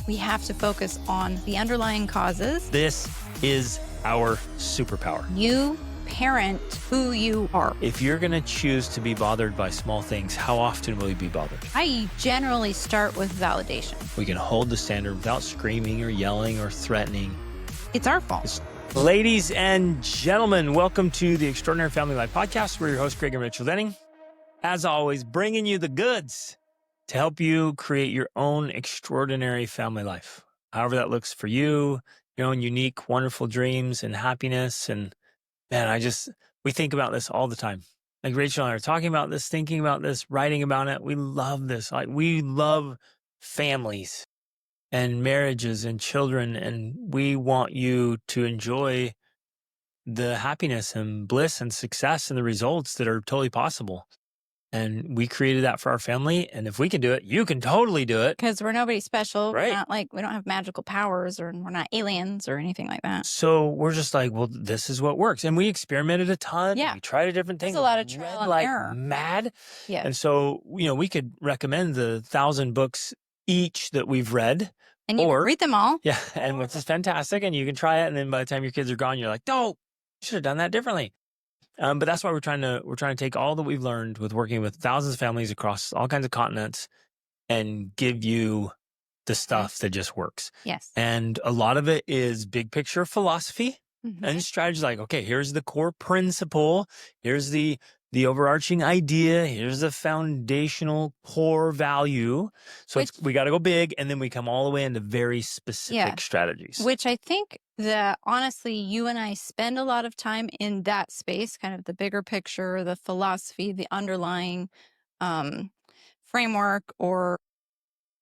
We have to focus on the underlying causes. This is our superpower. You parent who you are. If you're going to choose to be bothered by small things, how often will you be bothered? I generally start with validation. We can hold the standard without screaming or yelling or threatening. It's our fault. Ladies and gentlemen, welcome to the Extraordinary Family Life Podcast. We're your hosts, Greg and Rachel Denning. As always, bringing you the goods to help you create your own extraordinary family life. However that looks for you, your own unique, wonderful dreams and happiness. And man, we think about this all the time. Like Rachel and I are talking about this, thinking about this, writing about it. We love this. Like we love families and marriages and children. And we want you to enjoy the happiness and bliss and success and the results that are totally possible. And we created that for our family. And if we can do it, you can totally do it. Because we're nobody special. Right. We're not like, we don't have magical powers or we're not aliens or anything like that. So we're just like, well, this is what works. And we experimented a ton. Yeah. We tried a different thing. There's a lot of trial and error. Mad. Yeah. And so, we could recommend the 1,000 books each that we've read. And you can read them all. Yeah. And which is fantastic. And you can try it. And then by the time your kids are gone, you're like, oh, you should have done that differently. But that's why we're trying to take all that we've learned with working with thousands of families across all kinds of continents and give you the stuff that just works. Yes. And a lot of it is big picture philosophy and strategy. Like, okay, here's the core principle. Here's the overarching idea. Here's the foundational core value. So we got to go big, and then we come all the way into very specific strategies. Which I think that honestly, you and I spend a lot of time in that space, kind of the bigger picture, the philosophy, the underlying framework, or,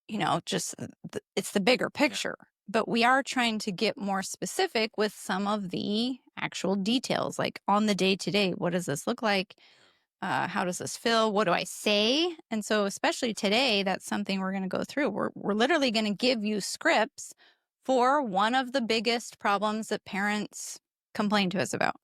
it's the bigger picture. But we are trying to get more specific with some of the actual details, like on the day-to-day, what does this look like? How does this feel? What do I say? And so especially today, that's something we're going to go through. We're literally going to give you scripts for one of the biggest problems that parents complain to us about.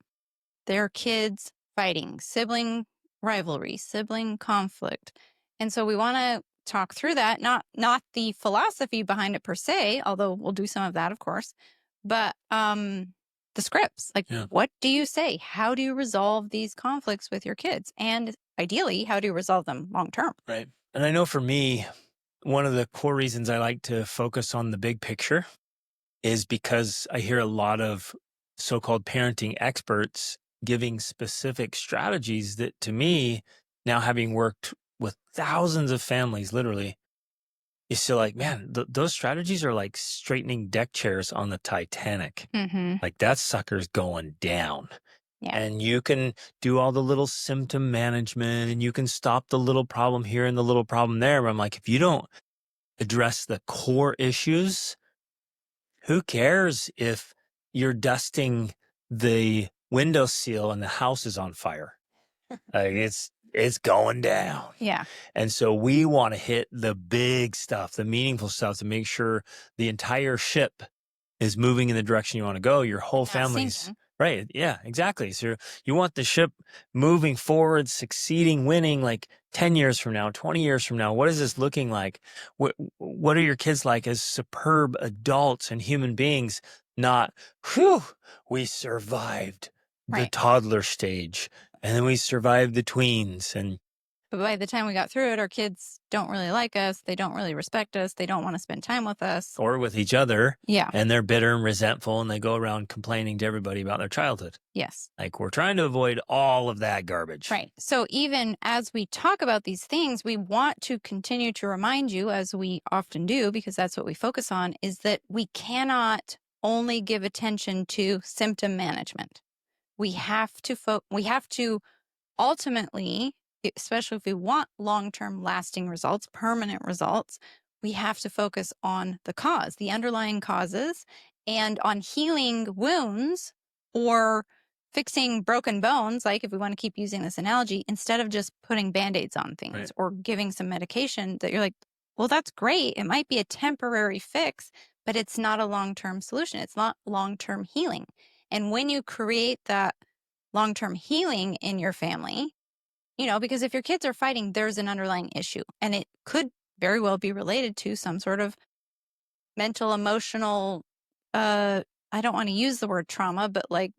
Their kids fighting, sibling rivalry, sibling conflict. And so we want to talk through that, not the philosophy behind it per se, although we'll do some of that, of course, but the scripts. Like, what do you say? How do you resolve these conflicts with your kids? And ideally, how do you resolve them long term? Right. And I know for me, one of the core reasons I like to focus on the big picture is because I hear a lot of so-called parenting experts giving specific strategies that, to me, now having worked with thousands of families, literally, you still like, man, those strategies are like straightening deck chairs on the Titanic. Like that sucker's going down. Yeah. And you can do all the little symptom management and you can stop the little problem here and the little problem there. But I'm like, if you don't address the core issues, who cares if you're dusting the windowsill and the house is on fire? Like it's going down. Yeah. And so we want to hit the big stuff, the meaningful stuff, to make sure the entire ship is moving in the direction you want to go. Your whole family's right. Yeah, exactly. So you want the ship moving forward, succeeding, winning, like 10 years from now, 20 years from now. What is this looking like? What are your kids like as superb adults and human beings? Not, whew, we survived the toddler stage. And then we survived the tweens. But by the time we got through it, our kids don't really like us. They don't really respect us. They don't want to spend time with us. Or with each other. Yeah. And they're bitter and resentful, and they go around complaining to everybody about their childhood. Yes. Like, we're trying to avoid all of that garbage. Right. So even as we talk about these things, we want to continue to remind you, as we often do, because that's what we focus on, is that we cannot only give attention to symptom management. We have to ultimately, especially if we want long-term lasting results, permanent results, we have to focus on the cause, the underlying causes, and on healing wounds or fixing broken bones, like if we want to keep using this analogy, instead of just putting Band-Aids on things or giving some medication that you're like, well, that's great. It might be a temporary fix, but it's not a long-term solution. It's not long-term healing. And when you create that long-term healing in your family, because if your kids are fighting, there's an underlying issue, and it could very well be related to some sort of mental, emotional, I don't want to use the word trauma, but like,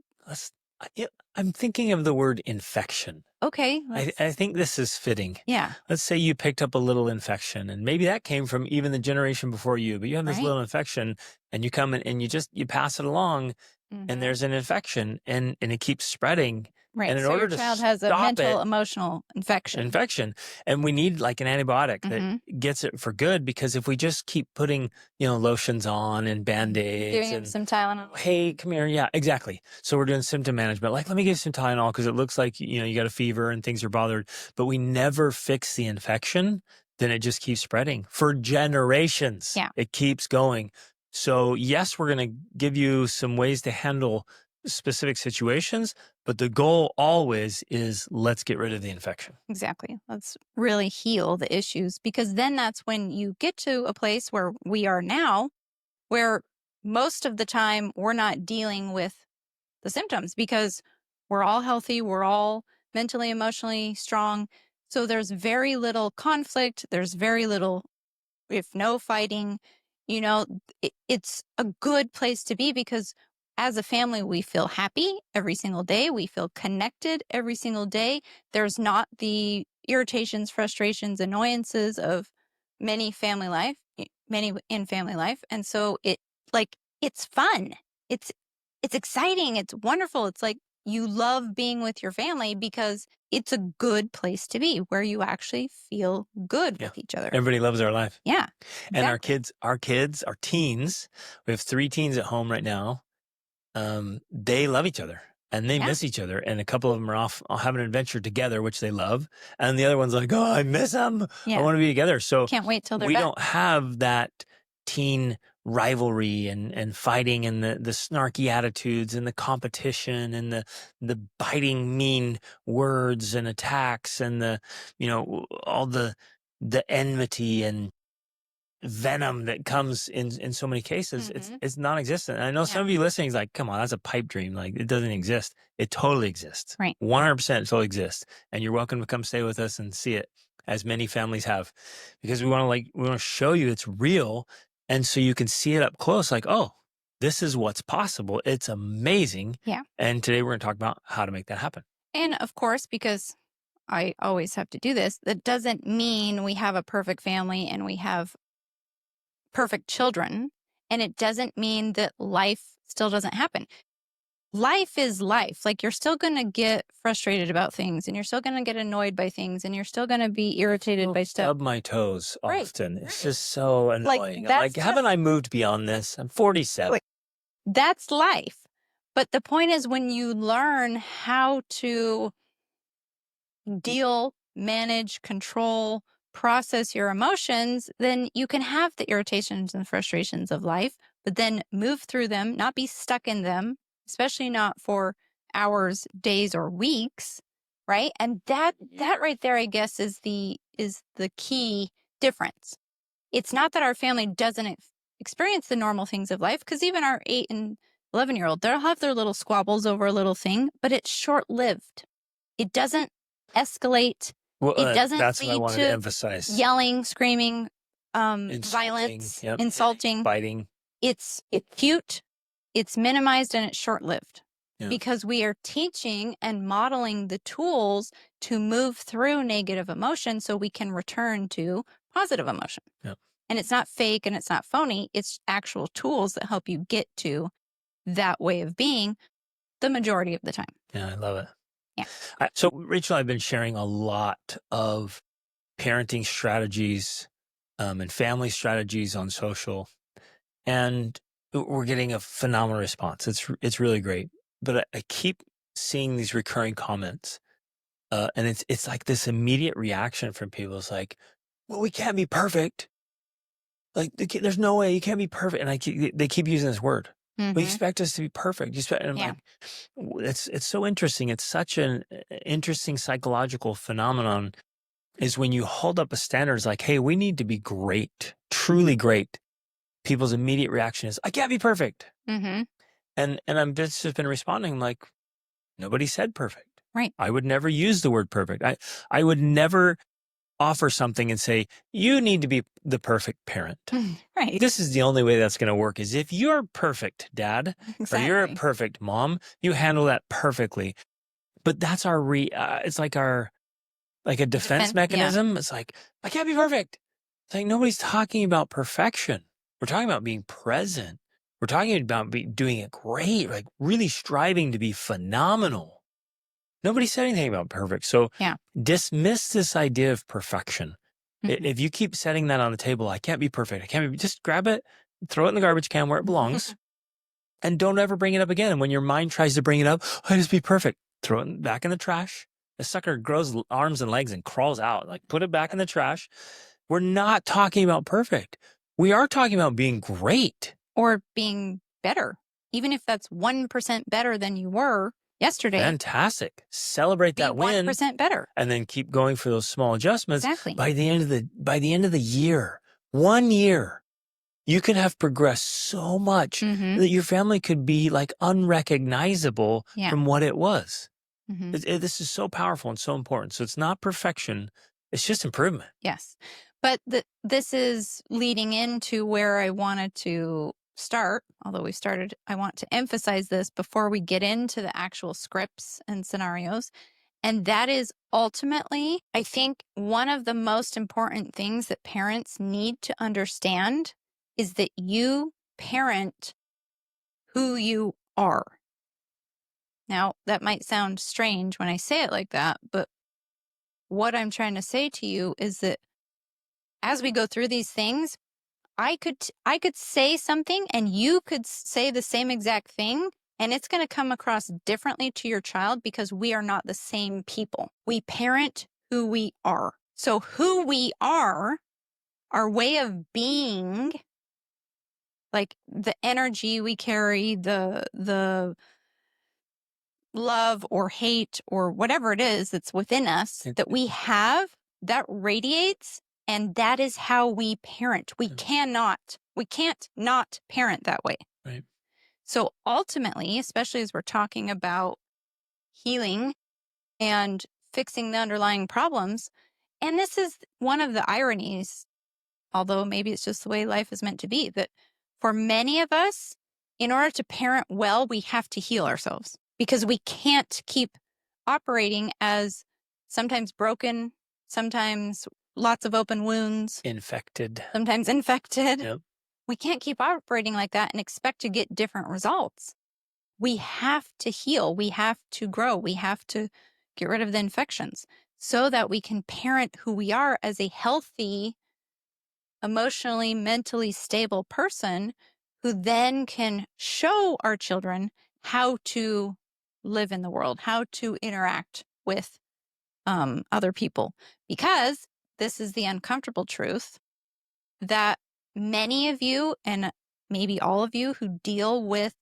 I'm thinking of the word infection. okay, I think this is fitting. yeah, Let's say you picked up a little infection, and maybe that came from even the generation before you, but you have this right. little infection, and you come in and you pass it along, and there's an infection, and it keeps spreading. Right. And in So your order to child has a stop mental, it, emotional infection. and we need like an antibiotic that Mm-hmm. gets it for good, because if we just keep putting, lotions on and band-aids Giving him and some Tylenol. hey, come here. Yeah, exactly. So we're doing symptom management. Like, let me give you some Tylenol because it looks like, you got a fever and things are bothered, but we never fix the infection. Then it just keeps spreading for generations. Yeah. It keeps going. So yes, we're going to give you some ways to handle specific situations, but the goal always is let's get rid of the infection. Exactly. Let's really heal the issues, because then that's when you get to a place where we are now, where most of the time we're not dealing with the symptoms because we're all healthy, we're all mentally, emotionally strong. So there's very little conflict, there's very little, if no fighting. It's a good place to be, because as a family, we feel happy every single day. We feel connected every single day. There's not the irritations, frustrations, annoyances of many in family life. And so it's fun. It's it's exciting. It's wonderful. It's like you love being with your family because it's a good place to be, where you actually feel good with each other. Everybody loves our life. Yeah. And Exactly. our teens, we have 3 teens at home right now. They love each other and they miss each other. And a couple of them are off having an adventure together, which they love. And the other one's like, oh, I miss them. I want to be together. So Can't wait till they're we back. don't have that teen rivalry and fighting and the snarky attitudes and the competition and the biting mean words and attacks and all the enmity and venom that comes in so many cases. It's non-existent. And I know some of you listening is like, come on, that's a pipe dream. Like, it doesn't exist. It totally exists. Right. 100% totally exists. And you're welcome to come stay with us and see it, as many families have, because we want to show you it's real. And so you can see it up close, like, oh, this is what's possible. It's amazing. Yeah. And today we're going to talk about how to make that happen. And of course, because I always have to do this, that doesn't mean we have a perfect family and we have perfect children. And it doesn't mean that life still doesn't happen. Life is life. Like, you're still going to get frustrated about things, and you're still going to get annoyed by things, and you're still going to be irritated by stuff. Stub my toes often. Right. It's just so annoying. Like, haven't I moved beyond this? I'm 47. That's life. But the point is, when you learn how to deal, manage, control, process your emotions, then you can have the irritations and frustrations of life, but then move through them, not be stuck in them, especially not for hours, days, or weeks, right? And that right there, I guess, is the key difference. It's not that our family doesn't experience the normal things of life, because even our 8 and 11-year-old, they'll have their little squabbles over a little thing, but it's short-lived. It doesn't escalate. Well, It doesn't that's what I lead wanted to to emphasize. yelling, screaming, Insulting, violence, yep, insulting. biting. It's cute, it's minimized, and it's short-lived. Yeah. Because we are teaching and modeling the tools to move through negative emotion so we can return to positive emotion. Yep. And it's not fake and it's not phony. It's actual tools that help you get to that way of being the majority of the time. Yeah, I love it. Yeah. So, Rachel, I've been sharing a lot of parenting strategies and family strategies on social, and we're getting a phenomenal response. It's really great. But I keep seeing these recurring comments, and it's like this immediate reaction from people. It's like, well, we can't be perfect. Like, there's no way you can't be perfect. And they keep using this word. We expect us to be perfect. And I'm like, it's so interesting. It's such an interesting psychological phenomenon, is when you hold up a standard, it's like, hey, we need to be great, truly great. People's immediate reaction is, I can't be perfect. And I'm just been responding like, nobody said perfect. Right. I would never use the word perfect. I would never offer something and say, you need to be the perfect parent. Right. This is the only way that's going to work is if you're perfect, dad, or you're a Exactly. perfect mom, you handle that perfectly. But that's our it's like our like a defense Yeah. mechanism. It's like, I can't be perfect. It's like nobody's talking about perfection. We're talking about being present. We're talking about doing it great, like really striving to be phenomenal. Nobody said anything about perfect. So Yeah. dismiss this idea of perfection. Mhm. If you keep setting that on the table, I can't be perfect. I can't be, just grab it, throw it in the garbage can where it belongs, and don't ever bring it up again. And when your mind tries to bring it up, I just be perfect. Throw it back in the trash. The sucker grows arms and legs and crawls out. Like, put it back in the trash. We're not talking about perfect. We are talking about being great. Or being better. Even if that's 1% better than you were yesterday. Fantastic. Celebrate Be that win 1% better. and then keep going for those small adjustments. Exactly. By the end of the year, 1 year, you could have progressed so much that your family could be like unrecognizable from what it was. This is so powerful and so important. So it's not perfection. It's just improvement. Yes. But this is leading into where I wanted to start. Although we started, I want to emphasize this before we get into the actual scripts and scenarios. And that is ultimately, I think, one of the most important things that parents need to understand is that you parent who you are. Now, that might sound strange when I say it like that, but what I'm trying to say to you is that as we go through these things, I could say something and you could say the same exact thing, and it's going to come across differently to your child because we are not the same people. We parent who we are. So who we are, our way of being, like the energy we carry, the love or hate or whatever it is that's within us that we have, that radiates, and that is how we parent. We can't not parent that way. Right. So ultimately, especially as we're talking about healing and fixing the underlying problems, and this is one of the ironies, although maybe it's just the way life is meant to be, that for many of us, in order to parent well, we have to heal ourselves because we can't keep operating as sometimes broken, sometimes lots of open wounds, Infected. sometimes infected. Yep. We can't keep operating like that and expect to get different results. We have to heal. We have to grow. We have to get rid of the infections so that we can parent who we are as a healthy, emotionally, mentally stable person who then can show our children how to live in the world, how to interact with other people. Because this is the uncomfortable truth that many of you, and maybe all of you who deal with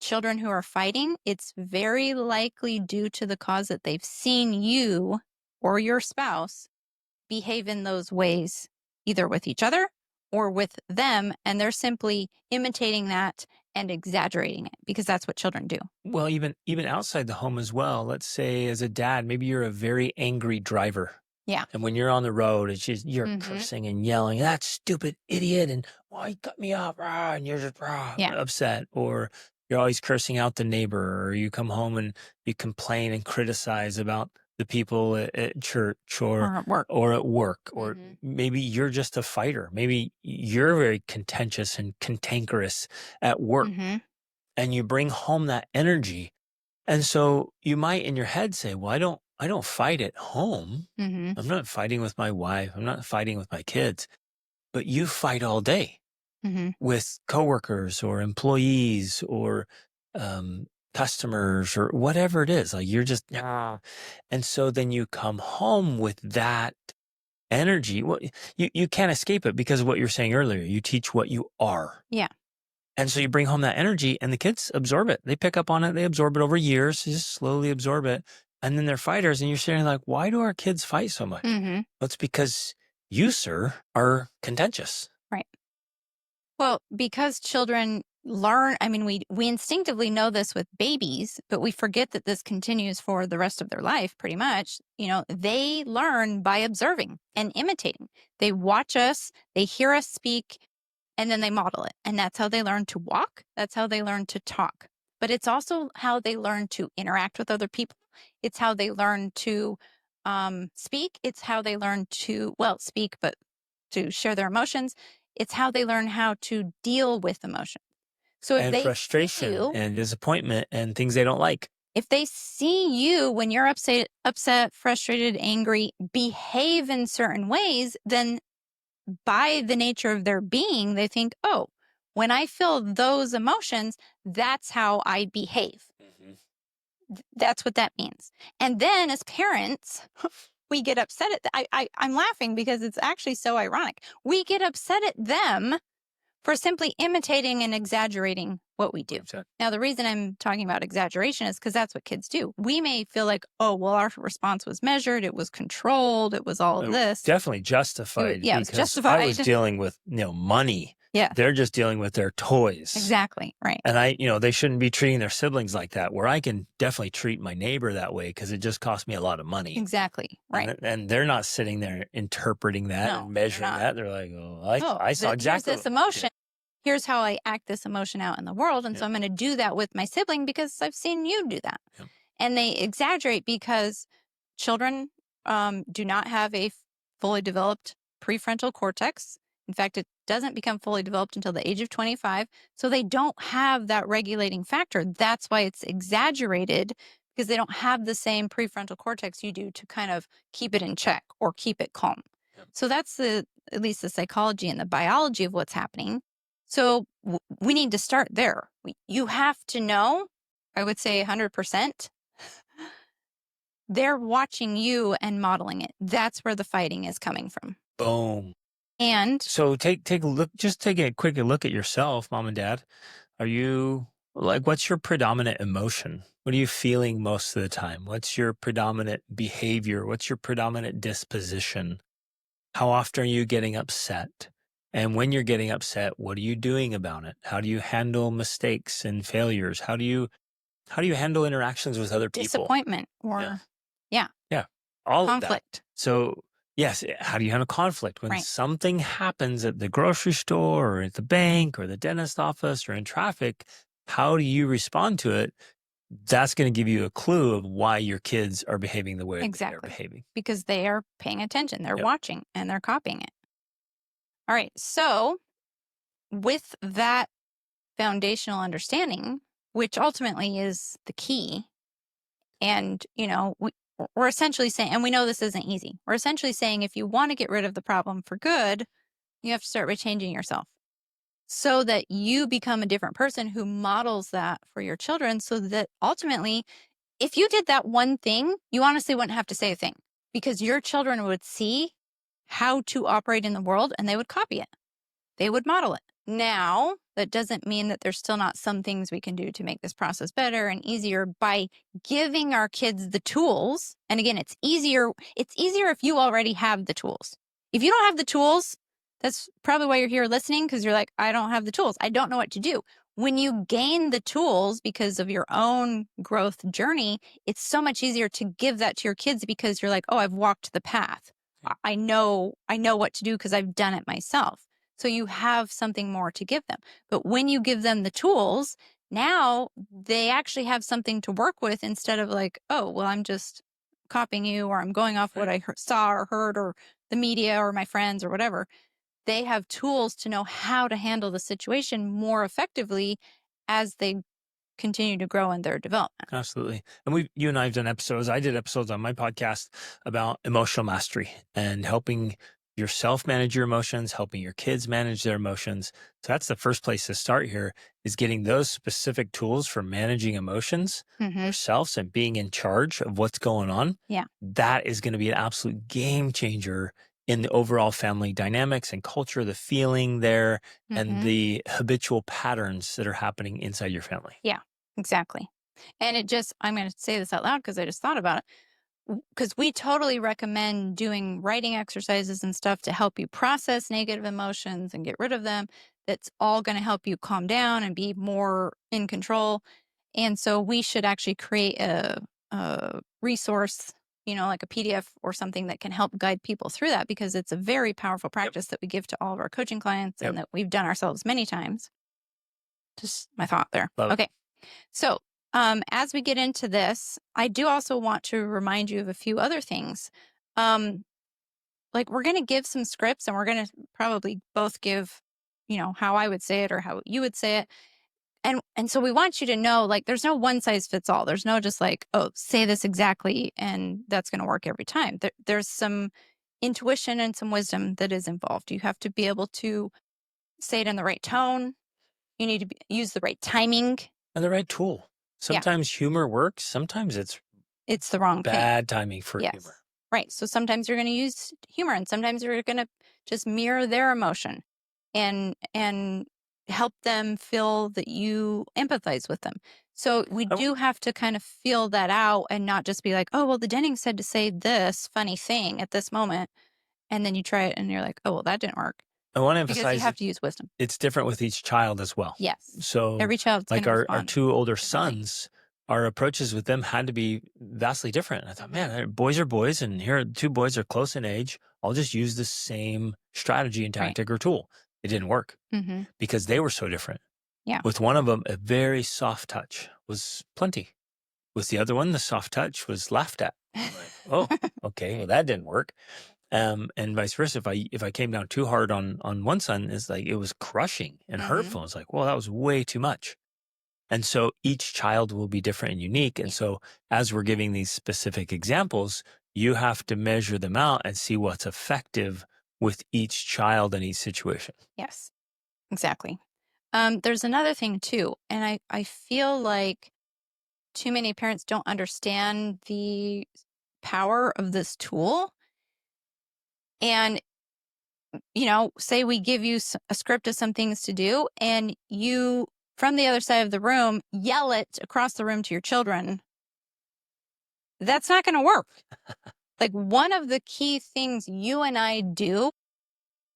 children who are fighting, it's very likely due to the cause that they've seen you or your spouse behave in those ways, either with each other or with them, and they're simply imitating that and exaggerating it because that's what children do. Well, even outside the home as well. Let's say as a dad, maybe you're a very angry driver. Yeah. And when you're on the road, it's just you're cursing and yelling, that stupid idiot, and why you cut me off, rah, and you're just upset. Or you're always cursing out the neighbor, or you come home and you complain and criticize about the people at church Or at work. Or maybe you're just a fighter. Maybe you're very contentious and cantankerous at work, and you bring home that energy. And so you might in your head say, well, I don't fight at home. I'm not fighting with my wife. I'm not fighting with my kids, but you fight all day with coworkers or employees or customers or whatever it is. Like you're just, and so then you come home with that energy. Well, you can't escape it because of what you were saying earlier. You teach what you are. Yeah. And so you bring home that energy and the kids absorb it. They pick up on it. They absorb it over years. They just slowly absorb it. And then they're fighters. And you're sitting like, why do our kids fight so much? Well, it's because you, sir, are contentious. Right. Well, because children learn. I mean, we instinctively know this with babies, but we forget that this continues for the rest of their life pretty much. They learn by observing and imitating. They watch us, they hear us speak, and then they model it. And that's how they learn to walk. That's how they learn to talk. But it's also how they learn to interact with other people. It's how they learn to speak. It's how they learn to, well, speak, but to share their emotions. It's how they learn how to deal with emotion. So if And they see frustration you, and disappointment and things they don't like. if they see you when you're upset, frustrated, angry, behave in certain ways, then by the nature of their being, they think, oh, when I feel those emotions, that's how I behave. Mhm. That's what that means. And then as parents, we get upset at I'm laughing because it's actually so ironic. We get upset at them for simply imitating and exaggerating what we do. 100%. Now, the reason I'm talking about exaggeration is because that's what kids do. We may feel like, oh, well, our response was measured, it was controlled, it was all of this. Definitely justified Yeah, it's because I was justified. dealing with, money. Yeah, They're just dealing with their toys. exactly. Right. And they shouldn't be treating their siblings like that, where I can definitely treat my neighbor that way because it just costs me a lot of money. Exactly. Right. And they're not sitting there interpreting that No, and they're measuring not. that. They're like, oh, I saw Here's exactly. this emotion. Here's how I act this emotion out in the world. And so I'm going to do that with my sibling because I've seen you do that. Yeah. And they exaggerate because children do not have a fully developed prefrontal cortex. In fact, it doesn't become fully developed until the age of 25. So they don't have that regulating factor. That's why it's exaggerated, because they don't have the same prefrontal cortex you do to kind of keep it in check or keep it calm. Yeah. So that's at least the psychology and the biology of what's happening. So we need to start there. You have to know, I would say 100%, they're watching you and modeling it. That's where the fighting is coming from. Boom. And So take a look, just take a quick look at yourself, mom and dad. Are you what's your predominant emotion? What are you feeling most of the time? What's your predominant behavior? What's your predominant disposition? How often are you getting upset? And when you're getting upset, what are you doing about it? How do you handle mistakes and failures? How do you handle interactions with other people? disappointment or, yeah, All of that. conflict. So, yes, how do you handle conflict when Right. something happens at the grocery store or at the bank or the dentist office or in traffic? How do you respond to it? That's going to give you a clue of why your kids are behaving the way they're Exactly. behaving. Because they are paying attention. They're Yep. watching and they're copying it. All right. So with that foundational understanding, which ultimately is the key, and, we're essentially saying, and we know this isn't easy, we're essentially saying if you want to get rid of the problem for good, you have to start by changing yourself so that you become a different person who models that for your children, so that ultimately, if you did that one thing, you honestly wouldn't have to say a thing, because your children would see how to operate in the world and they would copy it. They would model it. Now, that doesn't mean that there's still not some things we can do to make this process better and easier by giving our kids the tools. And again, it's easier if you already have the tools. If you don't have the tools, that's probably why you're here listening, because you're like, I don't have the tools. I don't know what to do. When you gain the tools because of your own growth journey, it's so much easier to give that to your kids, because you're like, oh, I've walked the path. I know what to do because I've done it myself. So you have something more to give them. But when you give them the tools, now they actually have something to work with, instead of like, oh, well, I'm just copying you, or I'm going off what I saw or heard, or the media or my friends or whatever. They have tools to know how to handle the situation more effectively as they continue to grow in their development. Absolutely. And you and I have done episodes. I did episodes on my podcast about emotional mastery and helping yourself manage your emotions, helping your kids manage their emotions. So that's the first place to start here, is getting those specific tools for managing emotions yourselves and being in charge of what's going on. Yeah. That is going to be an absolute game changer in the overall family dynamics and culture, the feeling there, and the habitual patterns that are happening inside your family. Yeah, exactly. And I'm going to say this out loud because I just thought about it. Because we totally recommend doing writing exercises and stuff to help you process negative emotions and get rid of them. it's all going to help you calm down and be more in control. And so we should actually create a resource, like a PDF or something that can help guide people through that, because it's a very powerful practice that we give to all of our coaching clients and that we've done ourselves many times. Just my thought there. Love it. Okay. So as we get into this, I do also want to remind you of a few other things. Like we're going to give some scripts, and we're going to probably both give, how I would say it or how you would say it. And so we want you to know, like, there's no one size fits all. There's no just like, oh, say this exactly and that's going to work every time. There's some intuition and some wisdom that is involved. You have to be able to say it in the right tone. You need to use the right timing. And the right tool. Sometimes humor works. Sometimes it's the wrong thing. bad timing for humor. Right. So sometimes you're going to use humor, and sometimes you're going to just mirror their emotion and help them feel that you empathize with them. So we do have to kind of feel that out and not just be like, oh, well, the Jennings said to say this funny thing at this moment. And then you try it and you're like, oh, well, that didn't work. I want to Because emphasize you have to use wisdom. It's different with each child as well. Yes. So every child's like our two older sons, our approaches with them had to be vastly different. I thought, man, boys are boys, and here two boys are close in age. I'll just use the same strategy and tactic or tool. It didn't work because they were so different. Yeah. With one of them, a very soft touch was plenty. With the other one, the soft touch was laughed at. Like, oh, okay, well that didn't work. And vice versa. If I came down too hard on one son, it's like it was crushing and hurtful. It's like, well, that was way too much. And so each child will be different and unique. And so as we're giving these specific examples, you have to measure them out and see what's effective with each child in each situation. Yes, exactly. There's another thing too, and I feel like too many parents don't understand the power of this tool. And, say we give you a script of some things to do, and you, from the other side of the room, yell it across the room to your children. That's not going to work. Like, one of the key things you and I do,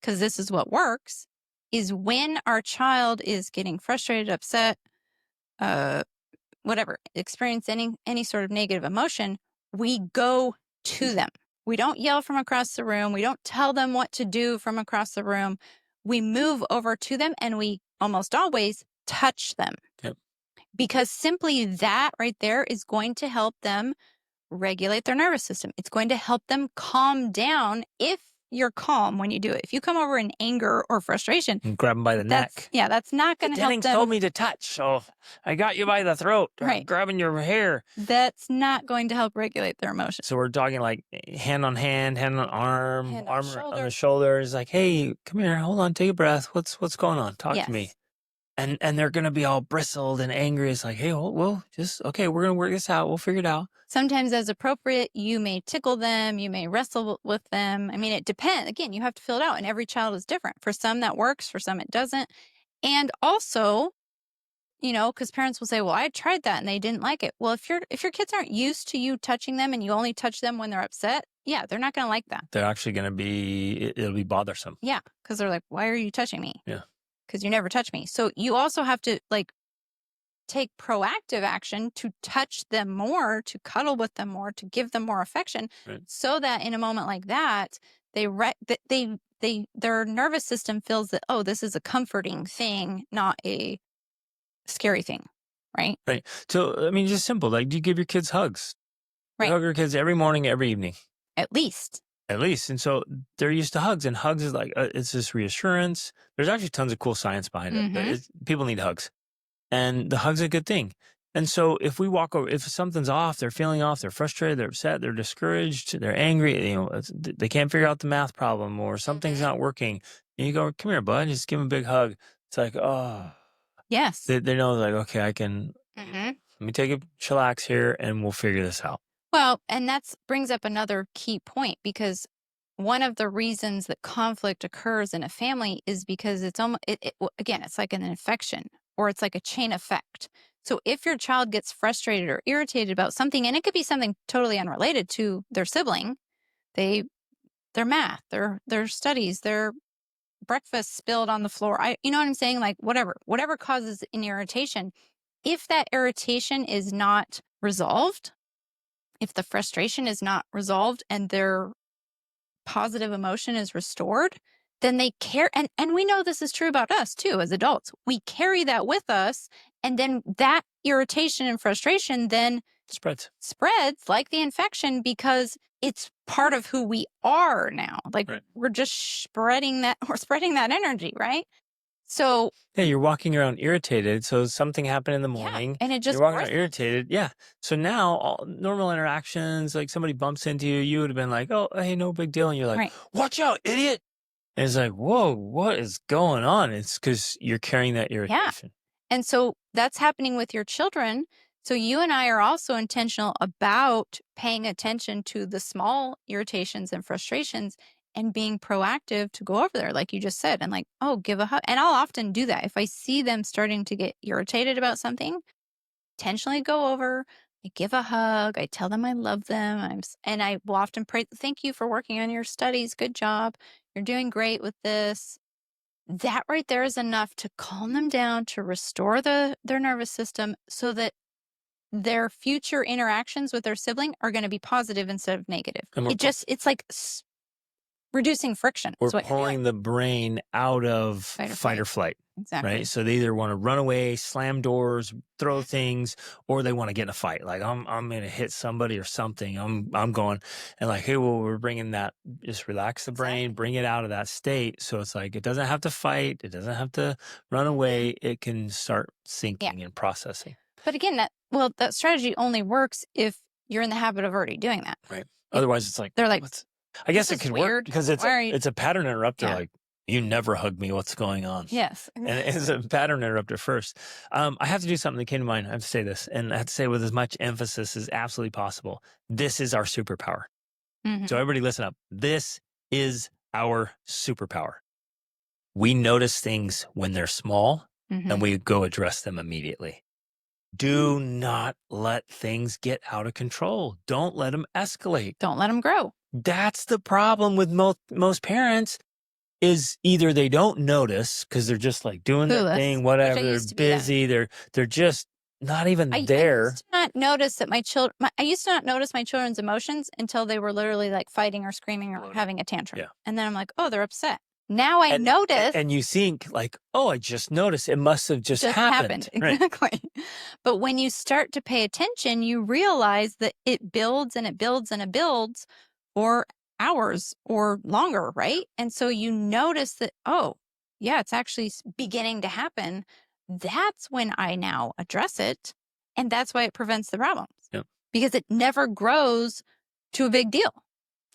because this is what works, is when our child is getting frustrated, upset, whatever, experience any sort of negative emotion, we go to them. We don't yell from across the room. We don't tell them what to do from across the room. We move over to them, and we almost always touch them. Yep. Because simply that right there is going to help them regulate their nervous system. It's going to help them calm down if you're calm when you do it. If you come over in anger or frustration, and grab them by the neck. Yeah, that's not going to help them. Jennings told me to touch, so I got you by the throat. Right. Grabbing your hair. That's not going to help regulate their emotions. So we're talking like hand on hand, hand on arm, Hand arm on on the shoulders. Like, hey, come here, hold on, take a breath. What's going on? Talk to me. And they're going to be all bristled and angry. It's like, hey, we'll just, okay, we're going to work this out. We'll figure it out. Sometimes as appropriate, you may tickle them. You may wrestle with them. I mean, it depends. Again, you have to fill it out, and every child is different. For some that works, for some it doesn't. And also, because parents will say, well, I tried that and they didn't like it. Well, if your kids aren't used to you touching them and you only touch them when they're upset, yeah, they're not going to like that. They're actually going to be, it'll be bothersome. Yeah, because they're like, why are you touching me? Yeah. Because you never touch me. So you also have to take proactive action to touch them more, to cuddle with them more, to give them more affection, so that in a moment like that, their nervous system feels that, oh, this is a comforting thing, not a scary thing, right? Right. So, I mean, just simple. Like, do you give your kids hugs? Right. You hug your kids every morning, every evening. At least. And so they're used to hugs, and hugs is like, it's this reassurance. There's actually tons of cool science behind it. But people need hugs, and the hug's a good thing. And so if we walk over, if something's off, they're feeling off, they're frustrated, they're upset, they're discouraged, they're angry, they can't figure out the math problem, or something's not working. And you go, come here, bud, just give them a big hug. It's like, oh. Yes. They know, like, okay, I can, let me take a chillax here, and we'll figure this out. Well, and that brings up another key point, because one of the reasons that conflict occurs in a family is because it's almost, again, it's like an infection, or it's like a chain effect. So if your child gets frustrated or irritated about something, and it could be something totally unrelated to their sibling, their math, their studies, their breakfast spilled on the floor. You know what I'm saying? Like whatever causes an irritation. If that irritation is not resolved, if the frustration is not resolved and their positive emotion is restored, then they care. And we know this is true about us too, as adults. We carry that with us. And then that irritation and frustration then spreads like the infection because it's part of who we are now. Like we're just spreading that energy, right? So yeah, you're walking around irritated. So something happened in the morning, and it just you're walking around irritated. Yeah. So now all normal interactions, like somebody bumps into you, you would have been like, "Oh, hey, no big deal," and you're like, "Watch out, idiot!" And it's like, "Whoa, what is going on?" It's because you're carrying that irritation. Yeah. And so that's happening with your children. So you and I are also intentional about paying attention to the small irritations and frustrations and being proactive to go over there, like you just said, and like, oh, give a hug. And I'll often do that. If I see them starting to get irritated about something, intentionally go over, I give a hug, I tell them I love them. And I will often pray, thank you for working on your studies. Good job. You're doing great with this. That right there is enough to calm them down, to restore their nervous system so that their future interactions with their sibling are going to be positive instead of negative. It's like reducing friction. We're pulling the brain out of fight or flight. Exactly. Right. So they either want to run away, slam doors, throw things, or they want to get in a fight. Like I'm going to hit somebody or something. I'm going and like, hey, well, we're bringing that, just relax the brain, bring it out of that state. So it's like, it doesn't have to fight. It doesn't have to run away. It can start thinking and processing. But again, that strategy only works if you're in the habit of already doing that. Right. Otherwise it's like, they're like, I guess it could work because it's a pattern interrupter. Like, you never hug me. What's going on? Yes. And it's a pattern interrupter first. I have to do something that came to mind. I have to say this, and I have to say with as much emphasis as absolutely possible. This is our superpower. Mm-hmm. So everybody listen up. This is our superpower. We notice things when they're small and we go address them immediately. Do not let things get out of control. Don't let them escalate. Don't let them grow. That's the problem with most parents. Is either they don't notice because they're just like doing their thing, whatever. They're busy. They're just not even there. I used to not notice my children's emotions until they were literally like fighting or screaming or having a tantrum. Yeah. And then I'm like, oh, they're upset. Now I notice. And you think like, oh, I just noticed. It must have just happened. Exactly. Right. But when you start to pay attention, you realize that it builds and it builds and it builds for hours or longer, right? And so you notice that, oh, yeah, it's actually beginning to happen. That's when I now address it. And that's why it prevents the problems. Yep. Because it never grows to a big deal.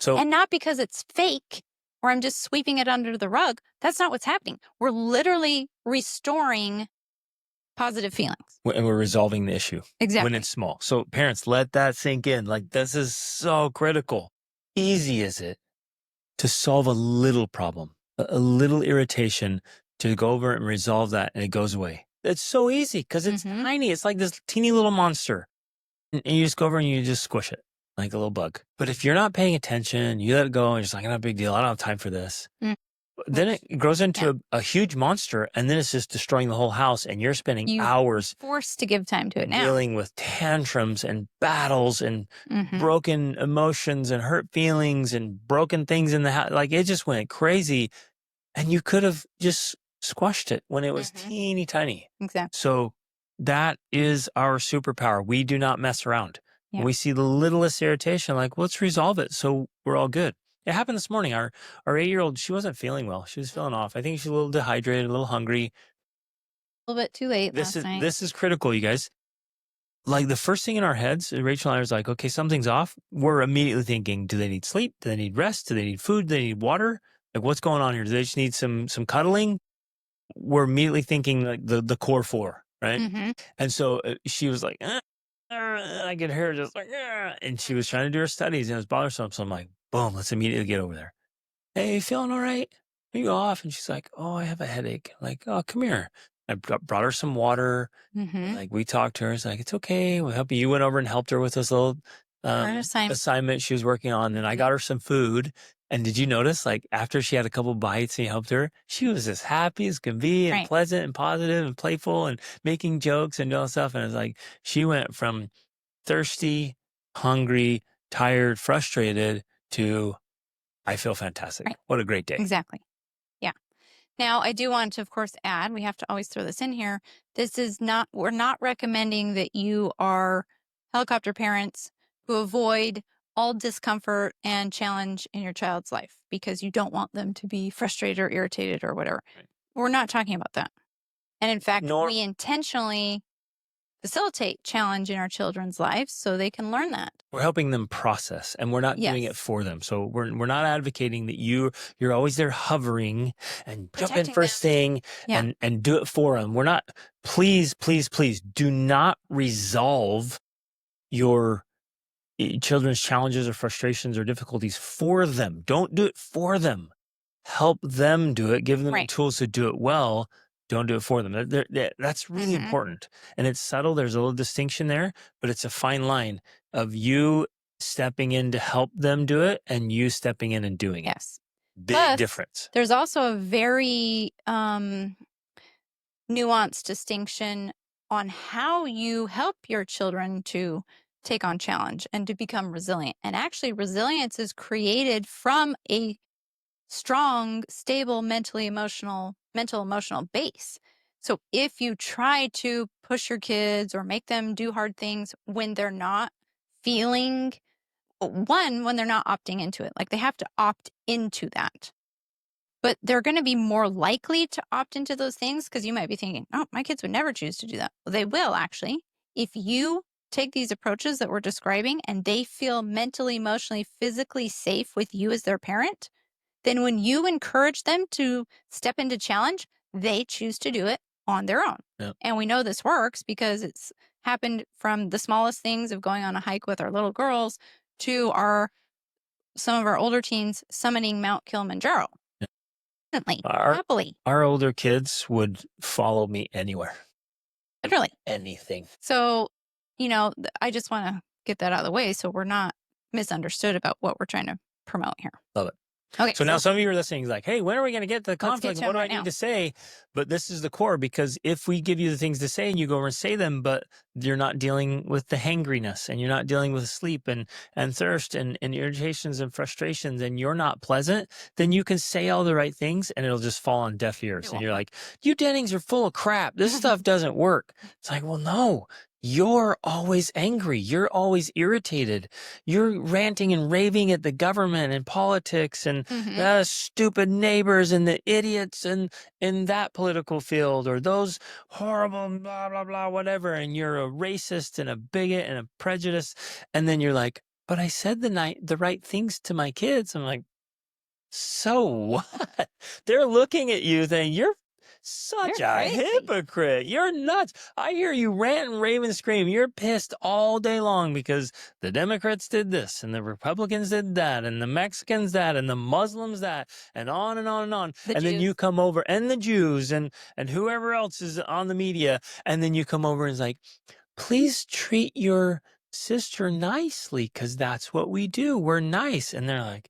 And not because it's fake or I'm just sweeping it under the rug. That's not what's happening. We're literally restoring positive feelings. And we're resolving the issue. Exactly. When it's small. So parents, let that sink in. Like, this is so critical. Easy is it to solve a little problem, a little irritation, to go over and resolve that and it goes away. It's so easy because it's tiny. It's like this teeny little monster. And you just go over and you just squish it like a little bug. But if you're not paying attention, you let it go and you're just like, not a big deal. I don't have time for this. Then it grows into a huge monster and then it's just destroying the whole house and you're spending hours forced to give time to it now. Dealing with tantrums and battles and broken emotions and hurt feelings and broken things in the house. Like, it just went crazy and you could have just squashed it when it was teeny tiny. Exactly. So that is our superpower. We do not mess around. When we see the littlest irritation, like, let's resolve it so we're all good. It happened this morning. Our 8-year-old, she wasn't feeling well. She was feeling off. I think she's a little dehydrated, a little hungry. A little bit too late last night. This is critical, you guys. Like, the first thing in our heads, Rachel and I was like, okay, something's off. We're immediately thinking, do they need sleep? Do they need rest? Do they need food? Do they need water? Like, what's going on here? Do they just need some cuddling? We're immediately thinking like the core 4, right? And so she was like, I could hear her just like, and she was trying to do her studies and it was bothersome. So I'm like, boom, let's immediately get over there. Hey, you feeling all right? Are you off? And she's like, oh, I have a headache. I'm like, oh, come here. I brought her some water. Like, we talked to her. It's like, it's okay. We'll help you. You went over and helped her with this little assignment she was working on. Then I got her some food. And did you notice, like, after she had a couple bites and you helped her, she was as happy as can be and Right. pleasant and positive and playful and making jokes and all stuff. And it's like she went from thirsty, hungry, tired, frustrated to I feel fantastic. Right. What a great day. Exactly. Yeah. Now, I do want to, of course, add, we have to always throw this in here. This is not, we're not recommending that you are helicopter parents who avoid all discomfort and challenge in your child's life because you don't want them to be frustrated or irritated or whatever. Right. We're not talking about that. And in fact, Nor we intentionally facilitate challenge in our children's lives so they can learn that. we're helping them process, and we're not doing it Yes. for them. So we're not advocating that you're always there hovering and jump in Protecting first thing Yeah. and do it for them. We're not. Please, please, please do not resolve your children's challenges or frustrations or difficulties for them. Don't do it for them. Help them do it. Give them the Right. tools to do it well. Don't do it for them. That's really Mhm. important. And it's subtle. There's a little distinction there, but it's a fine line of you stepping in to help them do it and you stepping in and doing it. Yes. Big Plus, difference. there's also a very nuanced distinction on how you help your children to take on challenge and to become resilient. And actually, resilience is created from a strong, stable mental emotional base. So if you try to push your kids or make them do hard things when they're not feeling when they're not opting into it, like they have to opt into that. But they're going to be more likely to opt into those things because you might be thinking, oh, my kids would never choose to do that. Well, they will actually. If you take these approaches that we're describing and they feel mentally, emotionally, physically safe with you as their parent, then when you encourage them to step into challenge, they choose to do it on their own. Yeah. And we know this works because it's happened from the smallest things of going on a hike with our little girls to some of our older teens summiting Mount Kilimanjaro. Instantly, happily, Our older kids would follow me anywhere. literally. Anything. So, I just want to get that out of the way so we're not misunderstood about what we're trying to promote here. Love it. Okay. So now some of you are listening like, hey, when are we going to get to the Let's get conflict? to What them do I right need now. to say? But this is the core, because if we give you the things to say and you go over and say them, but you're not dealing with the hangriness and you're not dealing with sleep and thirst and irritations and frustrations and you're not pleasant, then you can say all the right things and it'll just fall on deaf ears. And you're like, you Dennings are full of crap. This stuff doesn't work. It's like, well, no. You're always angry. You're always irritated. You're ranting and raving at the government and politics and Mhm. stupid neighbors and the idiots in that political field or those horrible blah, blah, blah, whatever. And you're a racist and a bigot and a prejudice. And then you're like, but I said the right things to my kids. I'm like, so what? They're looking at you saying, you're such You're a crazy. hypocrite. You're nuts. I hear you rant and rave and scream. You're pissed all day long because the Democrats did this and the Republicans did that and the Mexicans that and the Muslims that and on and on and on. The and then you Jews. come over and the Jews and whoever else is on the media. And then you come over and it's like, please treat your sister nicely because that's what we do. We're nice. And they're like,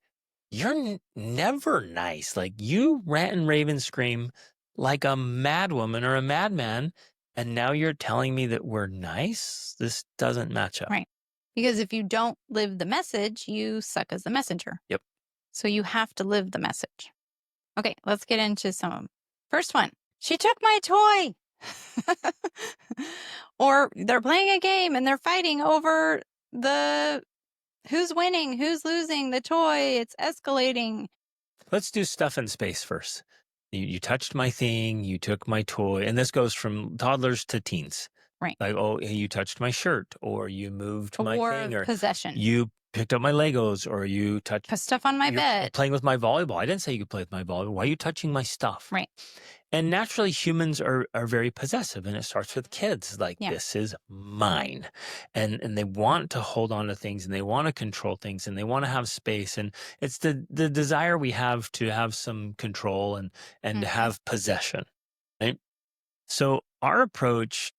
you're never nice. Like you rant and rave and scream like a madwoman or a madman. And now you're telling me that we're nice? This doesn't match up. Right. Because if you don't live the message, you suck as the messenger. Yep. So you have to live the message. Okay, let's get into some of them. First one, she took my toy. Or they're playing a game and they're fighting over the who's winning, who's losing, the toy. It's escalating. Let's do stuff in space first. You touched my thing, you took my toy, and this goes from toddlers to teens. Right. Like, oh, hey, you touched my shirt, or you moved A my war thing, of or possession. you picked up my Legos, or you touched Put stuff on my you're bed. playing with my volleyball. I didn't say you could play with my volleyball. Why are you touching my stuff? Right. And naturally, humans are very possessive, and it starts with kids. Like, Yeah. this is mine, and they want to hold on to things, and they want to control things, and they want to have space, and it's the desire we have to have some control and to have possession, right? So our approach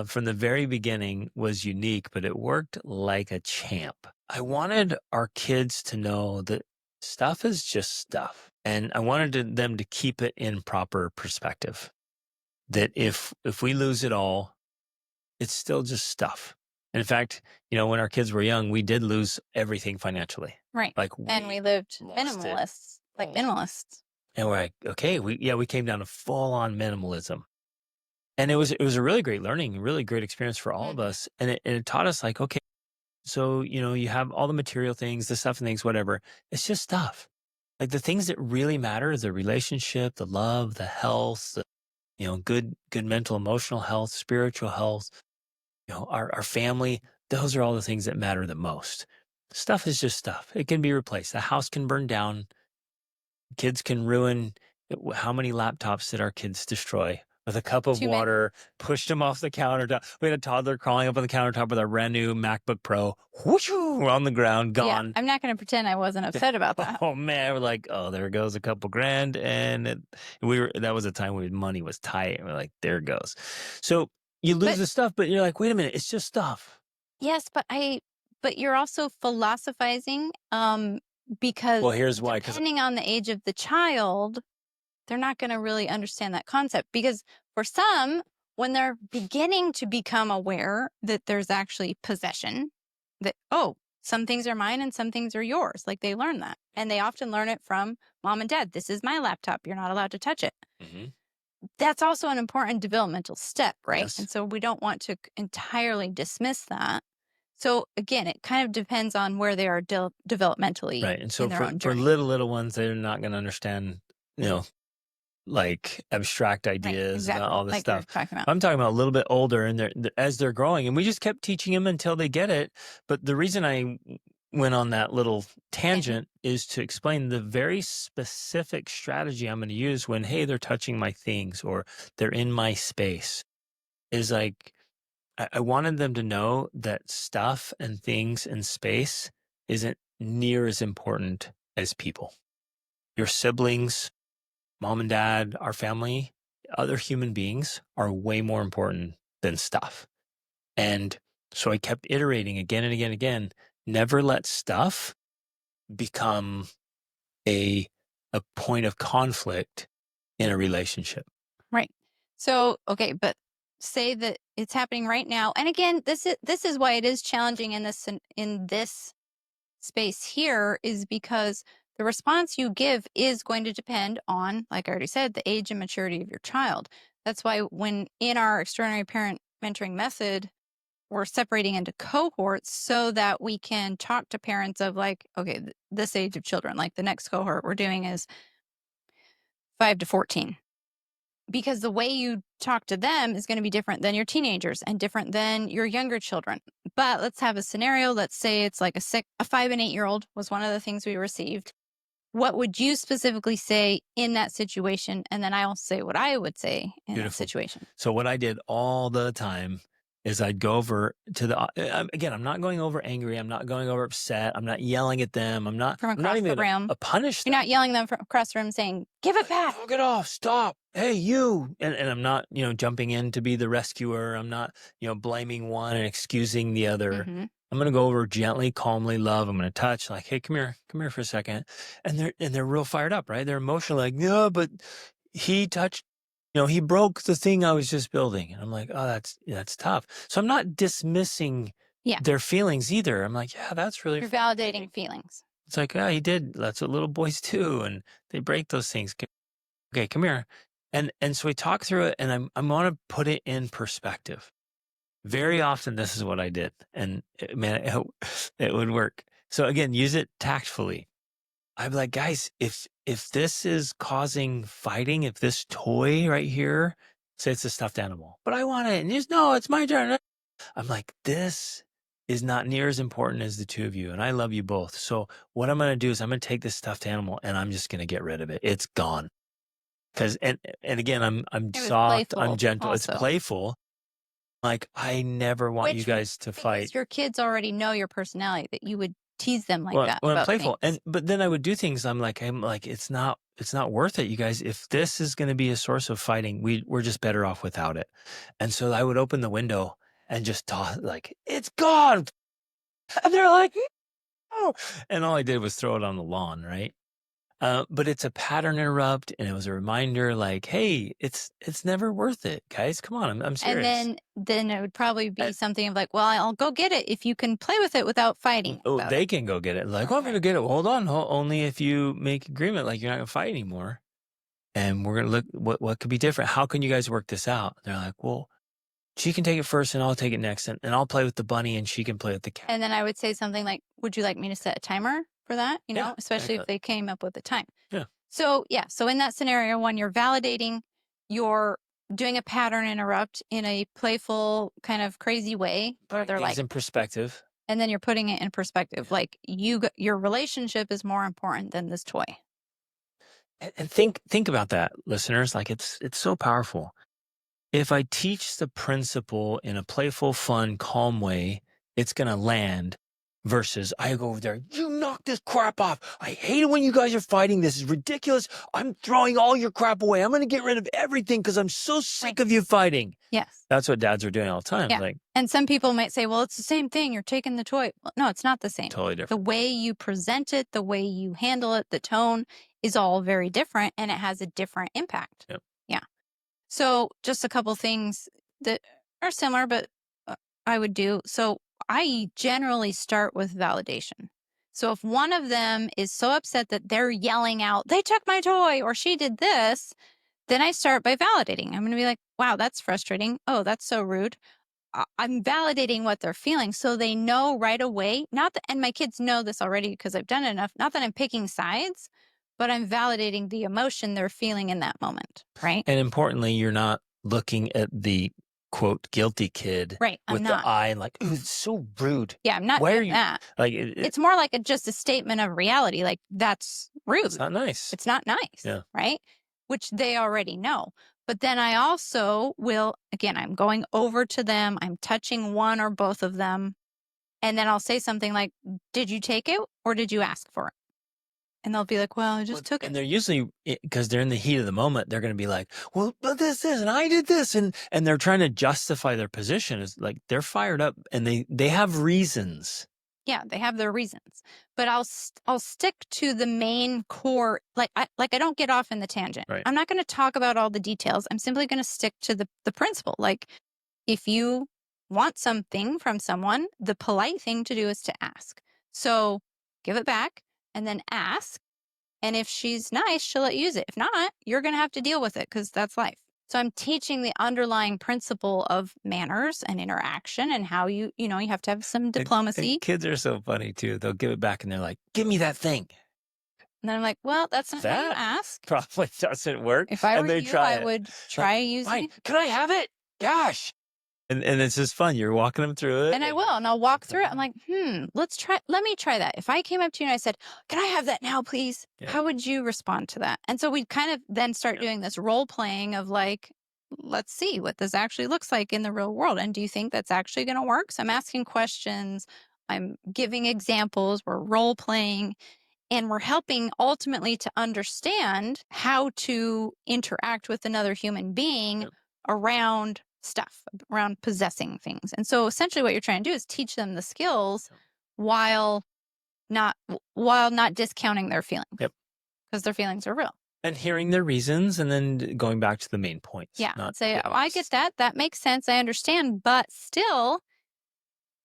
from the very beginning was unique, but it worked like a champ. I wanted our kids to know that stuff is just stuff. And I wanted them to keep it in proper perspective. That if we lose it all, it's still just stuff. And in fact, when our kids were young, we did lose everything financially. Right. Like And we lived lost it. minimalists, like minimalists. And we're like, okay, we came down to full on minimalism. And it was a really great learning, really great experience for all of us. And it taught us like, okay, so, you have all the material things, the stuff and things, whatever. It's just stuff. Like the things that really matter is the relationship, the love, the health, good mental, emotional health, spiritual health, our family. Those are all the things that matter the most. Stuff is just stuff. It can be replaced. The house can burn down. Kids can ruin. How many laptops did our kids destroy with a cup of water? Pushed them off the countertop. We had a toddler crawling up on the countertop with our brand new MacBook Pro. Whoosh, we're on the ground, gone. Yeah, I'm not going to pretend I wasn't upset about that. Oh man, we're like, oh, there goes a couple grand, and that was a time when money was tight. And we're like, there it goes. So you lose the stuff, but you're like, wait a minute, it's just stuff. Yes, but you're also philosophizing, because well, here's why. Depending on the age of the child, they're not going to really understand that concept. Because for some, when they're beginning to become aware that there's actually possession, that, oh, some things are mine and some things are yours. Like they learn that. And they often learn it from mom and dad. This is my laptop. You're not allowed to touch it. Mm-hmm. That's also an important developmental step, right? Yes. And so we don't want to entirely dismiss that. So again, it kind of depends on where they are developmentally. Right. And so in their own for journey. little ones, they're not going to understand, like abstract ideas, exactly, about all this like stuff. talking about. I'm talking about a little bit older, and as they're growing, and we just kept teaching them until they get it. But the reason I went on that little tangent is to explain the very specific strategy I'm going to use when, hey, they're touching my things or they're in my space. Is like, I wanted them to know that stuff and things and space isn't near as important as people. Your siblings, mom and dad, our family, other human beings are way more important than stuff. And so I kept iterating again and again and again. Never let stuff become a point of conflict in a relationship. Right. So, okay, but say that it's happening right now. And again, this is why it is challenging in this space here, is because the response you give is going to depend on, like I already said, the age and maturity of your child. That's why when in our extraordinary parent mentoring method, we're separating into cohorts so that we can talk to parents of like, okay, this age of children, like the next cohort we're doing is 5 to 14. Because the way you talk to them is going to be different than your teenagers and different than your younger children. But let's have a scenario. Let's say it's like a 5 and 8-year-old was one of the things we received. What would you specifically say in that situation? And then I'll say what I would say in that situation. So what I did all the time is I'd go over to again, I'm not going over angry. I'm not going over upset. I'm not yelling at them. I'm not even a punish them. You're not yelling them from across the room saying, give it back. Knock it off. Stop. Hey, you. And I'm not, jumping in to be the rescuer. I'm not, blaming one and excusing the other. Mm-hmm. I'm going to go over gently, calmly, love. I'm going to touch like, hey, come here for a second. And they're real fired up, right? They're emotional. Like, no, but he touched, he broke the thing I was just building. And I'm like, oh, that's tough. So I'm not dismissing their feelings either. I'm like, yeah, that's really. You're validating feelings. It's like, yeah, he did. That's what little boys do. And they break those things. Okay, come here. And so we talk through it, and I'm going to put it in perspective. Very often, this is what I did. And man, it would work. So again, use it tactfully. I'm like, guys, if this is causing fighting, if this toy right here, say it's a stuffed animal, but I want it, and you just, no, it's my turn. I'm like, this is not near as important as the two of you, and I love you both. So what I'm going to do is I'm going to take this stuffed animal, and I'm just going to get rid of it. It's gone. Because and again, I'm soft, I'm gentle. Also. It's playful. Like, I never want you guys to fight. Your kids already know your personality, that you would tease them like that. Well, I'm playful. But then I would do things. I'm like, it's not worth it, you guys. If this is going to be a source of fighting, we're just better off without it. And so I would open the window and just toss, like, it's gone. And they're like, oh, and all I did was throw it on the lawn, right? But it's a pattern interrupt, and it was a reminder, like, hey, it's never worth it, guys. Come on, I'm And serious. then it would probably be And, something of like, well, I'll go get it if you can play with it without fighting oh, about it. they can go get it. Like, oh, I'm Right. gonna get it. Hold on, only if you make agreement, like you're not gonna fight anymore, and we're gonna look what could be different. How can you guys work this out? They're like, well, she can take it first, and I'll take it next, and I'll play with the bunny, and she can play with the cat. And then I would say something like, would you like me to set a timer for that? Yeah, Especially if exactly. they came up with a time. Yeah, So, yeah. So, in that scenario, when you're validating, you're doing a pattern interrupt in a playful, kind of crazy way where putting they're things like, in perspective. and then you're putting it in perspective. Yeah. Like, your relationship is more important than this toy. And think about that, listeners. Like it's so powerful. If I teach the principle in a playful, fun, calm way, it's gonna land. Versus I go over there, you knock this crap off. I hate it when you guys are fighting. This is ridiculous. I'm throwing all your crap away. I'm gonna get rid of everything because I'm so sick Right. of you fighting. Yes. That's what dads are doing all the time. Yeah. Like And some people might say, well, it's the same thing. You're taking the toy. Well, no, it's not the same. totally The different. way you present it, the way you handle it, the tone is all very different and it has a different impact. Yep. Yeah. So, just a couple things that are similar, but I would do. So, I generally start with validation. So, if one of them is so upset that they're yelling out, they took my toy or she did this, then I start by validating. I'm going to be like, wow, that's frustrating. Oh, that's so rude. I'm validating what they're feeling so they know right away. Not that, and my kids know this already because I've done it enough. Not that I'm picking sides, but I'm validating the emotion they're feeling in that moment. Right. And importantly, you're not looking at the quote guilty kid Right. I'm with the not. eye and like, ooh, it's so rude. Yeah. I'm not Why are doing you that. like It's more like just a statement of reality. Like, that's rude. it's not nice. It's not nice. Yeah. Right. Which they already know. But then I also will, again, I'm going over to them. I'm touching one or both of them. And then I'll say something like, did you take it or did you ask for it? And they'll be like, well, I just took And it. they're usually because they're in the heat of the moment, they're going to be like, "Well, but this is, and I did this," and they're trying to justify their position. Is like they're fired up and they have reasons. Yeah, they have their reasons. But I'll stick to the main core. I don't get off in the tangent. Right. I'm not going to talk about all the details. I'm simply going to stick to the principle. Like, if you want something from someone, the polite thing to do is to ask. So give it back and then ask. And if she's nice, she'll let you use it. If not, you're going to have to deal with it because that's life. So I'm teaching the underlying principle of manners and interaction and how you have to have some diplomacy. And kids are so funny too. They'll give it back and they're like, "Give me that thing." And then I'm like, well, that's not how you That ask. probably doesn't work. If I And were they you, try I it. would Like, try using fine, it. can I have it? Gosh. And it's just fun. You're walking them through it. And I will. And I'll walk through it. I'm like, let me try that. If I came up to you and I said, can I have that now, please? Yeah. How would you respond to that? And so we kind of then start doing this role playing of like, let's see what this actually looks like in the real world. And do you think that's actually going to work? So I'm asking questions. I'm giving examples. We're role playing. And we're helping ultimately to understand how to interact with another human being Yep. around stuff, around possessing things. And so essentially what you're trying to do is teach them the skills while not discounting their feelings. Yep. Because their feelings are real. And hearing their reasons and then going back to the main points. Yeah. Not Say, getting I lost. get that. That makes sense. I understand. But still,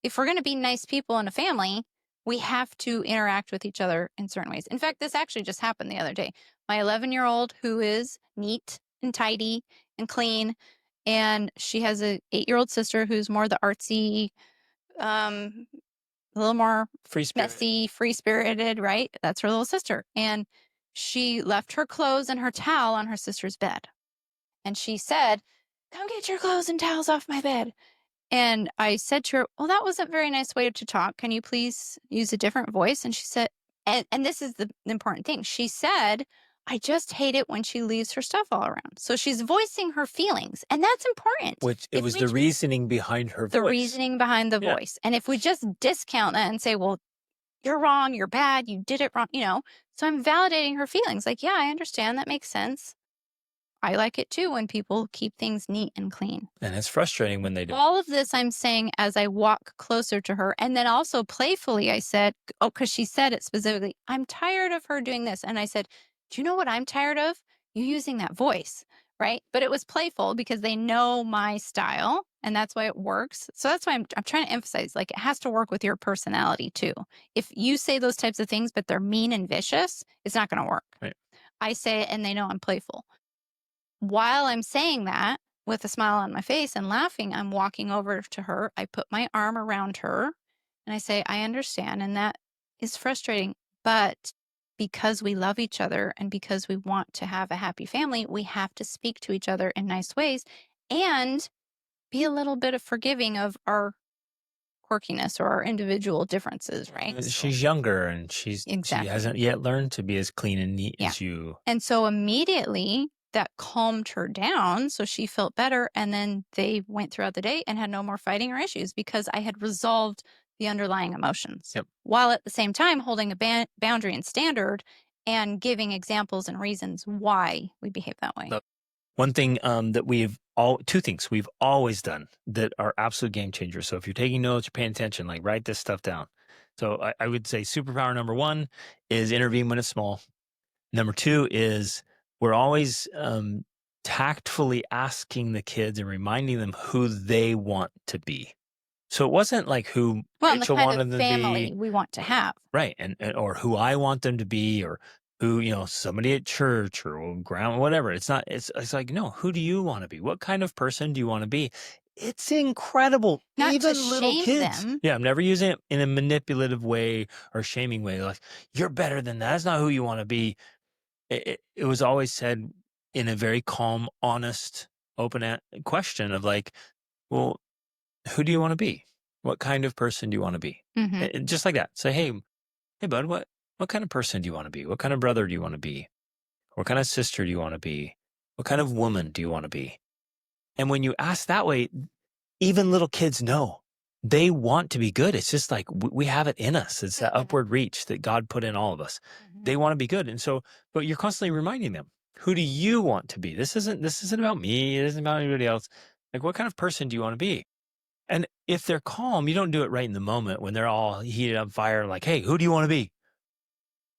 if we're going to be nice people in a family, we have to interact with each other in certain ways. In fact, this actually just happened the other day. My 11-year-old, who is neat and tidy and clean, and she has a 8-year-old sister who's more the artsy, a little more Free spirit. messy, free-spirited, right? That's her little sister. And she left her clothes and her towel on her sister's bed. And she said, come get your clothes and towels off my bed. And I said to her, well, that wasn't a very nice way to talk. Can you please use a different voice? And she said, and this is the important thing. She said, I just hate it when she leaves her stuff all around. So she's voicing her feelings. And that's important. Which it was the reasoning behind her voice. The reasoning behind the voice. And if we just discount that and say, well, you're wrong, you're bad, you did it wrong, so I'm validating her feelings. Like, yeah, I understand. That makes sense. I like it too when people keep things neat and clean. And it's frustrating when they do. All of this I'm saying as I walk closer to her. And then also playfully, I said, oh, because she said it specifically, I'm tired of her doing this. And I said, do you know what I'm tired of? You using that voice. Right. But it was playful because they know my style and that's why it works. So that's why I'm trying to emphasize like it has to work with your personality too. If you say those types of things, but they're mean and vicious, it's not going to work. Right. I say it and they know I'm playful. While I'm saying that, with a smile on my face and laughing, I'm walking over to her. I put my arm around her and I say, I understand. And that is frustrating. But because we love each other and because we want to have a happy family, we have to speak to each other in nice ways and be a little bit of forgiving of our quirkiness or our individual differences, right? She's younger and she Exactly. hasn't yet learned to be as clean and neat Yeah. as you. And so immediately that calmed her down. So she felt better. And then they went throughout the day and had no more fighting or issues because I had resolved the underlying emotions. Yep. While at the same time holding a boundary and standard and giving examples and reasons why we behave that way. One thing that two things we've always done that are absolute game changers. So if you're taking notes, you're paying attention, like write this stuff down. So I would say superpower number one is intervene when it's small. Number two is we're always tactfully asking the kids and reminding them who they want to be. So it wasn't like who Rachel the kind wanted of them family to be. we want to have. Right. And or who I want them to be, or who, somebody at church or ground, whatever. It's not, it's like, no, who do you want to be? What kind of person do you want to be? It's incredible. Not Even to little shame kids. them. Yeah. I'm never using it in a manipulative way or shaming way. Like, you're better than that. That's not who you want to be. It was always said in a very calm, honest, open question of like, well, who do you want to be? What kind of person do you want to be? Mm-hmm. And just like that. Say, hey, bud, what kind of person do you want to be? What kind of brother do you want to be? What kind of sister do you want to be? What kind of woman do you want to be? And when you ask that way, even little kids know they want to be good. It's just like we have it in us. It's that upward reach that God put in all of us. Mm-hmm. They want to be good. And so, but you're constantly reminding them, who do you want to be? This isn't about me. It isn't about anybody else. Like, what kind of person do you want to be? And if they're calm, you don't do it right in the moment when they're all heated up fire, like, hey, who do you want to be?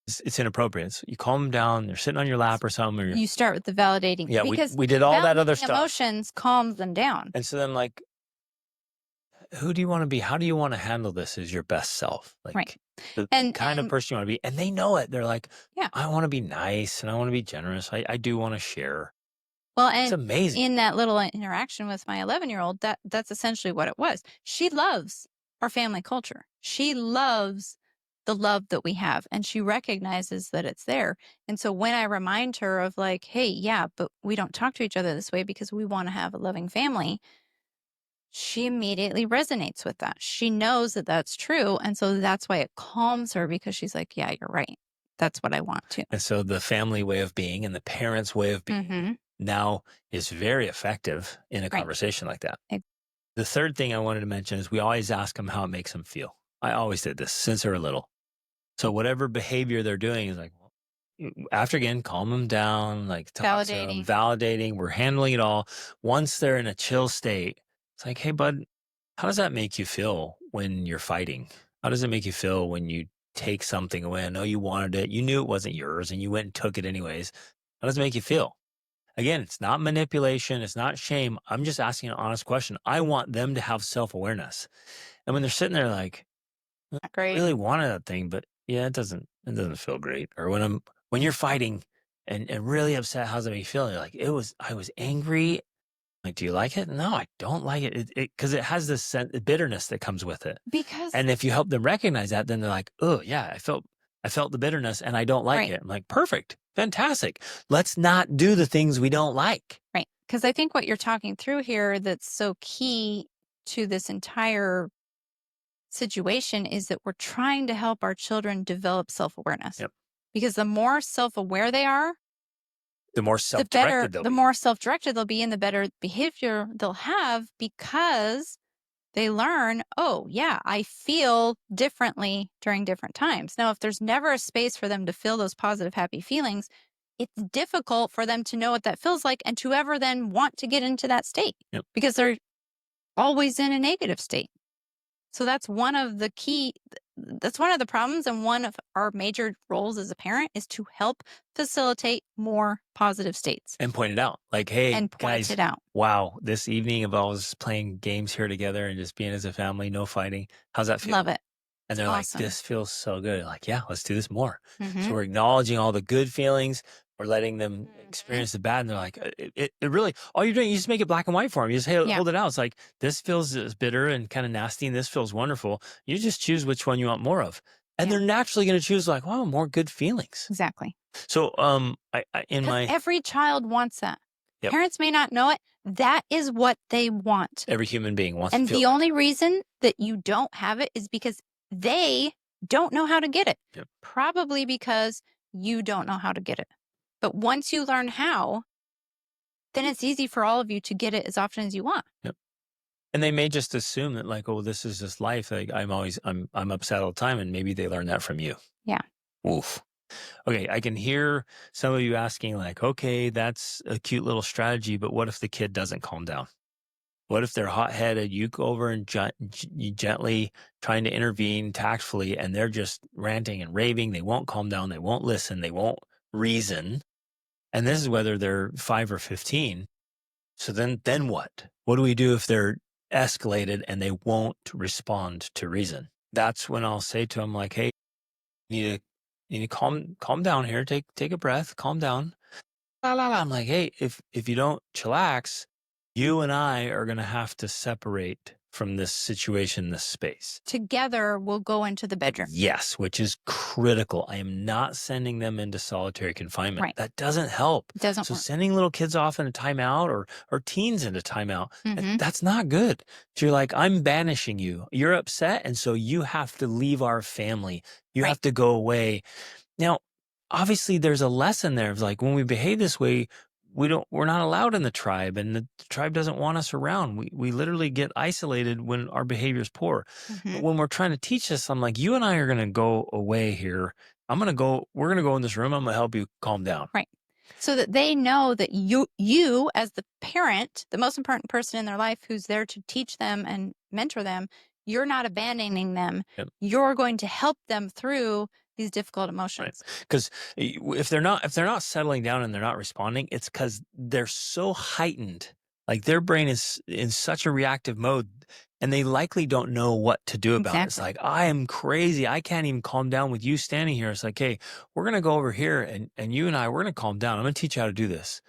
It's inappropriate. So you calm them down. They're sitting on your lap or something. Or You start with the validating. yeah, because we did all that other stuff. Emotions calms them down. And so then, like, who do you want to be? How do you want to handle this as your best self? Like, right. The and kind of person you want to be. And they know it. They're like, yeah, I want to be nice and I want to be generous. I do want to share. Well, It's and amazing. in that little interaction with my 11-year-old, that's essentially what it was. She loves our family culture. She loves the love that we have, and she recognizes that it's there. And so when I remind her of like, hey, yeah, but we don't talk to each other this way because we want to have a loving family, she immediately resonates with that. She knows that that's true. And so that's why it calms her, because she's like, yeah, you're right. That's what I want to. And so the family way of being and the parents' way of being now is very effective in a conversation like that. The third thing I wanted to mention is we always ask them how it makes them feel. I always did this since they were little. So whatever behavior they're doing is like, after again, calm them down, like talk to them, validating. We're handling it all. Once they're in a chill state, it's like, hey, bud, how does that make you feel when you're fighting? How does it make you feel when you take something away? I know you wanted it. You knew it wasn't yours and you went and took it anyways. How does it make you feel? Again, it's not manipulation. It's not shame. I'm just asking an honest question. I want them to have self-awareness. And when they're sitting there like, I really wanted that thing, but yeah, it doesn't feel great. Or when you're fighting and really upset, how's it make you feel? You're like, I was angry. Like, do you like it? No, I don't like it. Because it has this bitterness that comes with it. And if you help them recognize that, then they're like, oh yeah, I felt the bitterness and I don't like it. I'm like, perfect. Fantastic. Let's not do the things we don't like. Right. Because I think what you're talking through here that's so key to this entire situation is that we're trying to help our children develop self-awareness. Yep. Because the more self-aware they are, the more self-directed the more self-directed they'll be and the better behavior they'll have, because they learn, oh, yeah, I feel differently during different times. Now, if there's never a space for them to feel those positive, happy feelings, it's difficult for them to know what that feels like and to ever then want to get into that state Yep. because they're always in a negative state. So that's one of the that's one of the problems. And one of our major roles as a parent is to help facilitate more positive states And point it out. Like, hey, and point guys, it out. wow, this evening of all us playing games here together and just being as a family, no fighting. How's that feel? Love it. And It's they're like, awesome. this feels so good. Like, yeah, let's do this more. So Hmm. we're acknowledging all the good feelings. We're letting them Hmm. experience the bad. And they're like, it really, all you're doing, you just make it black and white for them. You just Yeah, hold it out. It's like, this feels bitter and kind of nasty. And this feels wonderful. You just choose which one you want more of. And yeah, they're naturally going to choose like, wow, more good feelings. exactly. So, in Because my, every child wants that. yep, Parents may not know it. That is what they want. every human being wants to And feel the good. only reason that you don't have it is because they don't know how to get it. Yep. Probably because you don't know how to get it. But once you learn how, then it's easy for all of you to get it as often as you want. Yep. And they may just assume that like, oh, this is just life. Like I'm upset all the time. And maybe they learn that from you. Yeah. Oof. Okay, I can hear some of you asking, like, okay, that's a cute little strategy, but what if the kid doesn't calm down? What if they're hot headed? You go over and you gently trying to intervene tactfully, and they're just ranting and raving. They won't calm down. They won't listen. They won't reason. And this is whether they're 5 or 15. So then what? What do we do if they're escalated and they won't respond to reason? That's when I'll say to them, like, hey, you need to calm down here. Take a breath, calm down. La, la, la. I'm like, hey, if you don't chillax, you and I are gonna have to separate from this situation, this space. Together, we'll go into the bedroom. Yes, which is critical. I am not sending them into solitary confinement. Right. That doesn't help. It doesn't So work. sending little kids off in a timeout or teens into timeout, Hmm. that's not good. So you're like, I'm banishing you. You're upset, and so you have to leave our family. You Right. have to go away. Now, obviously there's a lesson there of like when we behave this way, we're not allowed in the tribe, and the tribe doesn't want us around. We literally get isolated when our behavior is poor. But Hmm. when we're trying to teach this, I'm like, you and I are going to go away here. We're going to go in this room. I'm going to help you calm down. Right. So that they know that you as the parent, the most important person in their life who's there to teach them and mentor them, you're not abandoning them. Yep. You're going to help them through these difficult Right. emotions. Because if they're not settling down and they're not responding, it's because they're so heightened. Like their brain is in such a reactive mode, and they likely don't know what to do about it. It's Exactly. like, I am crazy. I can't even calm down with you standing here. It's like, hey, we're gonna go over here, and you and I, we're gonna calm down. I'm gonna teach you how to do this.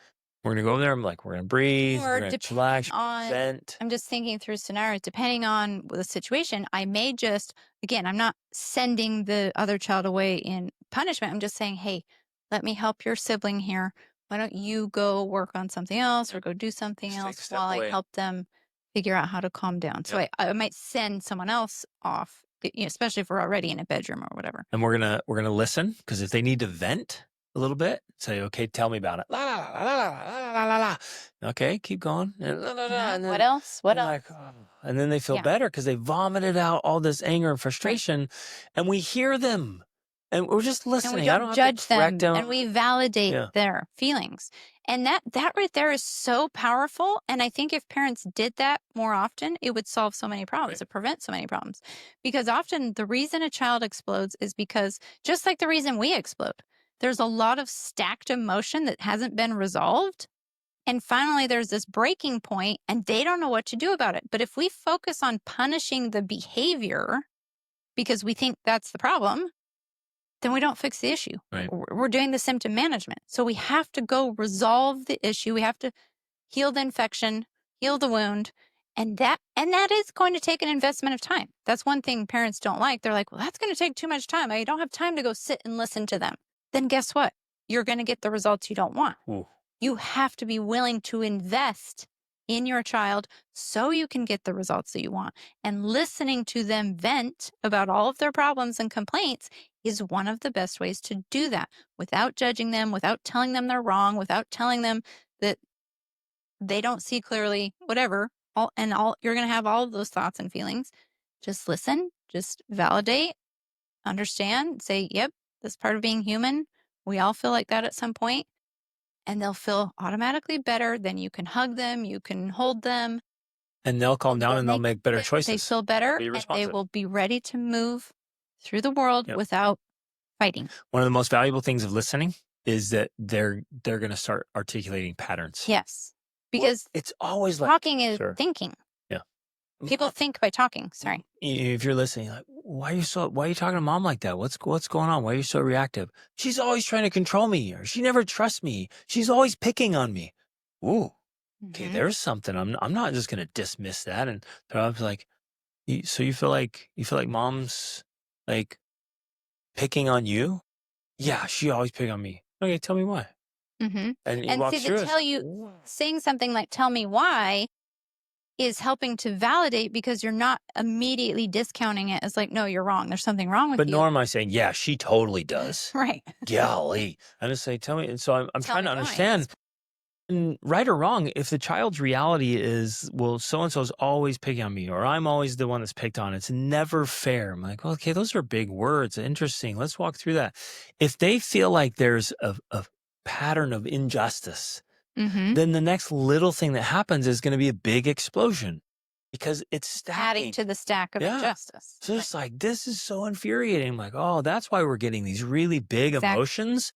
We're gonna go over there. I'm like, we're gonna breathe. Or We're gonna depending chillax, on, vent. I'm just thinking through scenarios, depending on the situation, I may just, again, I'm not sending the other child away in punishment. I'm just saying, hey, let me help your sibling here. Why don't you go work on something else or go do something Just take a else step while I away. help them figure out how to calm down? So Yep. I might send someone else off, especially if we're already in a bedroom or whatever. And we're gonna listen, because if they need to vent a little bit, say, okay, tell me about it. La la la la la la la la la. Okay, keep going. And, la, la, la, and What then else? What they're else? like, oh. And then they feel Yeah. better because they vomited out all this anger and frustration, and we hear them, and we're just And we listening. I don't don't have to judge correct them them. and we validate Yeah, their feelings. And that right there is so powerful. And I think if parents did that more often, it would solve so many problems, right. it prevent so many problems. Because often the reason a child explodes is because, just like the reason we explode, there's a lot of stacked emotion that hasn't been resolved. And finally, there's this breaking point and they don't know what to do about it. But if we focus on punishing the behavior because we think that's the problem, then we don't fix the issue. Right. We're doing the symptom management. So we have to go resolve the issue. We have to heal the infection, heal the wound. And that is going to take an investment of time. That's one thing parents don't like. They're like, well, that's going to take too much time. I don't have time to go sit and listen to them. Then guess what? You're going to get the results you don't want. Ooh. You have to be willing to invest in your child so you can get the results that you want. And listening to them vent about all of their problems and complaints is one of the best ways to do that without judging them, without telling them they're wrong, without telling them that they don't see clearly, whatever. You're going to have all of those thoughts and feelings. Just listen, just validate, understand, say, yep, that's part of being human. We all feel like that at some point. and they'll feel automatically better. Then you can hug them, you can hold them. And they'll calm down Then and they'll make better they choices. feel better, Be and they responsive. will be ready to move through the world Yep. without fighting. One of the most valuable things of listening is that they're going to start articulating patterns. Yes, Well, because it's always like talking is sure. thinking. Yeah. People think by talking. Sorry. If you're listening, like, why are you talking to mom like that? What's going on? Why are you so reactive? She's always trying to control me, or she never trusts me. She's always picking on me. Ooh, okay, Mhm. there's something. I'm not just going to dismiss that. And I was like, so you feel like mom's like picking on you? Yeah, she always pick on me. Okay, tell me why. Mhm. And he And see, walks through it. saying something like "tell me why" is helping to validate, because you're not immediately discounting it as like, "No, you're wrong. There's something wrong with But you." nor am I saying, yeah, she totally does. Right. Golly. I just say, tell me. And so I'm Tell trying me to why. understand. And right or wrong, if the child's reality is, well, so and so's always picking on me, or I'm always the one that's picked on, it's never fair. I'm like, well, okay, those are big words. Interesting. Let's walk through that. If they feel like there's a pattern of injustice, Mhm. then the next little thing that happens is going to be a big explosion because it's Adding stacking. to the stack of Yeah. injustice. So it's like, this is so infuriating. I'm like, oh, that's why we're getting these really big Exactly. emotions,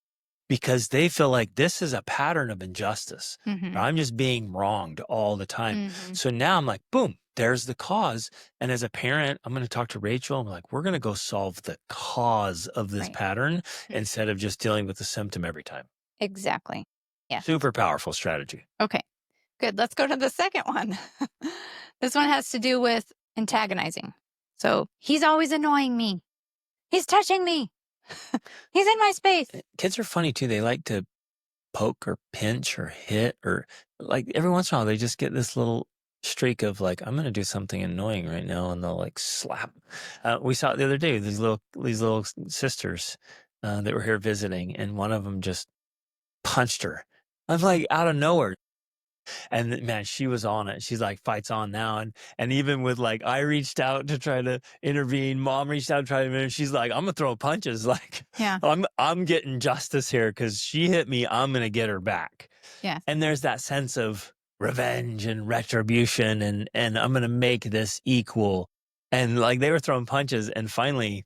because they feel like this is a pattern of injustice. Mhm. I'm just being wronged all the time. Mhm. So now I'm like, boom, there's the cause. And as a parent, I'm going to talk to Rachel. I'm like, we're going to go solve the cause of this Right. pattern instead of just dealing with the symptom every time. Exactly. Yes. Super powerful strategy. Okay. Good. Let's go to the second one. This one has to do with antagonizing. So, he's always annoying me. He's touching me. He's in my space. Kids are funny too. They like to poke or pinch or hit, or like every once in a while they just get this little streak of like, I'm going to do something annoying right now, and they'll like slap. We saw it the other day, these little sisters that were here visiting, and one of them just punched her. I'm like, out of nowhere. And man, she was on it. She's like, fights on now. And even with like, I reached out to try to intervene. Mom reached out to try to intervene. She's like, I'm gonna throw punches. Like, Yeah. I'm getting justice here because she hit me. I'm gonna get her back. Yeah. And there's that sense of revenge and retribution, and I'm gonna make this equal. And like they were throwing punches, and finally,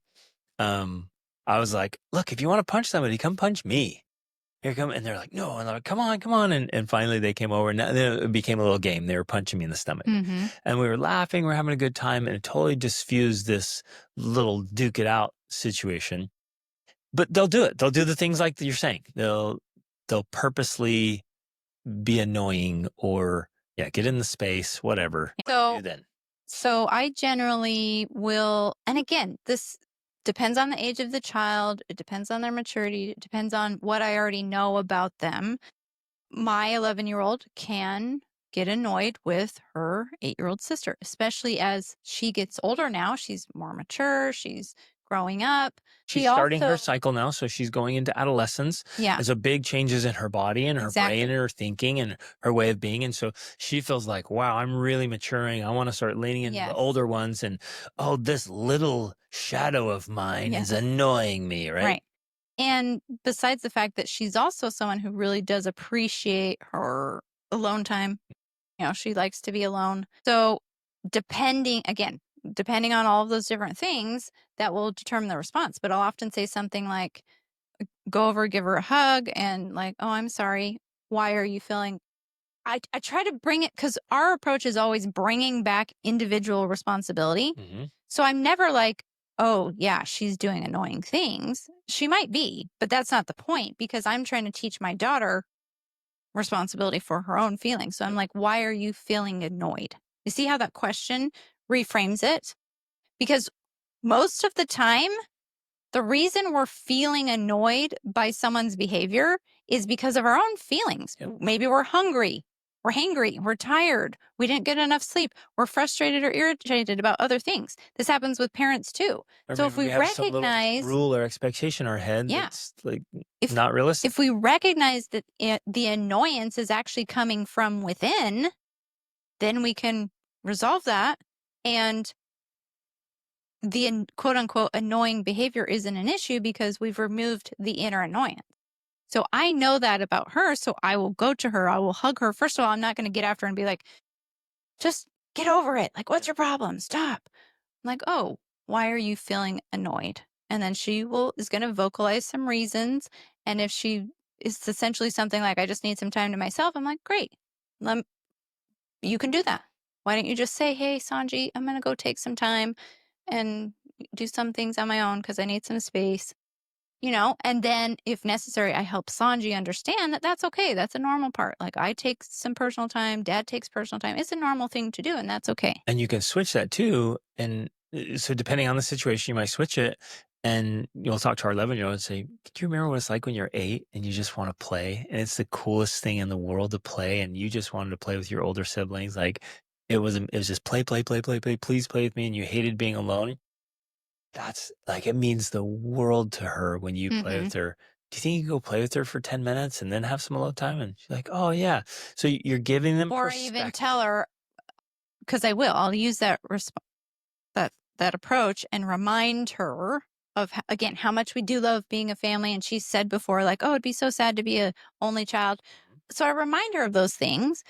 I was like, look, if you want to punch somebody, come punch me. Here come, and they're like, no, and they're like, come on, and finally they came over, and then it became a little game. They were punching me in the stomach, Mhm. and we were laughing, we are having a good time, and it totally diffused this little duke it out situation. But they'll do it. They'll do the things like you're saying. They'll purposely be annoying, or get in the space, whatever. What do you do then? So I generally will, and again, this depends on the age of the child. It depends on their maturity. It depends on what I already know about them. My 11-year-old can get annoyed with her 8-year-old sister, especially as she gets older now. She's more mature. She's growing up. She's She starting her also, cycle now, so she's going into adolescence. yeah, And so big changes in her body and her exactly. brain and her thinking and her way of being. And so she feels like, wow, I'm really maturing. I want to start leaning into the Yes. older ones. And oh, this little shadow of mine Yes. is annoying me, right? Right. And besides the fact that she's also someone who really does appreciate her alone time. She likes to be alone. So depending on all of those different things, that will determine the response. But I'll often say something like, go over, give her a hug, and like, oh, I'm sorry. Why are you feeling? I try to bring it, because our approach is always bringing back individual responsibility. Mm-hmm. So I'm never like, oh, yeah, she's doing annoying things. She might be, but that's not the point, because I'm trying to teach my daughter responsibility for her own feelings. So I'm like, why are you feeling annoyed? You see how that question reframes it? Because most of the time, the reason we're feeling annoyed by someone's behavior is because of our own feelings. Yep. Maybe we're hungry, we're hangry, we're tired, we didn't get enough sleep, we're frustrated or irritated about other things. This happens with parents too. Or So maybe if we have some little recognize, rule or expectation in our head yeah, that's like if not realistic. if we recognize that the annoyance is actually coming from within, then we can resolve that. And the quote unquote annoying behavior isn't an issue because we've removed the inner annoyance. So I know that about her. So I will go to her. I will hug her. First of all, I'm not going to get after her and be like, just get over it. Like, what's your problem? Stop. I'm like, oh, why are you feeling annoyed? And then is going to vocalize some reasons. And if she is essentially something like, I just need some time to myself, I'm like, great. Lem- you can do that. Why don't you just say, hey, Sanji, I'm going to go take some time and do some things on my own because I need some space, and then if necessary, I help Sanji understand that that's okay. That's a normal part. Like I take some personal time, dad takes personal time. It's a normal thing to do, and that's okay. And you can switch that too. And so depending on the situation, you might switch it. And you'll talk to our 11-year-old and say, "Do you remember what it's like when you're 8 and you just want to play? And it's the coolest thing in the world to play. And you just wanted to play with your older siblings. Like it was just play, play, play, play, play. Please play with me. And you hated being alone." That's like, it means the world to her when you play Hmm. with her. Do you think you could go play with her for 10 minutes and then have some alone time? And she's like, "Oh, yeah." So you're giving them Or I even tell perspective. her, because I'll use that approach and remind her of again how much we do love being a family. And she said before, like, oh, it'd be so sad to be a only child. So I remind her of those things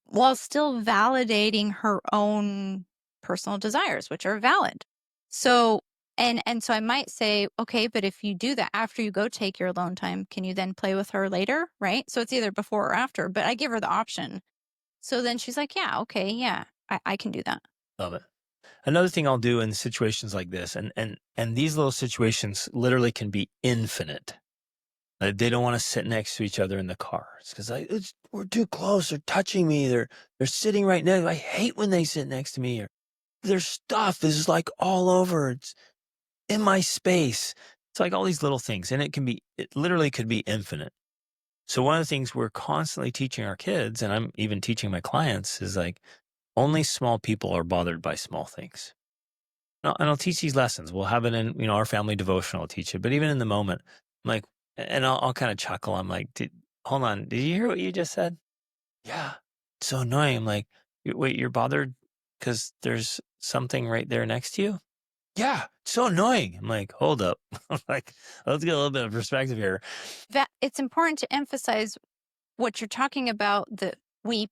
while still validating her own personal desires, which are valid. So, and so I might say, okay, but if you do that after you go take your alone time, can you then play with her later? Right. So it's either before or after, but I give her the option. So then she's like, yeah, okay, yeah, I can do that. Love it. Another thing I'll do in situations like this, and these little situations literally can be infinite. They don't want to sit next to each other in the car. It's because we're too close. They're touching me. They're sitting right next. I hate when they sit next to me. Or their stuff is like all over. It's in my space. It's like all these little things, and it literally could be infinite. So one of the things we're constantly teaching our kids, and I'm even teaching my clients, is like only small people are bothered by small things. And I'll teach these lessons. We'll have it in, our family devotional. I'll teach it. But even in the moment, I'm like, and I'll kind of chuckle. I'm like, hold on. Did you hear what you just said? Yeah. It's so annoying. I'm like, wait, you're bothered because there's something right there next to you? Yeah. It's so annoying. I'm like, hold up. I'm like, let's get a little bit of perspective here. That it's important to emphasize what you're talking about, that we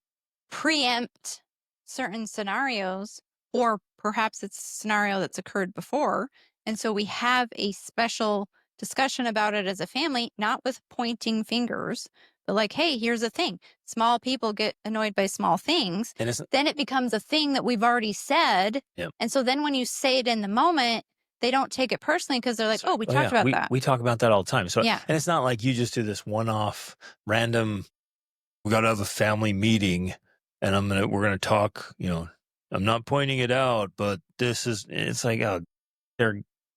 preempt certain scenarios, or perhaps it's a scenario that's occurred before. And so we have a special discussion about it as a family, not with pointing fingers, but like, hey, here's the thing. Small people get annoyed by small things. And it's, Then it becomes a thing that we've already said. yeah. And so then when you say it in the moment, they don't take it personally because they're like, Sorry. oh, we Oh talked yeah. about We, that. we talk about that all the time. So, Yeah. and it's not like you just do this one-off random, we got to have a family meeting and we're going to talk, I'm not pointing it out, but it's like, oh,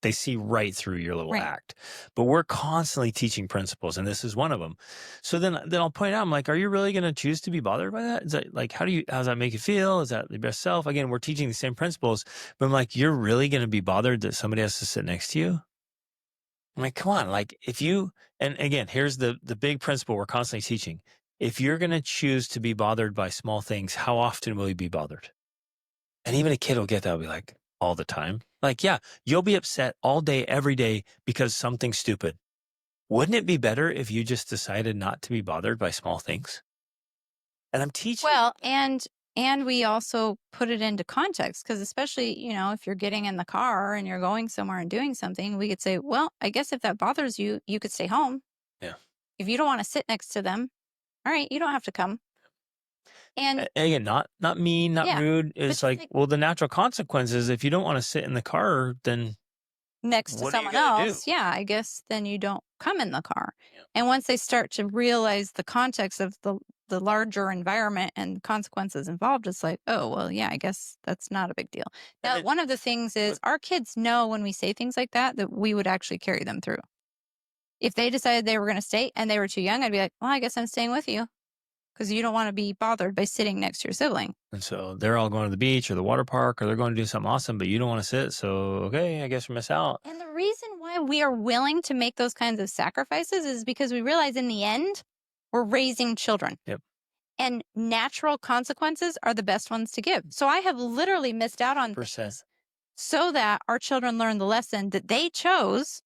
they see right through your little Right. act. But we're constantly teaching principles, and this is one of them. So then I'll point out, I'm like, are you really going to choose to be bothered by that? Is that like, how does that make you feel? Is that the best self? Again, we're teaching the same principles, but I'm like, you're really going to be bothered that somebody has to sit next to you? I'm like, come on, like and again, here's the big principle we're constantly teaching. If you're going to choose to be bothered by small things, how often will you be bothered? And even a kid will get that, will be like, all the time. Like, yeah, you'll be upset all day, every day because something's stupid. Wouldn't it be better if you just decided not to be bothered by small things? And I'm teaching. Well, and we also put it into context, because especially, if you're getting in the car and you're going somewhere and doing something, we could say, well, I guess if that bothers you, you could stay home. Yeah. If you don't want to sit next to them, all right, you don't have to come. And Again, not mean, not yeah, rude. but It's just like, like well, the natural consequences, if you don't want to sit in the car, then next to what are you someone going to do? else, yeah, I guess then you don't come in the car. Yeah. And once they start to realize the context of the larger environment and consequences involved, it's like, oh, well, yeah, I guess that's not a big deal. And Now, then, one of the things is our kids know when we say things like that we would actually carry them through. If they decided they were going to stay and they were too young, I'd be like, well, I guess I'm staying with you because you don't want to be bothered by sitting next to your sibling. and so they're all going to the beach or the water park, or they're going to do something awesome, but you don't want to sit. So, okay, I guess we miss out. And the reason why we are willing to make those kinds of sacrifices is because we realize in the end, we're raising children. Yep. And natural consequences are the best ones to give. So I have literally missed out on 100%. things so that our children learn the lesson that they chose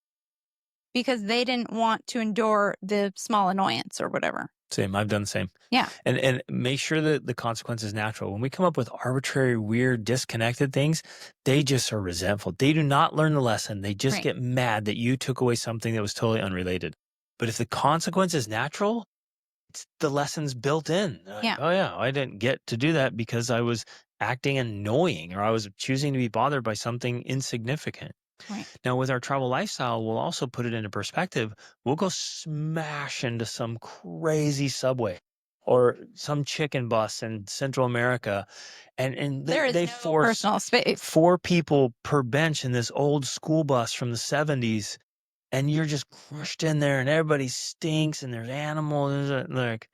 because they didn't want to endure the small annoyance or whatever. Same. I've done the same. Yeah. And make sure that the consequence is natural. When we come up with arbitrary, weird, disconnected things, they just are resentful. They do not learn the lesson. They just Right. get mad that you took away something that was totally unrelated. But if the consequence is natural, it's the lesson's built in. They're like, Yeah. oh yeah, I didn't get to do that because I was acting annoying or I was choosing to be bothered by something insignificant. Right. Now, with our travel lifestyle, we'll also put it into perspective. We'll go smash into some crazy subway or some chicken bus in Central America, and There is they no force personal space. 4 people per bench in this old school bus from the 70s, and you're just crushed in there, and everybody stinks, and there's animals. Like,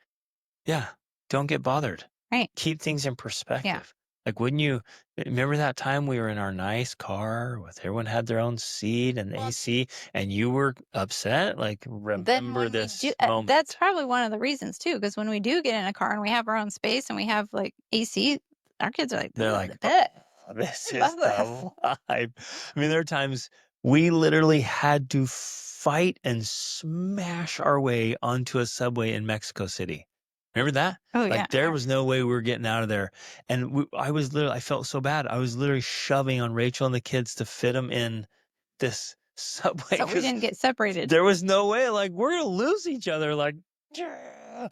yeah, don't get bothered. Right. Keep things in perspective. Like, wouldn't you remember that time we were in our nice car with everyone had their own seat and the Well, AC and you were upset? Like, then remember when we do, this that's moment. probably one of the reasons too, because when we do get in a car and we have our own space and we have like AC, our kids are like, They're "Ugh, like, the bed. oh, this I is love the this." vibe. I mean, there are times we literally had to fight and smash our way onto a subway in Mexico City. Remember that? Oh yeah. Like there was no way we were getting out of there. And I felt so bad. I was literally shoving on Rachel and the kids to fit them in this subway So we because didn't get separated. there was no way. Like we're gonna lose each other. Like, "Yeah."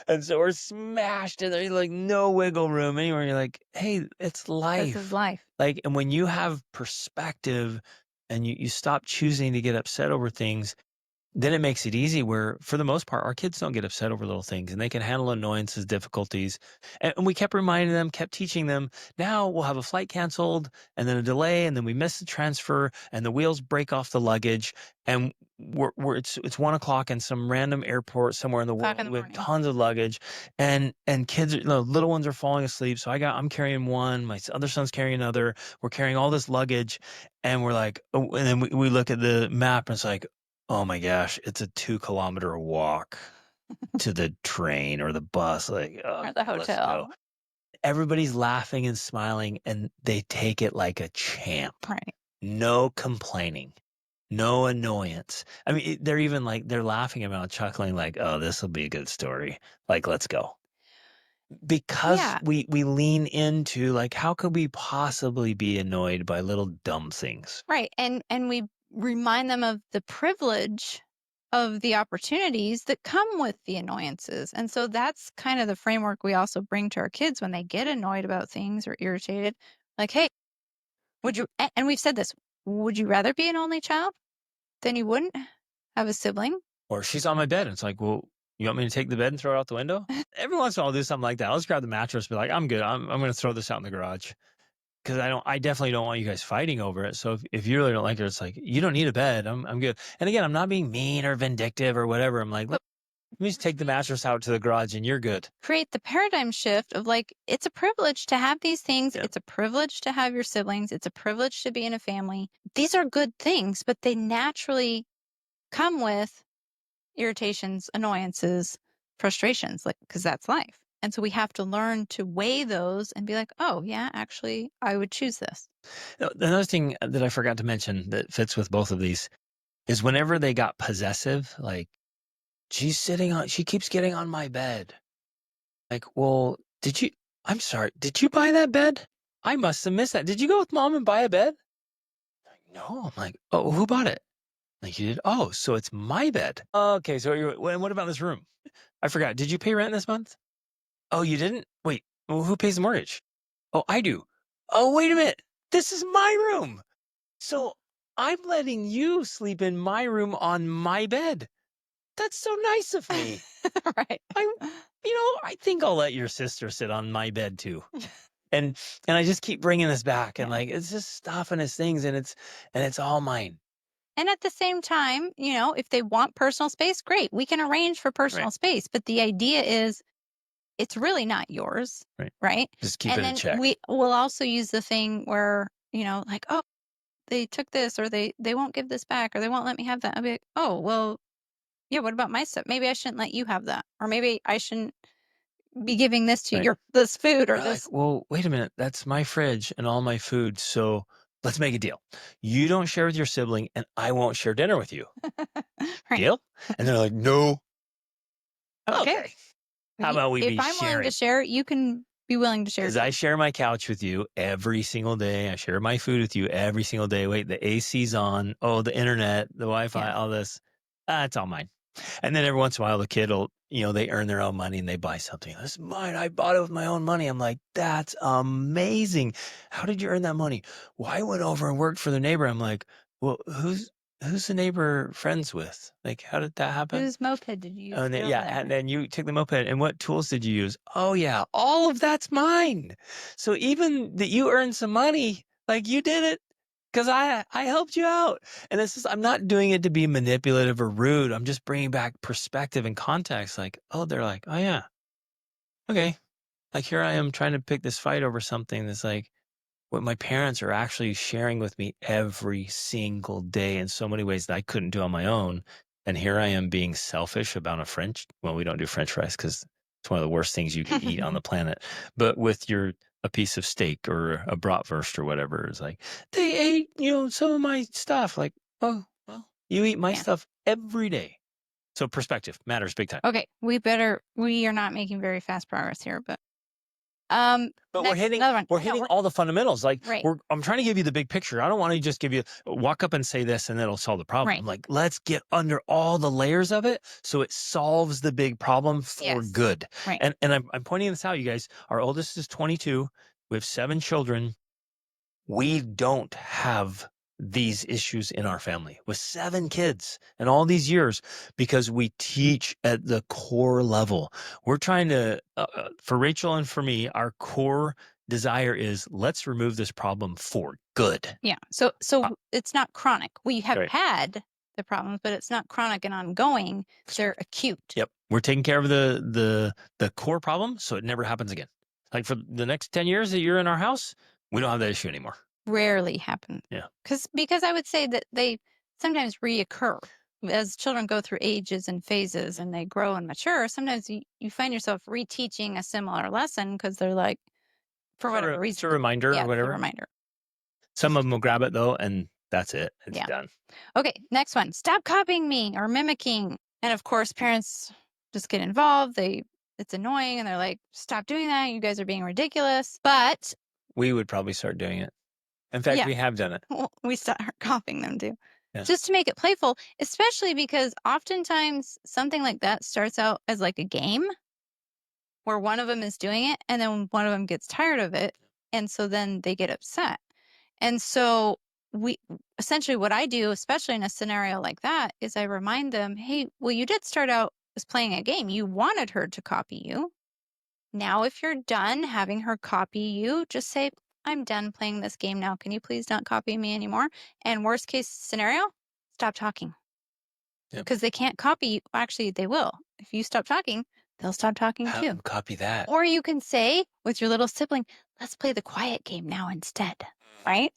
And so we're smashed in there. Like no wiggle room anywhere. You're like, hey, it's This is life. life. Like, and when you have perspective and you stop choosing to get upset over things, then it makes it easy where, for the most part, our kids don't get upset over little things and they can handle annoyances, difficulties. And we kept reminding them, kept teaching them. Now we'll have a flight canceled and then a delay, and then we miss the transfer and the wheels break off the luggage. And it's 1 o'clock in some random airport somewhere in the O'clock world in the with morning. tons of luggage. And kids, little ones are falling asleep. So I'm carrying one, my other son's carrying another. We're carrying all this luggage. And we're like, oh, and then we look at the map and it's like, oh my gosh, it's a 2-kilometer walk to the train or the bus. Like, oh, Or the let's go. hotel. Everybody's laughing and smiling, and they take it like a champ. Right. No complaining, no annoyance. I mean, they're even like, they're laughing about chuckling, like, oh, this will be a good story. Like, let's go. Because Yeah. we lean into like, how could we possibly be annoyed by little dumb things? Right. And we remind them of the privilege of the opportunities that come with the annoyances. And so that's kind of the framework we also bring to our kids when they get annoyed about things or irritated. Like, hey, would you, and we've said this, would you rather be an only child than you wouldn't have a sibling? Or she's on my bed. And it's like, well, you want me to take the bed and throw it out the window? Every once in a while, I'll do something like that. I'll just grab the mattress, be like, I'm good. I'm going to throw this out in the garage. Because I definitely don't want you guys fighting over it. So if you really don't like it, it's like, you don't need a bed. I'm good. And again, I'm not being mean or vindictive or whatever. I'm like, let me just take the mattress out to the garage and you're good. Create the paradigm shift of like, it's a privilege to have these things. Yeah. It's a privilege to have your siblings. It's a privilege to be in a family. These are good things, but they naturally come with irritations, annoyances, frustrations, like, because that's life. And so we have to learn to weigh those and be like, oh, yeah, actually, I would choose this. Another thing that I forgot to mention that fits with both of these is whenever they got possessive, like, she keeps getting on my bed. Like, well, I'm sorry, did you buy that bed? I must have missed that. Did you go with mom and buy a bed? Like, no. I'm like, oh, who bought it? Like, you did? Oh, so it's my bed. Okay, so what about this room? I forgot. Did you pay rent this month? Oh, you didn't? Wait, well, who pays the mortgage? Oh, I do. Oh, wait a minute. This is my room. So I'm letting you sleep in my room on my bed. That's so nice of me. Right. I think I'll let your sister sit on my bed too. And I just keep bringing this back and Yeah. like, it's just stuff and it's things and it's all mine. And at the same time, if they want personal space, great. We can arrange for personal Right. space. But the idea is it's really not yours. Right. Right. Just keep And it in then check. we will also use the thing where, like, oh, they took this or they won't give this back or they won't let me have that. I'll be like, oh, well, yeah, what about my stuff? Maybe I shouldn't let you have that. Or maybe I shouldn't be giving this to Right. this food or You're like, this. well, wait a minute. That's my fridge and all my food. So let's make a deal. You don't share with your sibling and I won't share dinner with you. Right. Deal? And they're like, no. Okay. Okay. How about we If be I'm willing to sharing? share, you can be willing to share. Because I share my couch with you every single day. I share my food with you every single day. Wait, the AC's on. Oh, the internet, the Wi-Fi, Yeah. all this. It's all mine. And then every once in a while, the kid will, they earn their own money and they buy something. This is mine. I bought it with my own money. I'm like, that's amazing. How did you earn that money? Well, I went over and worked for the neighbor. I'm like, well, who's the neighbor friends with? Like, how did that happen? Whose moped did you use? And to then, get over yeah, there? and then you took the moped. And what tools did you use? Oh, yeah, all of that's mine. So even that you earned some money, like you did it because I helped you out. And I'm not doing it to be manipulative or rude. I'm just bringing back perspective and context. Like, oh, they're like, oh, yeah, okay. Like here I am trying to pick this fight over something that's like what my parents are actually sharing with me every single day in so many ways that I couldn't do on my own. And here I am being selfish about well, we don't do French fries because it's one of the worst things you can eat on the planet. But with a piece of steak or a bratwurst or whatever, it's like, they ate, some of my stuff. Like, oh, well, you eat my Yeah. stuff every day. So perspective matters big time. Okay, we are not making very fast progress here, but We're hitting another one. we're hitting all the fundamentals. Like Right. I'm trying to give you the big picture. I don't want to just give you walk up and say this and then it'll solve the problem. Right. I'm like, let's get under all the layers of it so it solves the big problem for Yes. good. Right. And I'm pointing this out, you guys. Our oldest is 22. We have 7 children. We don't have these issues in our family with 7 kids and all these years because we teach at the core level. We're trying to, for Rachel and for me, our core desire is let's remove this problem for good. Yeah. So it's not chronic. We have Right. had the problems, but it's not chronic and ongoing. They're acute. Yep. We're taking care of the core problem so it never happens again. Like for the next 10 years that you're in our house, we don't have that issue anymore. Rarely happen. Yeah. Because I would say that they sometimes reoccur as children go through ages and phases and they grow and mature. Sometimes you find yourself reteaching a similar lesson because they're like, for whatever reason. It's a reminder or whatever. It's a reminder. Some of them will grab it though, and that's it. It's done. Okay, next one. Stop copying me or mimicking. And of course, parents just get involved. It's annoying and they're like, stop doing that. You guys are being ridiculous. But we would probably start doing it. In fact, we have done it. We start copying them too. Yeah. Just to make it playful, especially because oftentimes something like that starts out as like a game where one of them is doing it and then one of them gets tired of it. And so then they get upset. And so essentially what I do, especially in a scenario like that, is I remind them, hey, well, you did start out as playing a game. You wanted her to copy you. Now, if you're done having her copy you, just say, I'm done playing this game now. Can you please not copy me anymore? And worst case scenario, stop talking. Because they can't copy you. Actually, they will. If you stop talking, they'll stop talking Have too. them copy that. Or you can say with your little sibling, let's play the quiet game now instead, right?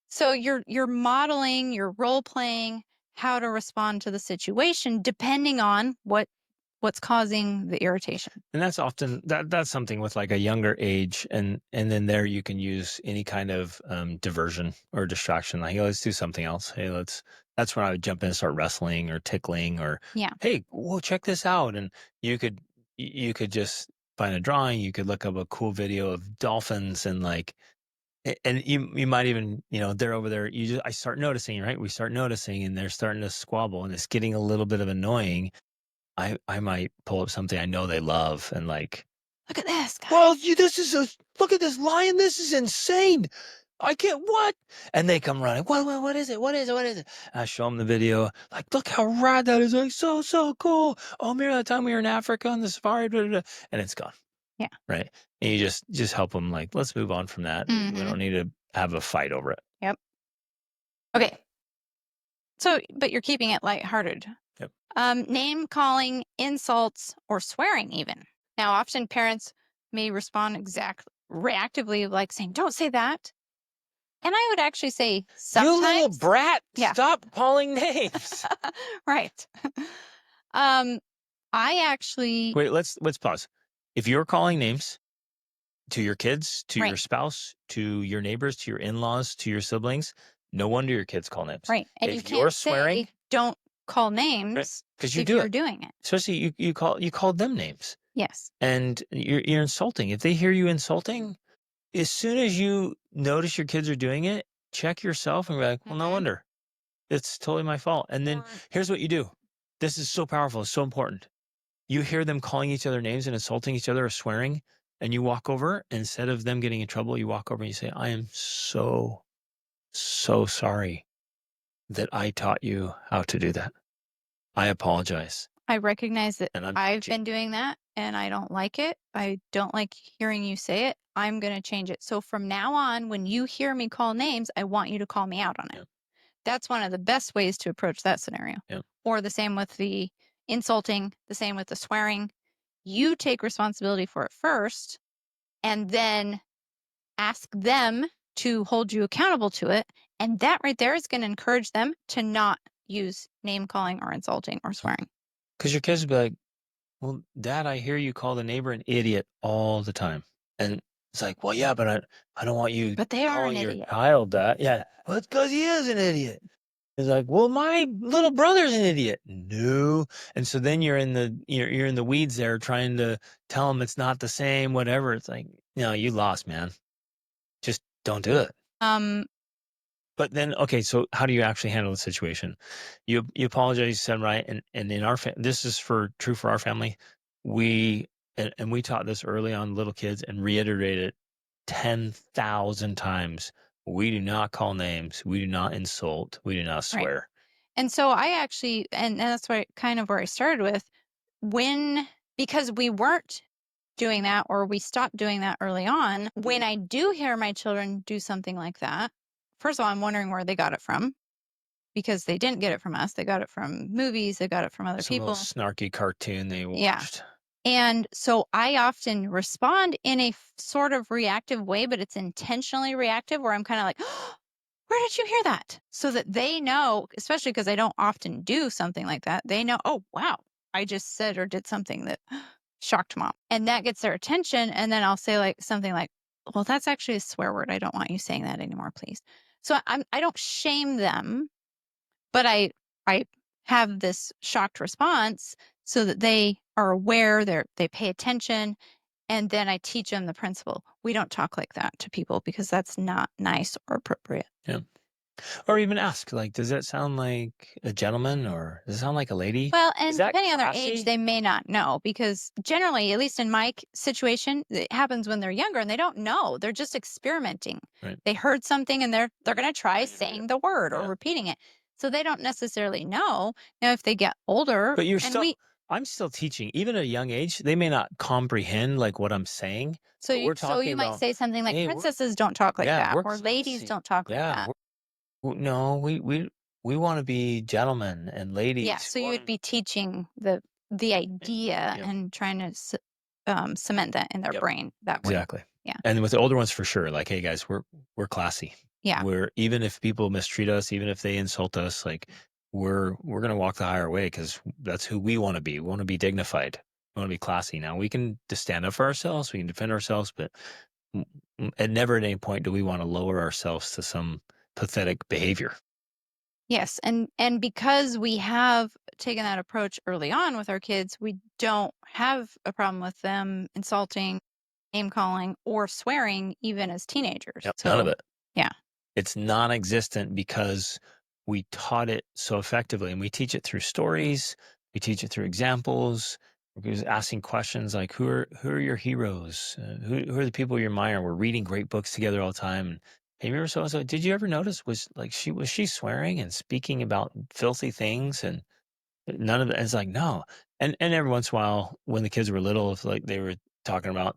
So you're modeling, you're role playing how to respond to the situation depending on what's causing the irritation. And that's often that's something with like a younger age, and then there you can use any kind of diversion or distraction. Like, hey, let's do something else. Hey, that's when I would jump in and start wrestling or tickling or hey, well, check this out. And you could just find a drawing. You could look up a cool video of dolphins and like. And you might even, they're over there. I start noticing, right? We start noticing and they're starting to squabble and it's getting a little bit of annoying. I might pull up something I know they love and like, look at this, guys. Well, look at this lion. This is insane. I can't, what? And they come running. What is it? What is it? What is it? And I show them the video. Like, look how rad that is. Like, so cool. Oh, remember that time we were in Africa on the safari? Blah, blah, blah. And it's gone. Yeah. Right. And you just help them like, let's move on from that. We don't need to have a fight over it. Yep. Okay. So, but you're keeping it lighthearted. Yep. Name calling, insults, or swearing even. Now, often parents may respond reactively, like saying, don't say that. And I would actually say sometimes. You little brat, stop calling names. Right. I actually. Wait, let's pause. If you're calling names, to your kids, to your Right. spouse, to your neighbors, to your in-laws, to your siblings. No wonder your kids call names. Right. And you If you're can't swearing, say, don't call right? names Because you if do you're it. doing it. Especially you called them names, Yes. and you're insulting. If they hear you insulting, as soon as you notice your kids are doing it, check yourself and be like, well, no Hmm. wonder. It's totally my fault. And then Or here's what you do. This is so powerful. It's so important. You hear them calling each other names and insulting each other or swearing, and you walk over, instead of them getting in trouble, you walk over and you say, I am so, so sorry that I taught you how to do that. I apologize. I recognize that And I'm I've teaching. been doing that and I don't like it. I don't like hearing you say it. I'm going to change it. So from now on, when you hear me call names, I want you to call me out on it. Yeah. That's one of the best ways to approach that scenario. Yeah. Or the same with the insulting, the same with the swearing. You take responsibility for it first and then ask them to hold you accountable to it. And that right there is going to encourage them to not use name calling or insulting or swearing. Because your kids will be like, well, Dad, I hear you call the neighbor an idiot all the time. And it's like, well, yeah, but I don't want you But they are an calling your idiot. child that. Yeah. Well, it's because he is an idiot. It's like, well, my little brother's an idiot. No. And so then you're in the weeds there trying to tell him it's not the same, whatever. It's like, no, you lost, man. Just don't do it. Um, But then, okay, so how do you actually handle the situation? You apologize, you said right, and in our this is true for our family. We and we taught this early on little kids and reiterated it 10,000 times. We do not call names. We do not insult. We do not right. swear. And so I actually, and that's where kind of where I started with because we weren't doing that or we stopped doing that early on. When I do hear my children do something like that, first of all, I'm wondering where they got it from because they didn't get it from us. They got it from movies. They got it from other Some little people. snarky cartoon they Yeah. watched. And so I often respond in a sort of reactive way, but it's intentionally reactive where I'm kind of like, where did you hear that? So that they know, especially because I don't often do something like that, they know, oh, wow, I just said or did something that shocked mom. And that gets their attention. And then I'll say something like, well, that's actually a swear word. I don't want you saying that anymore, please. So I don't shame them, but I have this shocked response so that they are aware, they pay attention, and then I teach them the principle. We don't talk like that to people because that's not nice or appropriate. Yeah. Or even ask, like, does that sound like a gentleman or does it sound like a lady? Well, Is and that depending on their age, classy? they may not know because generally, at least in my situation, it happens when they're younger and they don't know. They're just experimenting. Right. They heard something and they're going to try saying the word or Yeah. repeating it. So they don't necessarily know. Now, if they get older, But and I'm still teaching, even at a young age, they may not comprehend like what I'm saying, so but we're so talking you might about, say something like hey, princesses don't talk like that we're or ladies classy. don't talk like Yeah. that. No, we want to be gentlemen and Yeah, ladies. so We you want would to, be teaching the idea yeah, and trying to cement that in their yep, brain that way. exactly. Yeah. And with the older ones for sure, like, hey guys, we're classy. Yeah. We're, even if people mistreat us, even if they insult us, like we're gonna walk the higher way because that's who we want to be. We want to be dignified. We want to be classy. Now we can just stand up for ourselves. We can defend ourselves, but at never at any point do we want to lower ourselves to some pathetic behavior. Yes, and because we have taken that approach early on with our kids, we don't have a problem with them insulting, name calling, or swearing even as teenagers. Yep, none of So, it. yeah. It's non-existent because we taught it so effectively, and we teach it through stories. We teach it through examples. We're just asking questions like, who are your heroes? Who are the people you admire? We're reading great books together all the time. And hey, remember so and so? Did you ever notice was she swearing and speaking about filthy things? And none of it. It's like, no. And every once in a while, when the kids were little, if like they were talking about,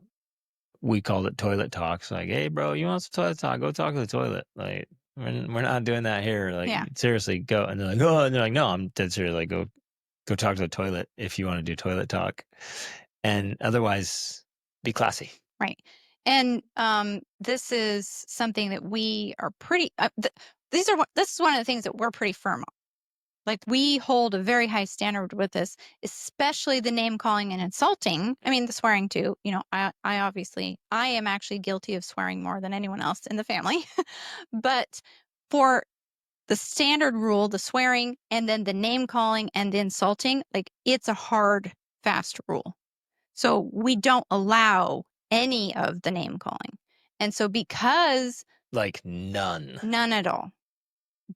we called it toilet talks. Like, hey, bro, you want some toilet talk? Go talk to the toilet. Like, we're not doing that here. Like, Yeah. seriously, go. And they're like, oh, and they're like, no, I'm dead serious. Like, go talk to the toilet if you want to do toilet talk. And otherwise, be classy. Right. And this is something that we are pretty this is one of the things that we're pretty firm on. Like, we hold a very high standard with this, especially the name calling and insulting. I mean, the swearing too. I am actually guilty of swearing more than anyone else in the family. But for the standard rule, the swearing, and then the name calling and the insulting, like, it's a hard, fast rule. So we don't allow any of the name calling. And so because Like none. none at all,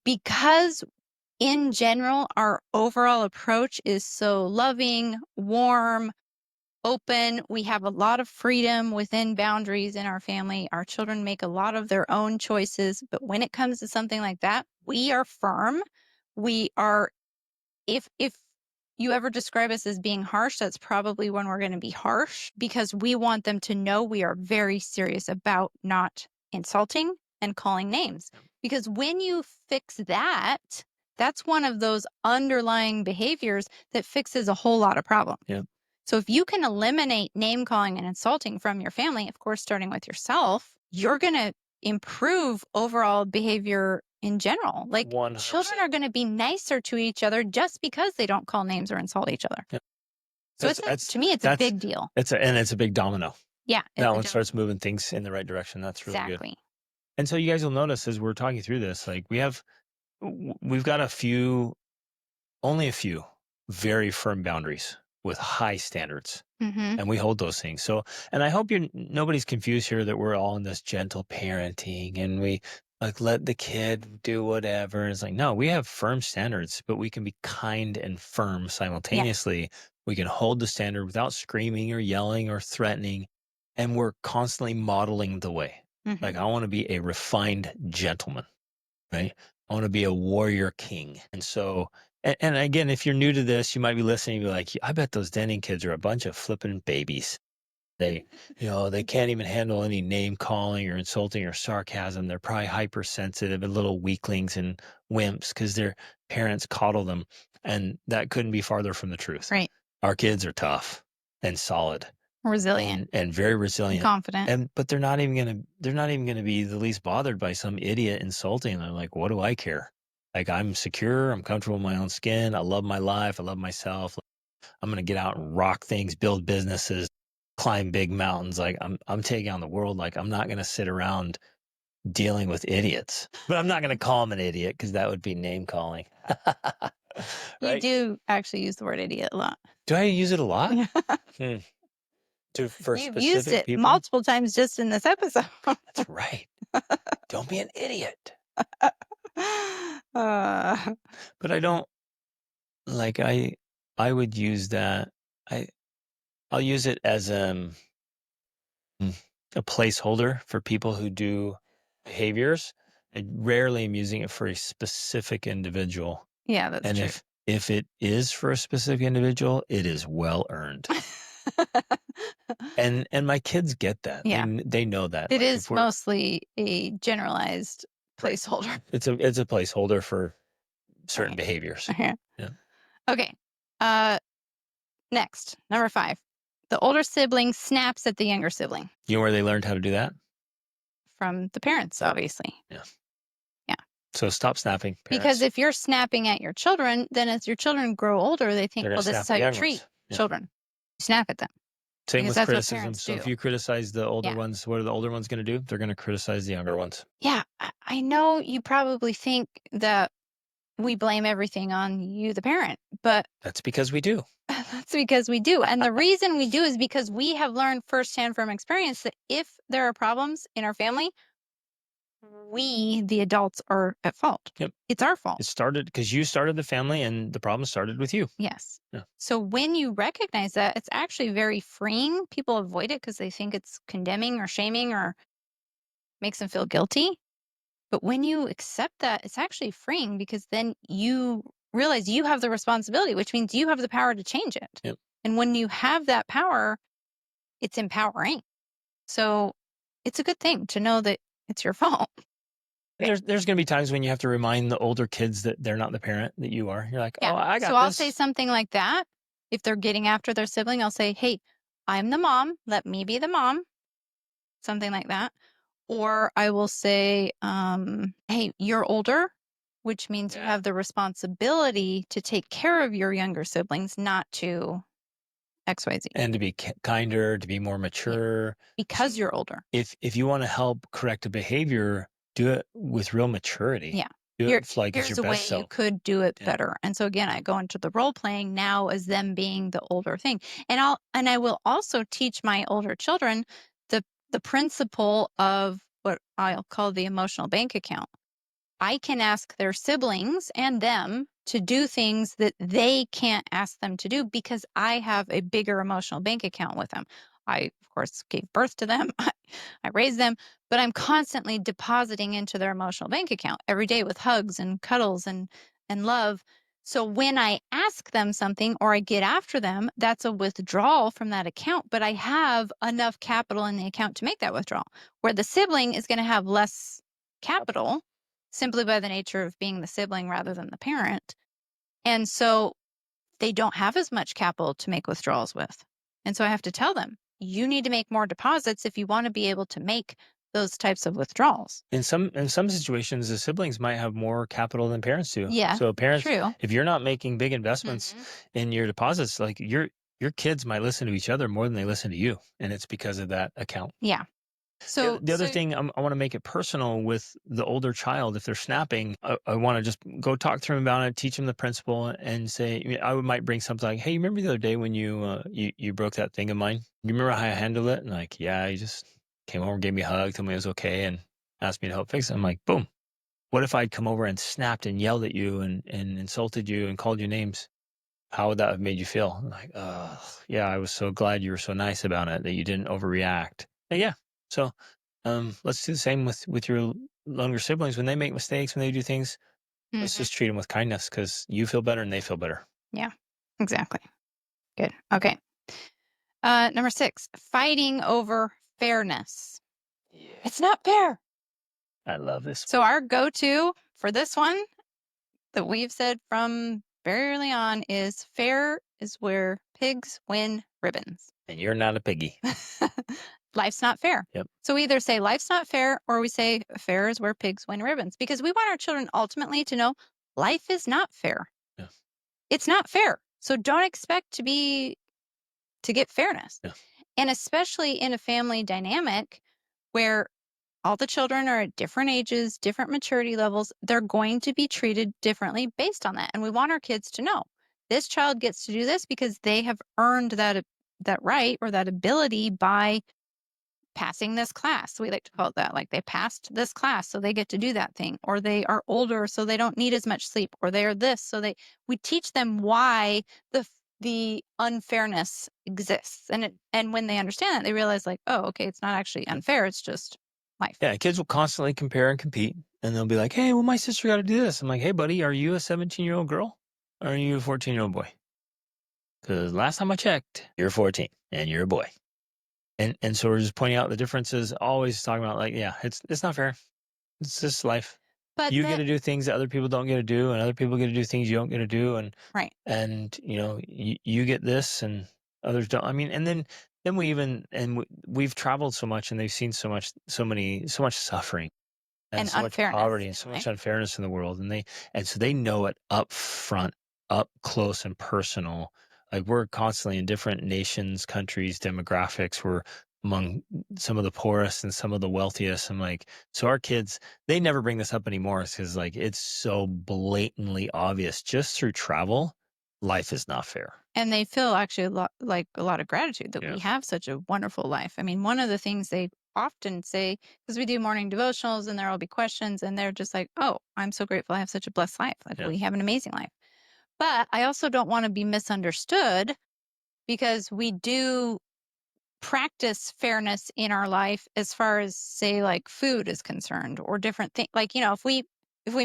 because in general, our overall approach is so loving, warm, open. We have a lot of freedom within boundaries in our family. Our children make a lot of their own choices. But when it comes to something like that, we are firm. We are, if you ever describe us as being harsh, that's probably when we're going to be harsh, because we want them to know we are very serious about not insulting and calling names. Because when you fix that, that's one of those underlying behaviors that fixes a whole lot of problems. Yeah. So if you can eliminate name calling and insulting from your family, of course, starting with yourself, you're going to improve overall behavior in general. Like, 100%. children are going to be nicer to each other just because they don't call names or insult each other. Yeah. So to me, it's a big deal. It's a big domino. Yeah. That one starts moving things in the right direction. That's really good. Exactly. And so you guys will notice as we're talking through this, like we've got only a few very firm boundaries with high standards. Mm-hmm. And we hold those things. So, and I hope nobody's confused here that we're all in this gentle parenting and we like let the kid do whatever. It's like, no, we have firm standards, but we can be kind and firm simultaneously. We can hold the standard without screaming or yelling or threatening. And we're constantly modeling the way. Mm-hmm. Like, I want to be a refined gentleman, right? I want to be a warrior king. And so, and again, if you're new to this, you might be listening and be like, I bet those Denning kids are a bunch of flipping babies. They can't even handle any name calling or insulting or sarcasm. They're probably hypersensitive and little weaklings and wimps because their parents coddle them. And that couldn't be farther from the truth. Right. Our kids are tough and solid. Resilient. And very resilient. And confident. But they're not even gonna be the least bothered by some idiot insulting them. Like, what do I care? Like, I'm secure, I'm comfortable in my own skin, I love my life, I love myself. I'm gonna get out and rock things, build businesses, climb big mountains. Like, I'm taking on the world. Like, I'm not gonna sit around dealing with idiots. But I'm not gonna call them an idiot because that would be name calling. Right? You do actually use the word idiot a lot. Do I use it a lot? For You've specific used it people? multiple times just in this episode. That's right. Don't be an idiot. But I don't like I would use that. I'll use it as a placeholder for people who do behaviors. I rarely am using it for a specific individual. Yeah, that's and true. if it is for a specific individual, it is well earned. And my kids get that. Yeah. They know that. It is mostly a generalized placeholder. Right. It's a placeholder for certain behaviors. Yeah. Yeah. Okay. Next, number 5. The older sibling snaps at the younger sibling. You know where they learned how to do that? From the parents, obviously. Yeah. Yeah. So stop snapping, parents. Because if you're snapping at your children, then as your children grow older, they think, well, this is how you treat children. You snap at them. Same with criticism. So do. if you criticize the older ones, what are the older ones going to do? They're going to criticize the younger ones. Yeah. I know you probably think that we blame everything on you, the parent, but that's because we do. That's because we do. And the reason we do is because we have learned firsthand from experience that if there are problems in our family, we, the adults, are at fault. Yep. It's our fault. It started because you started the family and the problem started with you. Yes. Yeah. So when you recognize that, it's actually very freeing. People avoid it because they think it's condemning or shaming or makes them feel guilty. But when you accept that, it's actually freeing because then you realize you have the responsibility, which means you have the power to change it. Yep. And when you have that power, it's empowering. So it's a good thing to know that it's your fault. There's going to be times when you have to remind the older kids that they're not the parent that you are. You're like, oh, I got this. So I'll say something like that. If they're getting after their sibling, I'll say, hey, I'm the mom. Let me be the mom. Something like that. Or I will say, hey, you're older. which means you Yeah. have the responsibility to take care of your younger siblings, not to XYZ. And to be kinder, to be more Yeah, mature. because you're older. If you want to help correct a behavior, do it with real maturity. Yeah. Do Here, it like it's here's your a way best you self. could do it Yeah. better. And so again, I go into the role playing now as them being the older thing. And I will also teach my older children the the principle of what I'll call the emotional bank account. I can ask their siblings and them to do things that they can't ask them to do because I have a bigger emotional bank account with them. I, of course, gave birth to them. I raised them, but I'm constantly depositing into their emotional bank account every day with hugs and cuddles and love. So when I ask them something or I get after them, that's a withdrawal from that account, but I have enough capital in the account to make that withdrawal. Where the sibling is going to have less capital simply by the nature of being the sibling rather than the parent. And so they don't have as much capital to make withdrawals with. And so I have to tell them, you need to make more deposits if you want to be able to make those types of withdrawals. In some situations, the siblings might have more capital than parents do. Yeah, So parents, true. if you're not making big investments Hmm. in your deposits, like your kids might listen to each other more than they listen to you, and it's because of that account. Yeah. The other thing, I want to make it personal with the older child. If they're snapping, I want to just go talk to them about it, teach them the principle, and say, might bring something like, "Hey, you remember the other day when you broke that thing of mine? You remember how I handled it?" And like, yeah, you just came over, gave me a hug, told me it was okay, and asked me to help fix it. I'm like, boom. What if I'd come over and snapped and yelled at you and insulted you and called you names? How would that have made you feel? I'm like, oh, yeah, I was so glad you were so nice about it that you didn't overreact. And yeah. So let's do the same with your younger siblings. When they make mistakes, when they do things, let's Hmm. just treat them with kindness because you feel better and they feel better. Yeah, exactly. Good. Okay. Number 6, fighting over fairness. Yeah. It's not fair. I love this. So our go-to for this one that we've said from very early on is fair is where pigs win ribbons. And you're not a piggy. Life's not fair. Yep. So we either say life's not fair or we say fair is where pigs win ribbons because we want our children ultimately to know life is not fair. Yeah. It's not fair. So don't expect to get fairness. Yeah. And especially in a family dynamic where all the children are at different ages, different maturity levels, they're going to be treated differently based on that. And we want our kids to know this child gets to do this because they have earned that right or that ability by passing this class. We like to call it that. Like they passed this class, so they get to do that thing. Or they are older, so they don't need as much sleep. Or they are this, so we teach them why the unfairness exists. And when they understand that, they realize like, oh, okay, it's not actually unfair. It's just life. Yeah. Kids will constantly compare and compete. And they'll be like, hey, well, my sister got to do this. I'm like, hey, buddy, are you a 17-year-old girl or are you a 14-year-old boy? Because last time I checked, you're 14 and you're a boy. And so we're just pointing out the differences, always talking about like, yeah, it's not fair. It's just life. But You get that to do things that other people don't get to do, and other people get to do things you don't get to do, right. and you get this and others don't. I mean, and then we've traveled so much and they've seen so much suffering and And so much unfairness poverty and in so life. much unfairness in the world, and so they know it up front, up close and personal. Like we're constantly in different nations, countries, demographics. We're among some of the poorest and some of the wealthiest. And like, so our kids, they never bring this up anymore because like it's so blatantly obvious just through travel, life is not fair. And they feel actually a lot of gratitude that we Yeah. have such a wonderful life. I mean, one of the things they often say, because we do morning devotionals and there will be questions, and they're just like, oh, I'm so grateful I have such a blessed life. Like, Yeah. we have an amazing life. But I also don't want to be misunderstood because we do practice fairness in our life as far as say like food is concerned or different things like if we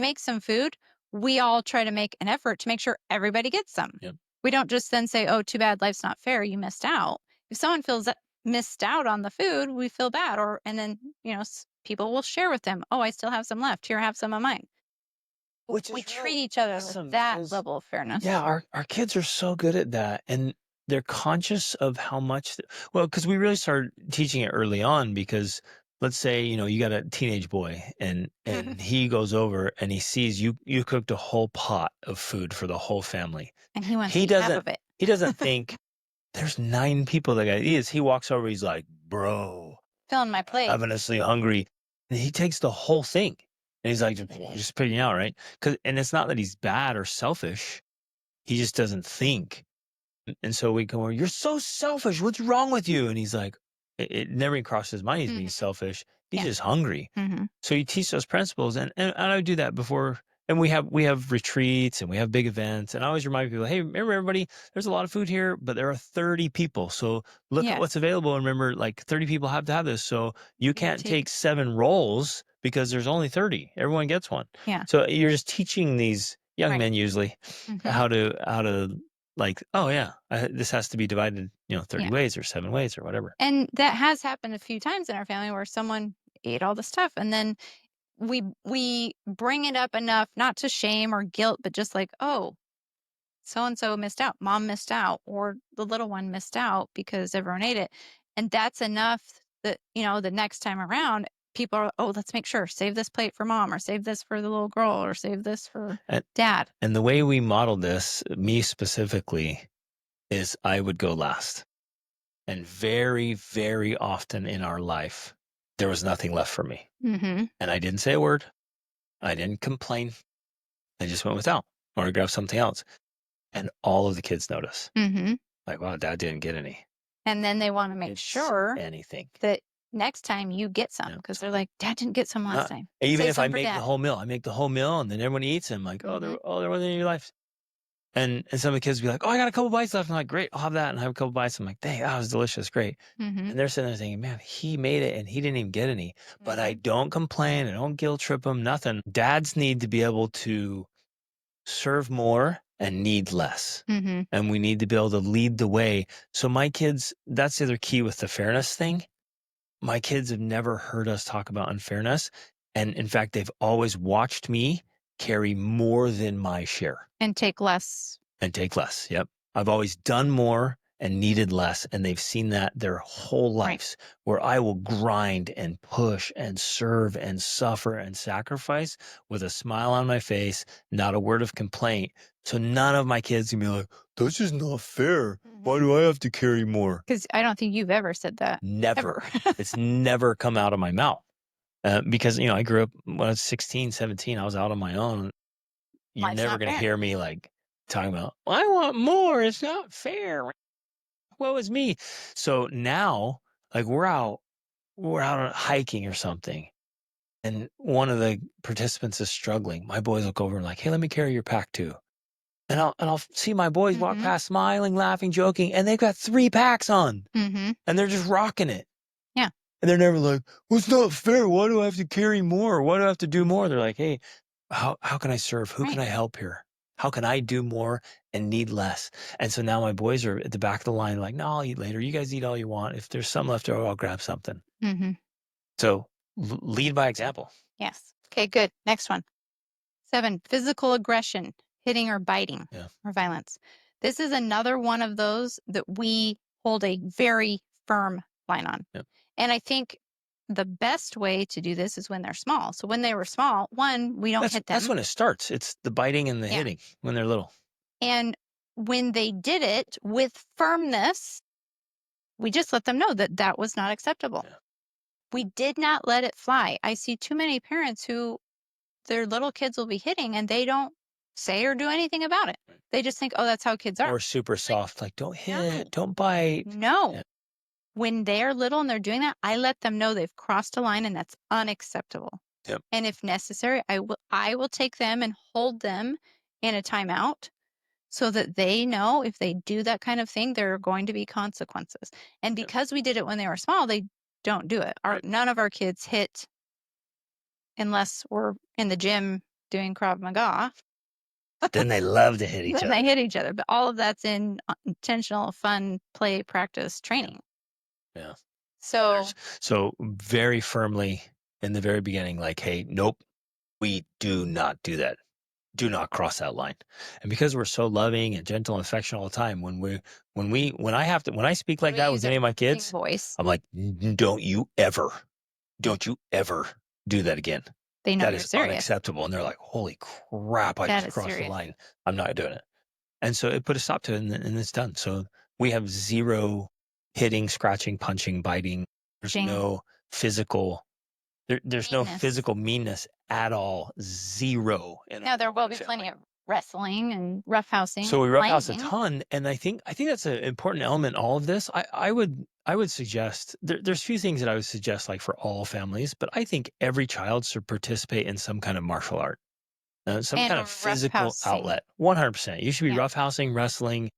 make some food, we all try to make an effort to make sure everybody gets some. Yep. We don't just then say, oh, too bad, life's not fair, you missed out. If someone feels that missed out on the food, we feel bad, or and then people will share with them, oh, I still have some left, here, have some of mine. Which We is treat really each other with awesome that because level of fairness. yeah, our kids are so good at that, and they're conscious of how much. Well, because we really started teaching it early on, because let's say, you got a teenage boy and he goes over and he sees you cooked a whole pot of food for the whole family. And he wants to He eat half doesn't of it. he doesn't think there's 9 people that gotta eat this. He walks over, he's like, "Bro, Filling my plate. I'm honestly hungry." And he takes the whole thing. And he's like, just picking out, right? And it's not that he's bad or selfish. He just doesn't think. And so we go, "You're so selfish. What's wrong with you?" And he's like, it never even crosses his mind he's being selfish. He's Yeah. just hungry. Mm-hmm. So you teach those principles, and I would do that before. And we have retreats and we have big events, and I always remind people, hey, remember everybody, there's a lot of food here, but there are 30 people. So look at Yes. what's available, and remember, like 30 people have to have this. So you can't take- take 7 rolls because there's only 30. Everyone gets one. Yeah. So you're just teaching these young Right. men usually Mhm. how to like, oh yeah, this has to be divided, 30 Yeah. ways or 7 ways or whatever. And that has happened a few times in our family where someone ate all the stuff, and then we bring it up enough, not to shame or guilt, but just like, oh, so and so missed out, mom missed out, or the little one missed out because everyone ate it. And that's enough that, the next time around, people are, oh, let's make sure, save this plate for mom, or save this for the little girl, or save this for dad. And the way we modeled this, me specifically, is I would go last. And very, very often in our life, there was nothing left for me. Mm-hmm. And I didn't say a word. I didn't complain. I just went without or I grabbed something else. And all of the kids notice. Mm-hmm. Like, wow, dad didn't get any. And then they want to make sure anything that next time you get some, because they're like, dad didn't get some last time. Even Save if some I for make dad. the whole meal, I make the whole meal and then everyone eats. And I'm like, oh, there wasn't any left. And some of the kids would be like, oh, I got a couple bites left. And I'm like, great, I'll have that. And I have a couple bites. I'm like, dang, that was delicious. Great. Mm-hmm. And they're sitting there thinking, man, he made it and he didn't even get any. But I don't complain. I don't guilt trip them, nothing. Dads need to be able to serve more and need less. Mm-hmm. And we need to be able to lead the way. So my kids, that's the other key with the fairness thing. My kids have never heard us talk about unfairness. And in fact, they've always watched me carry more than my share. And take less. Yep. I've always done more and needed less. And they've seen that their whole lives, where I will grind and push and serve and suffer and sacrifice with a smile on my face, not a word of complaint. So none of my kids can be like, that's just not fair. Why do I have to carry more? Because I don't think you've ever said that. Never. Ever. It's never come out of my mouth. Because, I grew up when I was 16, 17, I was out on my own. You're Life's never not going to fair. hear me like talking about, I want more. It's not fair. Woe is me. So now, like we're out hiking or something. And one of the participants is struggling. My boys look over and like, hey, let me carry your pack too. And I'll see my boys walk past smiling, laughing, joking, and they've got 3 packs on. Mm-hmm. And they're just rocking it. Yeah. And they're never like, well, it's not fair. Why do I have to carry more? Why do I have to do more? They're like, hey, how can I serve? Who can I help here? How can I do more and need less? And so now my boys are at the back of the line like, no, I'll eat later. You guys eat all you want. If there's some left over, I'll grab something. Mm-hmm. So lead by example. Yes. Okay, good. Next one. 7, physical aggression, hitting or biting or violence. This is another one of those that we hold a very firm line on. Yep. And I think the best way to do this is when they're small. So when they were small, one, we don't hit them. That's when it starts. It's the biting and the hitting when they're little. And when they did it with firmness, we just let them know that that was not acceptable. Yeah. We did not let it fly. I see too many parents who their little kids will be hitting and they don't say or do anything about it. They just think, oh, that's how kids are. Or super soft, like don't hit, don't bite. No. Yeah. When they're little and they're doing that, I let them know they've crossed a line and that's unacceptable. Yep. And if necessary, I will take them and hold them in a timeout so that they know if they do that kind of thing, there are going to be consequences. And because we did it when they were small, they don't do it. None of our kids hit unless we're in the gym doing Krav Maga. Then they love to hit each other. They hit each other. But all of that's in intentional, fun, play, practice, training. Yeah. So very firmly in the very beginning, like, hey, nope, we do not do that. Do not cross that line. And because we're so loving and gentle and affectionate all the time, when I speak like that with any of my kids, voice. I'm like, don't you ever don't you ever do that again. They know That you're is serious. unacceptable. And they're like, holy crap, I That just is crossed the serious. line. I'm not doing it. And so it put a stop to it, and it's done. So we have zero hitting, scratching, punching, biting. There's no physical, there's no Meanness. physical meanness at all. Zero. Now there will be plenty of wrestling and roughhousing. So we roughhouse a fighting. ton, and I think that's an important element in all of this. I would suggest there's a few things that I would suggest, like for all families, but I think every child should participate in some kind of martial art, some And kind of physical roughhousing. outlet. 100%. You should be Yeah. roughhousing, wrestling,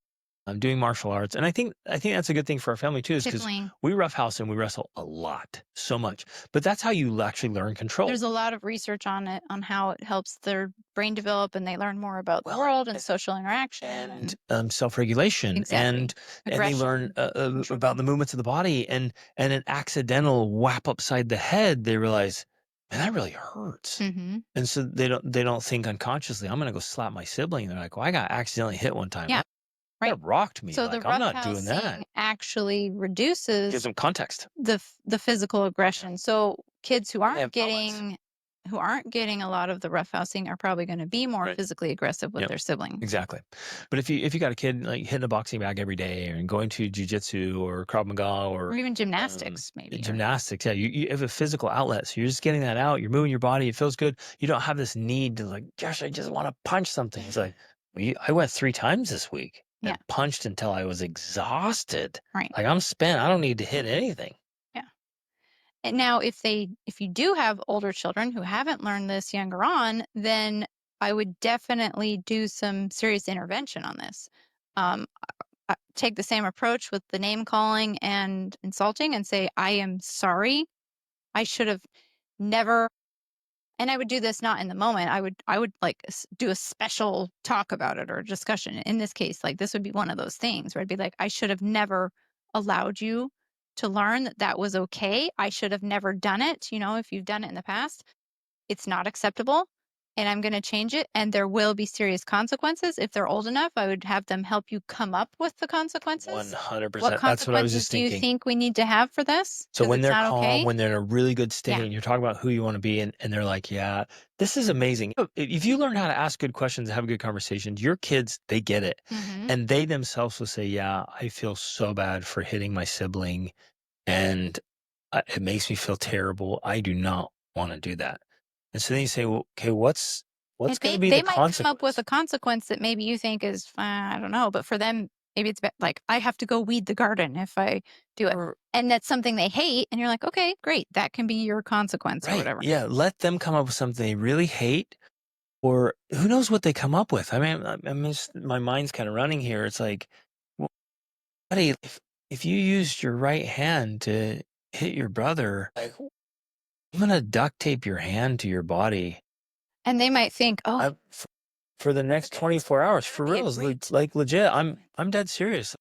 doing martial arts, and I think that's a good thing for our family too, is because Sibling. we roughhouse and we wrestle a lot, so much. But that's how you actually learn control. There's a lot of research on it, on how it helps their brain develop, and they learn more about the world and social interaction and self-regulation. Exactly. And they learn about the movements of the body, and an accidental whap upside the head, they realize, man, that really hurts. Mhm. And so they don't think unconsciously, I'm gonna go slap my sibling. They're like, well, I got accidentally hit one time. Yeah. Right. That rocked me. So like, the I'm not doing that. roughhousing actually reduces Gives them context. the physical aggression. So kids who They have aren't getting a lot of the roughhousing are probably going to be more physically aggressive with their siblings. Exactly. But if you got a kid like hitting a boxing bag every day, and going to jiu-jitsu or Krav Maga or even gymnastics, maybe. Gymnastics, yeah, you have a physical outlet, so you're just getting that out. You're moving your body. It feels good. You don't have this need to like, gosh, I just want to punch something. It's like, I went 3 times this week and punched until I was exhausted. Right. Like, I'm spent. I don't need to hit anything. Yeah. And now if you do have older children who haven't learned this younger on, then I would definitely do some serious intervention on this. Take the same approach with the name calling and insulting and say, I am sorry. I should have never. And I would do this not in the moment. I would like do a special talk about it or a discussion. In this case, like this would be one of those things where I'd be like, I should have never allowed you to learn that was okay. I should have never done it. If you've done it in the past, it's not acceptable. And I'm going to change it. And there will be serious consequences. If they're old enough, I would have them help you come up with the consequences. 100%. That's what I was just thinking. Do you think we need to have for this? So when they're calm, when they're in a really good state, and you're talking about who you want to be, and they're like, yeah, this is amazing. If you learn how to ask good questions and have good conversations, your kids, they get it. And they themselves will say, yeah, I feel so bad for hitting my sibling, and it makes me feel terrible. I do not want to do that. And so then you say, well, okay, what's going to be the consequence? They might come up with a consequence that maybe you think is, I don't know, but for them, maybe it's like, I have to go weed the garden if I do it. And that's something they hate. And you're like, okay, great. That can be your consequence or whatever. Yeah. Let them come up with something they really hate, or who knows what they come up with. I mean, my mind's kind of running here. It's like, well, buddy, if you used your right hand to hit your brother, like, I'm going to duct tape your hand to your body. And they might think, oh, for the next 24 hours, for real, like legit, I'm dead serious.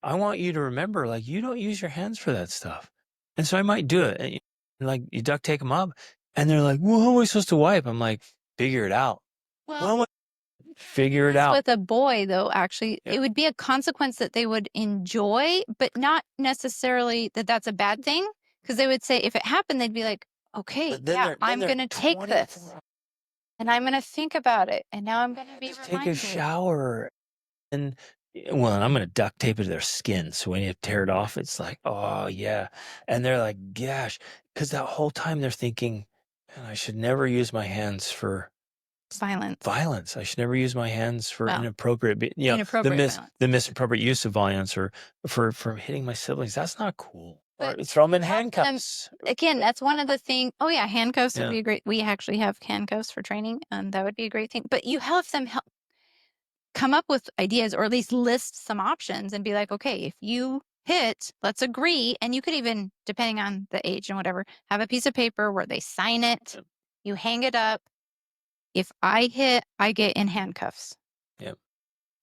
I want you to remember, like, you don't use your hands for that stuff. And so I might do it. And like, you duct tape them up, and they're like, well, how am I supposed to wipe? I'm like, figure it out. Well, figure it out. With a boy, though, actually, it would be a consequence that they would enjoy, but not necessarily that that's a bad thing. Because they would say, if it happened, they'd be like, okay, I'm going to take this. And I'm going to think about it. And now I'm going to be reminded. Take a shower. And, well, I'm going to duct tape it to their skin. So when you tear it off, it's like, oh, yeah. And they're like, gosh. Because that whole time they're thinking, man, I should never use my hands for violence. I should never use my hands for inappropriate, the misappropriate use of violence, or for hitting my siblings. That's not cool. Or throw them in handcuffs. Again, that's one of the things. Oh yeah, handcuffs would be a great. We actually have handcuffs for training, and that would be a great thing. But you help them come up with ideas, or at least list some options, and be like, okay, if you hit, let's agree. And you could even, depending on the age and whatever, have a piece of paper where they sign it. You hang it up. If I hit, I get in handcuffs. Yep.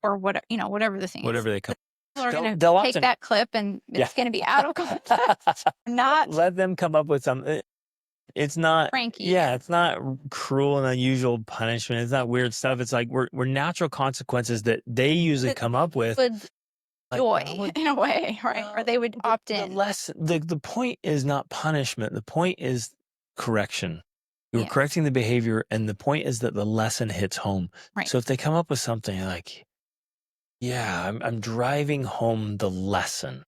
Or whatever the thing is. Whatever they come. We're going to take that clip, and it's going to be out of context. Not let them come up with something. It's not cranky. Yeah, it's not cruel and unusual punishment. It's not weird stuff. It's like we're natural consequences that they usually come up with. Like, joy that would, in a way, right? Or well, they would opt the in. lesson, the point is not punishment. The point is correction. You're Yeah, correcting the behavior, and the point is that the lesson hits home. right. So if they come up with something like, yeah, I'm driving home the lesson.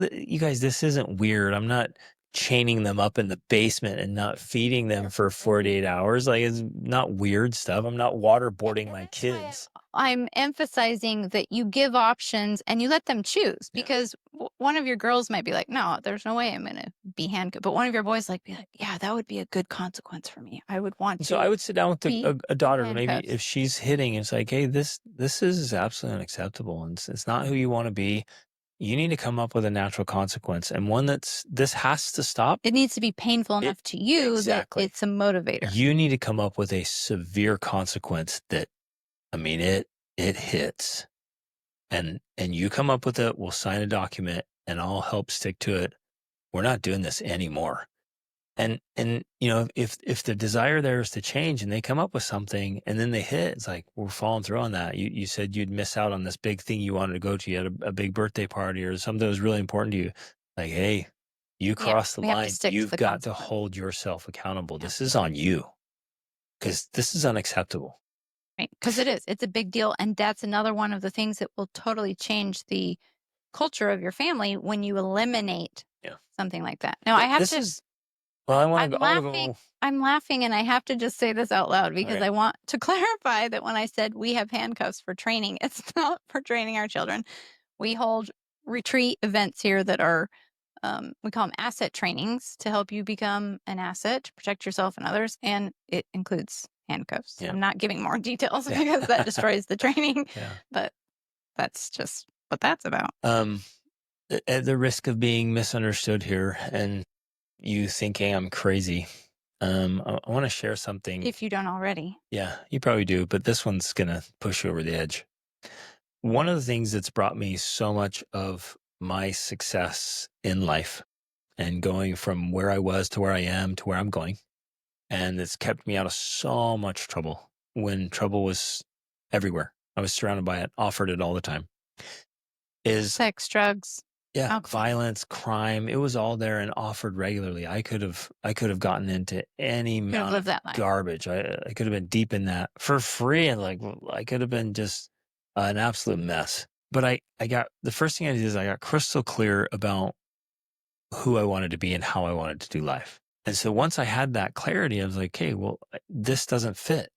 You guys, this isn't weird. I'm not chaining them up in the basement and not feeding them for 48 hours. Like, it's not weird stuff. I'm not waterboarding And my that's why kids. I'm emphasizing that you give options and you let them choose, Yeah. because one of your girls might be like, no, there's no way I'm going to be handcuffed. But one of your boys like, be like, yeah, that would be a good consequence for me. I would want So to I would sit down with be a in daughter, maybe handcuffs. if she's hitting, it's like, hey, this is absolutely unacceptable, and it's not who you want to be. You need to come up with a natural consequence, and one this has to stop. It needs to be painful It enough to you that exactly. it's a motivator. You need to come up with a severe consequence that, I mean, it hits, and you come up with it. We'll sign a document, and I'll help stick to it. We're not doing this anymore. And you know, if the desire there is to change and they come up with something and then they hit, it's like, we're following through on that. You said you'd miss out on this big thing you wanted to go to. You had a big birthday party or something that was really important to you. Like, hey, you Yeah, crossed the we have to line. stick to You've the got to consequence. hold yourself accountable. Yeah. This is on you, because this is unacceptable. Right. Because it is. It's a big deal. And that's another one of the things that will totally change the culture of your family when you eliminate Yeah. something like that. Now, I have This to, is, well, I want to I'm go. laughing. I'm laughing, and I have to just say this out loud because Okay. I want to clarify that when I said we have handcuffs for training, it's not for training our children. We hold retreat events here that are, we call them asset trainings to help you become an asset, to protect yourself and others. And it includes handcuffs. Yeah. I'm not giving more details Yeah. because that destroys the training, Yeah. but that's just what that's about. At the risk of being misunderstood here and you thinking I'm crazy, I want to share something. If you don't already. Yeah, you probably do, but this one's gonna push you over the edge. One of the things that's brought me so much of my success in life and going from where I was to where I am to where I'm going, and it's kept me out of so much trouble when trouble was everywhere. I was surrounded by it, offered it all the time. Is Sex, drugs, Yeah, alcohol. violence, crime, it was all there and offered regularly. I could have gotten into any Could have amount lived of that life. garbage. I could have been deep in that for free, and like, I could have been just an absolute mess. But I got, the first thing I did is I got crystal clear about who I wanted to be and how I wanted to do life. And so once I had that clarity, I was like, okay, well, this doesn't fit.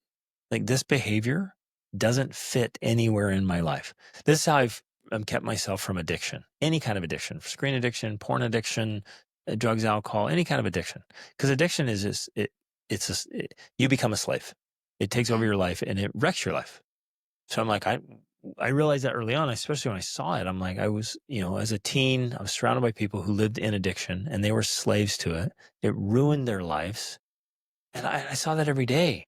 Like, this behavior doesn't fit anywhere in my life. This is how I've kept myself from addiction, any kind of addiction, screen addiction, porn addiction, drugs, alcohol, any kind of addiction. Because addiction is just, you become a slave. It takes over your life and it wrecks your life. So I'm like, I realized that early on, especially when I saw it. I'm like, I was, as a teen, I was surrounded by people who lived in addiction and they were slaves to it. It ruined their lives. And I saw that every day.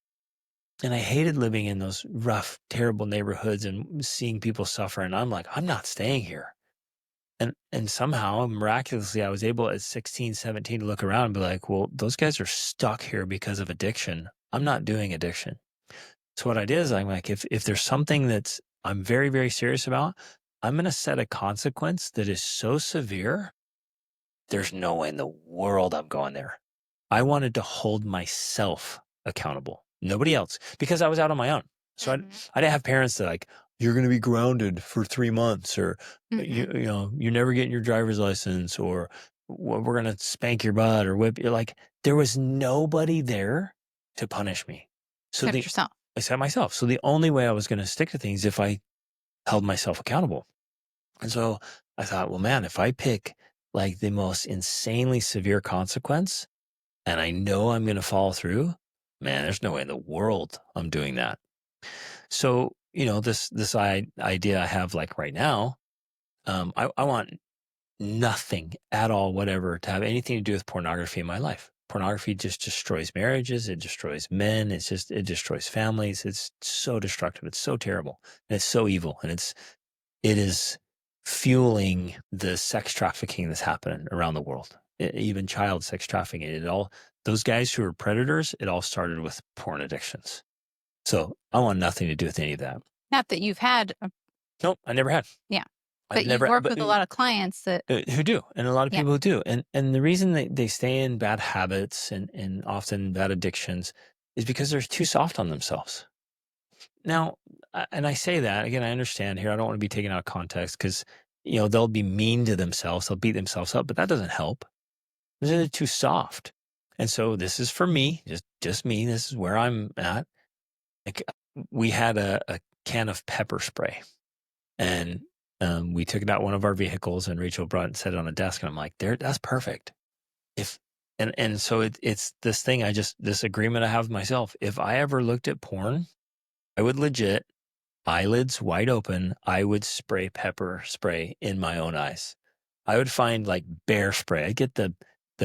And I hated living in those rough, terrible neighborhoods and seeing people suffer. And I'm like, I'm not staying here. And somehow, miraculously, I was able at 16, 17 to look around and be like, well, those guys are stuck here because of addiction. I'm not doing addiction. So what I did is I'm like, if there's something that's I'm very, very serious about, I'm going to set a consequence that is so severe, there's no way in the world I'm going there. I wanted to hold myself accountable, nobody else, because I was out on my own. So I didn't have parents that like, you're going to be grounded for 3 months, or you're never getting your driver's license, or we're going to spank your butt or whip you. Like, there was nobody there to punish me. So Except yourself. I set myself. So the only way I was going to stick to things if I held myself accountable. And so I thought, well, man, if I pick like the most insanely severe consequence and I know I'm going to follow through, man, there's no way in the world I'm doing that. So, this idea I have like right now, I want nothing at all, whatever, to have anything to do with pornography in my life. Pornography just destroys marriages. It destroys men. It destroys families. It's so destructive. It's so terrible. And it's so evil. And it is fueling the sex trafficking that's happening around the world. Even child sex trafficking. Those guys who are predators, it all started with porn addictions. So I want nothing to do with any of that. Not that you've had. Nope, I never had. Yeah. But you work with a lot of clients that who do, and a lot of Yeah. people who do. And the reason they stay in bad habits and often bad addictions is because they're too soft on themselves. Now, and I say that again, I understand here. I don't want to be taken out of context because, they'll be mean to themselves. They'll beat themselves up, but that doesn't help. They're too soft. And so this is for me, just me. This is where I'm at. Like, we had a can of pepper spray, and we took it out one of our vehicles, and Rachel brought it and set it on a desk, and I'm like, there, that's perfect. And so it's this thing, this agreement I have with myself. If I ever looked at porn, I would legit, eyelids wide open, I would spray pepper spray in my own eyes. I would find like bear spray. I get the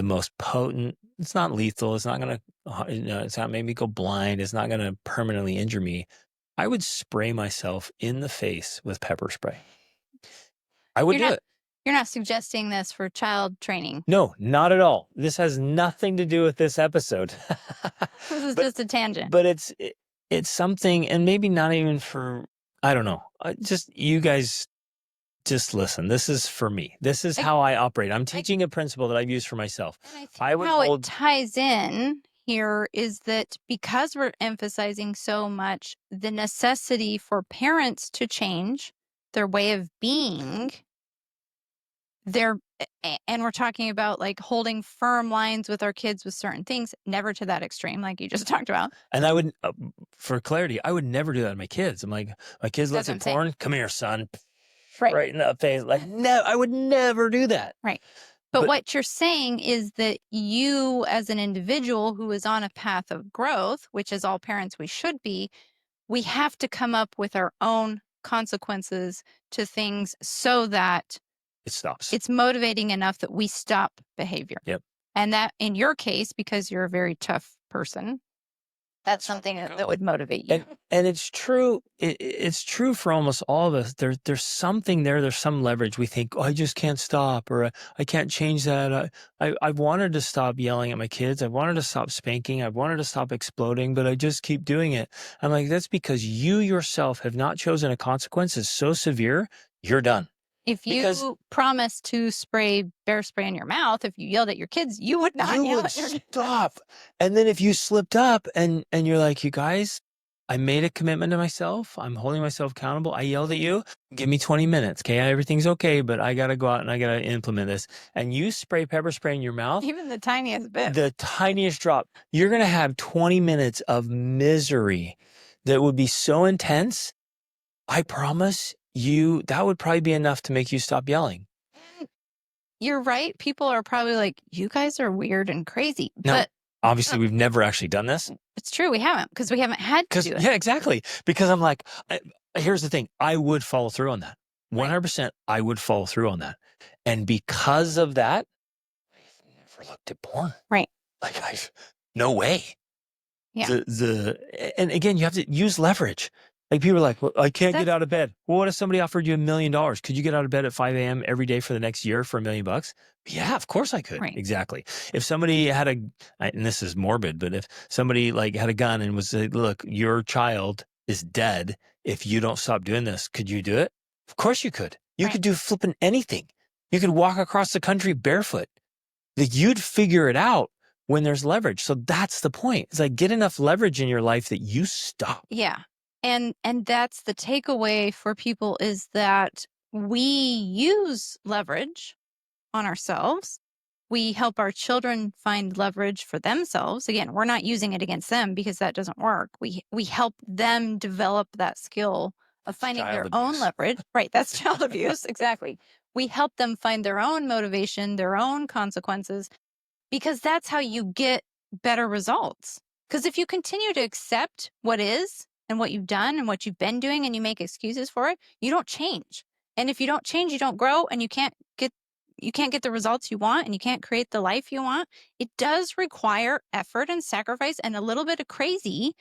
most potent. It's not lethal. It's not going to, it's not make me go blind. It's not going to permanently injure me. I would spray myself in the face with pepper spray. I would do it. You're not suggesting this for child training. No, not at all. This has nothing to do with this episode. This is just a tangent. But it's something, and maybe not even for, I don't know. Just you guys just listen. This is for me. This is how I operate. I'm teaching a principle that I've used for myself. And I think it ties in here is that because we're emphasizing so much the necessity for parents to change their way of being, and we're talking about like holding firm lines with our kids with certain things, never to that extreme, like you just talked about. And I would, for clarity, I would never do that to my kids. I'm like, my kids look at porn. Come here, son. Right in the face. Like, no, I would never do that. Right. But what you're saying is that you, as an individual who is on a path of growth, which as all parents we should be, we have to come up with our own consequences to things so that it stops. It's motivating enough that we stop behavior. Yep. And that, in your case, because you're a very tough person, that's something that would motivate you. And it's true. It's true for almost all of us. There's something there. There's some leverage. We think, oh, I just can't stop, or I can't change that. I wanted to stop yelling at my kids. I wanted to stop spanking. I wanted to stop exploding, but I just keep doing it. I'm like, that's because you yourself have not chosen a consequence that's so severe, you're done. If you promised to spray bear spray in your mouth, if you yelled at your kids, you would not yell at your kids. Stop. And then if you slipped up and you're like, you guys, I made a commitment to myself. I'm holding myself accountable. I yelled at you. Give me 20 minutes. Okay. Everything's okay, but I got to go out and I got to implement this. And you spray pepper spray in your mouth. Even the tiniest bit. The tiniest drop. You're going to have 20 minutes of misery that would be so intense. I promise you, that would probably be enough to make you stop yelling. You're right. People are probably like, you guys are weird and crazy. Now, but obviously, we've never actually done this. It's true. We haven't, because we haven't had to do it. Yeah, exactly. Because I'm like, here's the thing. I would follow through on that. 100%, I would follow through on that. And because of that, I've never looked at porn. Right. Like, no way. Yeah. And again, you have to use leverage. Like, people are like, well, I can't get out of bed. Well, what if somebody offered you $1 million? Could you get out of bed at 5 a.m. every day for the next year for $1 million? Yeah, of course I could. Right. Exactly. If somebody had and this is morbid, but if somebody like had a gun and was like, look, your child is dead if you don't stop doing this, could you do it? Of course you could. You could do flipping anything. You could walk across the country barefoot. Like, you'd figure it out when there's leverage. So that's the point. It's like, get enough leverage in your life that you stop. Yeah. And that's the takeaway for people, is that we use leverage on ourselves. We help our children find leverage for themselves. Again, we're not using it against them because that doesn't work. We help them develop that skill of finding their own leverage. Right. That's child abuse. Exactly. We help them find their own motivation, their own consequences, because that's how you get better results. Because if you continue to accept what is, and what you've done and what you've been doing, and you make excuses for it, you don't change. And if you don't change, you don't grow, and you can't get the results you want, and you can't create the life you want. It does require effort and sacrifice and a little bit of crazy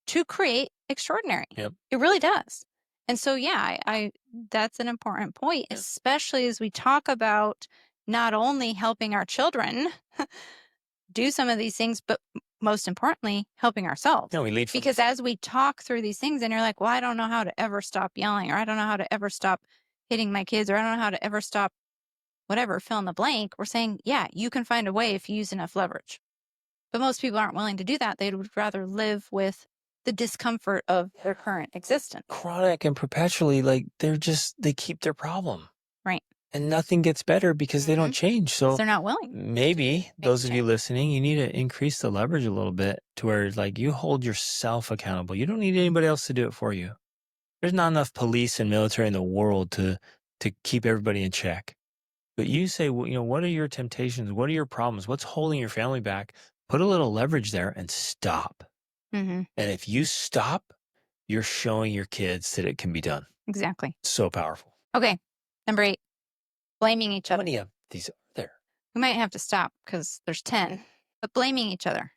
to create extraordinary. Yep. It really does. And so, yeah, I that's an important point, especially as we talk about not only helping our children do some of these things, but most importantly, helping ourselves. No, we lead because as we talk through these things and you're like, well, I don't know how to ever stop yelling, or I don't know how to ever stop hitting my kids, or I don't know how to ever stop whatever, fill in the blank. We're saying, yeah, you can find a way if you use enough leverage. But most people aren't willing to do that. They would rather live with the discomfort of their current existence. Chronic and perpetually, like they keep their problem. Right. And nothing gets better because they don't change. So they're not willing. maybe Make those a of you change. listening, you need to increase the leverage a little bit to where like you hold yourself accountable. You don't need anybody else to do it for you. There's not enough police and military in the world to keep everybody in check. But you say, well, what are your temptations? What are your problems? What's holding your family back? Put a little leverage there and stop. Mm-hmm. And if you stop, you're showing your kids that it can be done. Exactly. So powerful. Okay. Number 8, blaming each How other. many of these are there? We might have to stop because there's 10, but blaming each other.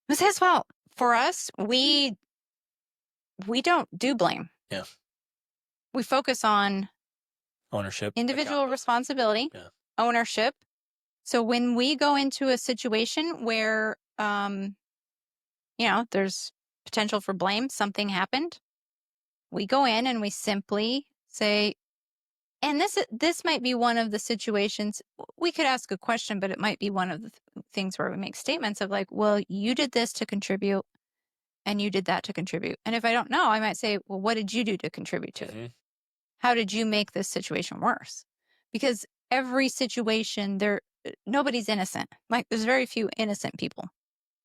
It was his fault. For us, we don't do blame. Yeah. We focus on Ownership. individual responsibility, Yeah. ownership. So when we go into a situation where, there's potential for blame, something happened, we go in and we simply say, and this might be one of the situations we could ask a question, but it might be one of the things where we make statements of like, well, you did this to contribute and you did that to contribute. And if I don't know, I might say, well, what did you do to contribute to it? How did you make this situation worse? Because every situation nobody's innocent. Like there's very few innocent people.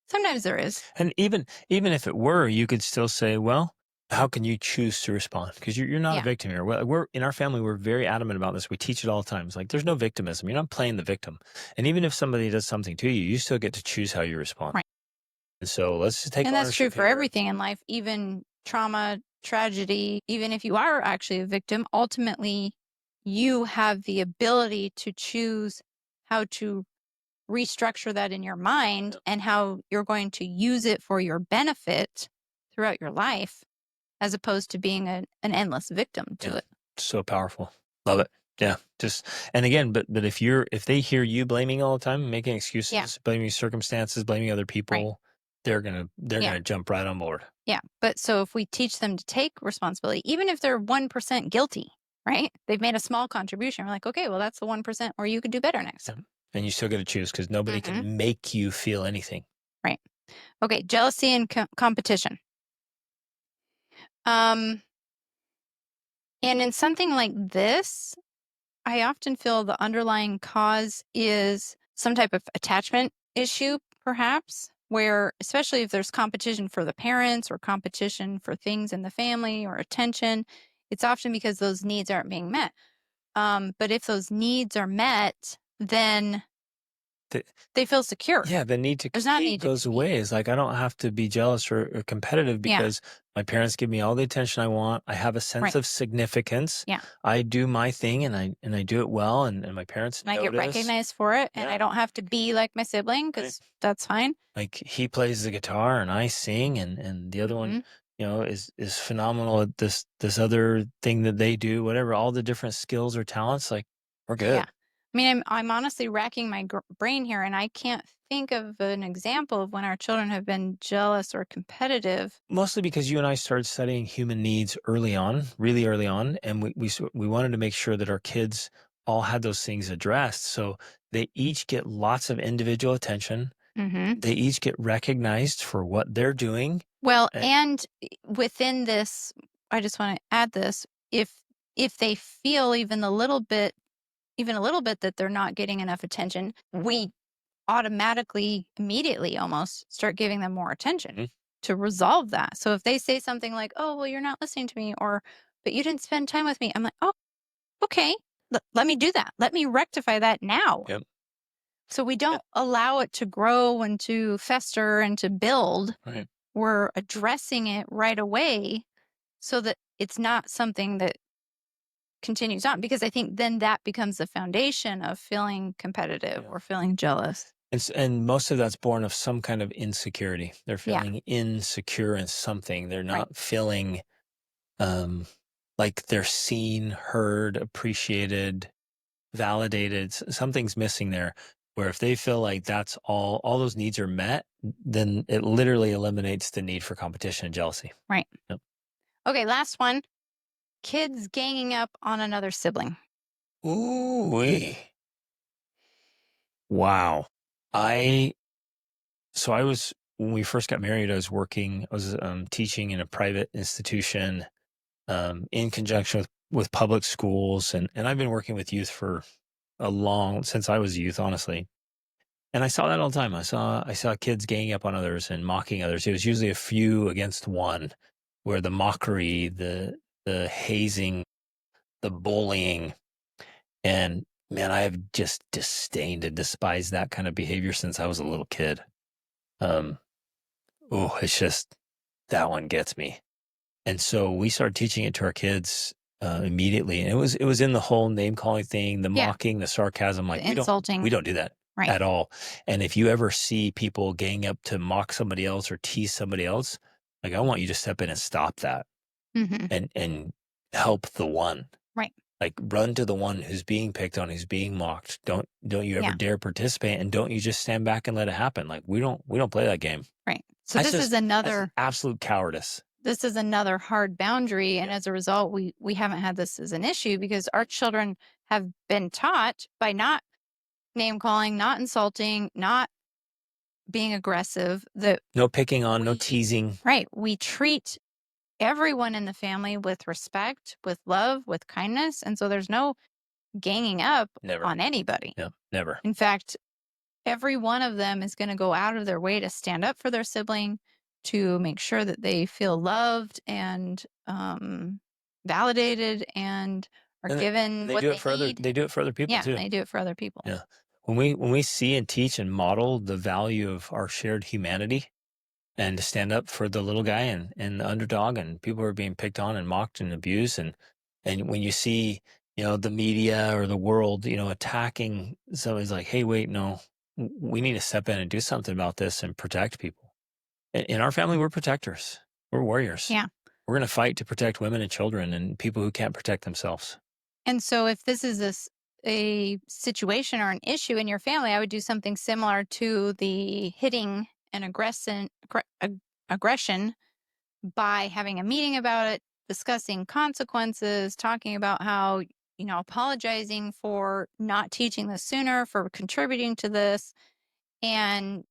Sometimes there is. And even if it were, you could still say, well, how can you choose to respond? Because you're not a victim here. We're in our family, we're very adamant about this. We teach it all the time. It's like there's no victimism. You're not playing the victim. And even if somebody does something to you, you still get to choose how you respond. Right. And so let's just take And that's true for here. everything in life, even trauma, tragedy. Even if you are actually a victim, ultimately you have the ability to choose how to restructure that in your mind and how you're going to use it for your benefit throughout your life, as opposed to being an endless victim to it. So powerful. Love it. Yeah. And again, but if they hear you blaming all the time, making excuses, blaming circumstances, blaming other people, they're gonna jump right on board. Yeah. But so if we teach them to take responsibility, even if they're 1% guilty, right? They've made a small contribution. We're like, okay, well, that's the 1%, or you could do better next time. And you still get to choose because nobody can make you feel anything. Right. Okay. Jealousy and competition. And in something like this, I often feel the underlying cause is some type of attachment issue, perhaps, where, especially if there's competition for the parents or competition for things in the family or attention, it's often because those needs aren't being met. But if those needs are met, then they feel secure. Yeah, the need to compete goes away. It's like I don't have to be jealous or competitive because my parents give me all the attention I want. I have a sense of significance. Yeah. I do my thing and I do it well and my parents I get recognized for it and I don't have to be like my sibling because that's fine. Like he plays the guitar and I sing and the other one, is phenomenal at this other thing that they do, whatever, all the different skills or talents, like we're good. Yeah. I mean, I'm honestly racking my brain here, and I can't think of an example of when our children have been jealous or competitive. Mostly because you and I started studying human needs early on, really early on, and we wanted to make sure that our kids all had those things addressed. So they each get lots of individual attention. They each get recognized for what they're doing. Well, and within this, I just want to add this: if they feel even a little bit that they're not getting enough attention, we automatically, immediately almost start giving them more attention to resolve that. So if they say something like, oh, well, you're not listening to me, or, but you didn't spend time with me, I'm like, oh, okay, let me do that. Let me rectify that now. Yep. So we don't allow it to grow and to fester and to build. Right. We're addressing it right away so that it's not something that continues on, because I think then that becomes the foundation of feeling competitive or feeling jealous. And most of that's born of some kind of insecurity. They're feeling insecure in something. They're not feeling like they're seen, heard, appreciated, validated. Something's missing there, where if they feel like that's all those needs are met, then it literally eliminates the need for competition and jealousy. Right. Yep. Okay, last one. Kids ganging up on another sibling. Ooh, wow. I so I was when we first got married, I was teaching in a private institution in conjunction with public schools, and I've been working with youth for since I was a youth, honestly. And I saw that all the time. I saw kids ganging up on others and mocking others. It was usually a few against one, where the mockery, the hazing, the bullying, and man, I have just disdained and despised that kind of behavior since I was a little kid. Um, oh, it's just that one gets me. And so we started teaching it to our kids immediately, and it was in the whole name calling thing, the Yeah. mocking, the sarcasm. Like The we insulting. don't do that Right. at all. And if you ever see people gang up to mock somebody else or tease somebody else, like I want you to step in and stop that Hmm. and help the one. Right. Like run to the one who's being picked on, who's being mocked. Don't you ever Yeah. dare participate, and don't you just stand back and let it happen. Like we don't play that game. Right. So That's this is just that's another absolute cowardice. this is another hard boundary, and Yeah. as a result, we haven't had this as an issue because our children have been taught by not name calling, not insulting, not being aggressive that No picking on, no we teasing. right, we treat everyone in the family with respect, with love, with kindness, and so there's no ganging up Never. on anybody. No, never. In fact, every one of them is going to go out of their way to stand up for their sibling, to make sure that they feel loved and validated and are And given what they need. they do it for other people Yeah, too. they do it for other people. Yeah. When we see and teach and model the value of our shared humanity and to stand up for the little guy and the underdog and people who are being picked on and mocked and abused, and when you see, the media or the world, attacking somebody's like, hey, wait, no, we need to step in and do something about this and protect people. In our family, we're protectors. We're warriors. Yeah. We're going to fight to protect women and children and people who can't protect themselves. And so if this is a situation or an issue in your family, I would do something similar to the hitting and aggression by having a meeting about it, discussing consequences, talking about how, apologizing for not teaching this sooner, for contributing to this, and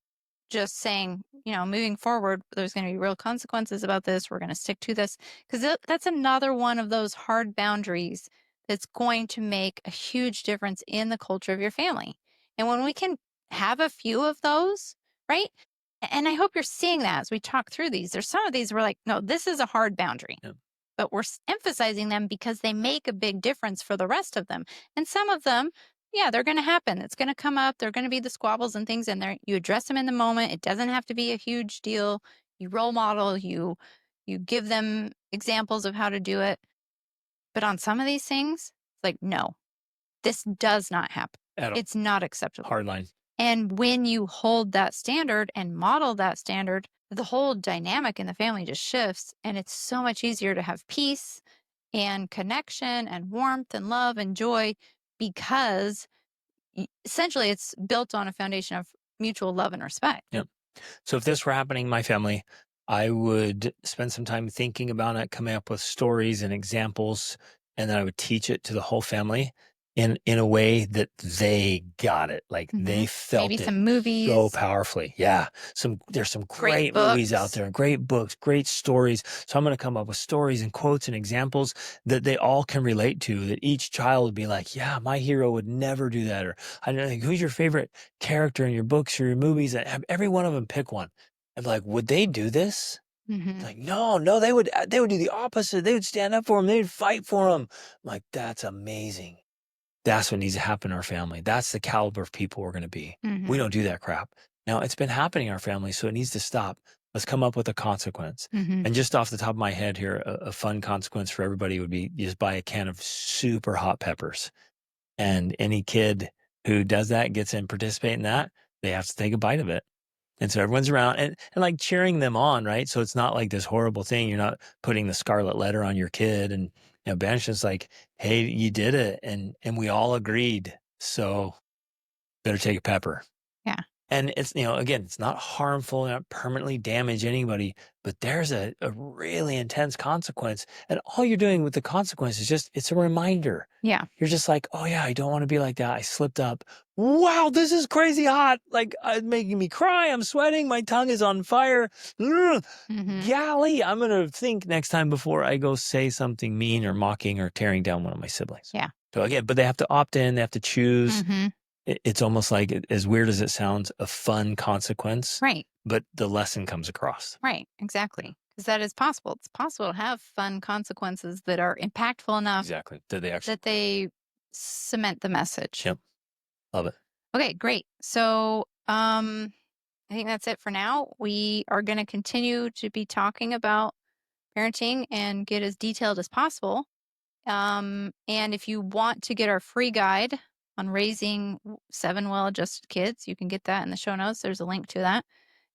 just saying, moving forward, there's going to be real consequences about this. We're going to stick to this because that's another one of those hard boundaries that's going to make a huge difference in the culture of your family. And when we can have a few of those, right? And I hope you're seeing that as we talk through these. There's some of these we're like, no, this is a hard boundary. Yep. But we're emphasizing them because they make a big difference for the rest of them. And some of them, yeah, they're going to happen. It's going to come up. They're going to be the squabbles and things, and there you address them in the moment. It doesn't have to be a huge deal. You role model. You give them examples of how to do it. But on some of these things, it's like, no, this does not happen. At all. It's not acceptable. Hard line. And when you hold that standard and model that standard, the whole dynamic in the family just shifts, and it's so much easier to have peace and connection and warmth and love and joy because essentially it's built on a foundation of mutual love and respect. Yep. So if this were happening in my family, I would spend some time thinking about it, coming up with stories and examples, and then I would teach it to the whole family in a way that they got it. Like they felt Maybe it some movies. so powerfully. Yeah. There's some great Great movies out books. there, great books, great stories. So I'm going to come up with stories and quotes and examples that they all can relate to, that each child would be like, yeah, my hero would never do that. Or I don't know, like, who's your favorite character in your books or your movies? And have every one of them pick one. And like, would they do this? Mhm. Like, no, they would do the opposite. They would stand up for him. They'd fight for him. I'm like, that's amazing. That's what needs to happen in our family. That's the caliber of people we're going to be. We Mhm. don't do that crap. Now, it's been happening in our family, so it needs to stop. Let's come up with a consequence. Mhm. And just off the top of my head here, a fun consequence for everybody would be just buy a can of super hot peppers. And any kid who does that, gets in, participate in that, they have to take a bite of it. And so everyone's around and like cheering them on, right? So it's not like this horrible thing. You're not putting the scarlet letter on your kid and, banishment's like, hey, you did it. And we all agreed. So better take a pepper. Yeah. And it's, again, it's not harmful, not permanently damage anybody, but there's a really intense consequence. And all you're doing with the consequence is it's a reminder. Yeah. You're just like, oh yeah, I don't want to be like that. I slipped up. Wow, this is crazy hot. Like, it's making me cry. I'm sweating. My tongue is on fire. Ugh. Golly, I'm going to think next time before I go say something mean or mocking or tearing down one of my siblings. Yeah. So again, but they have to opt in. They have to choose. It's almost like, as weird as it sounds, a fun consequence. Right. But the lesson comes across. Right. Exactly. Because that is possible. It's possible to have fun consequences that are impactful enough Exactly. That they cement the message. Yep. Love it. Okay, great. So I think that's it for now. We are going to continue to be talking about parenting and get as detailed as possible. And if you want to get our free guide on raising 7 well-adjusted kids, you can get that in the show notes. There's a link to that.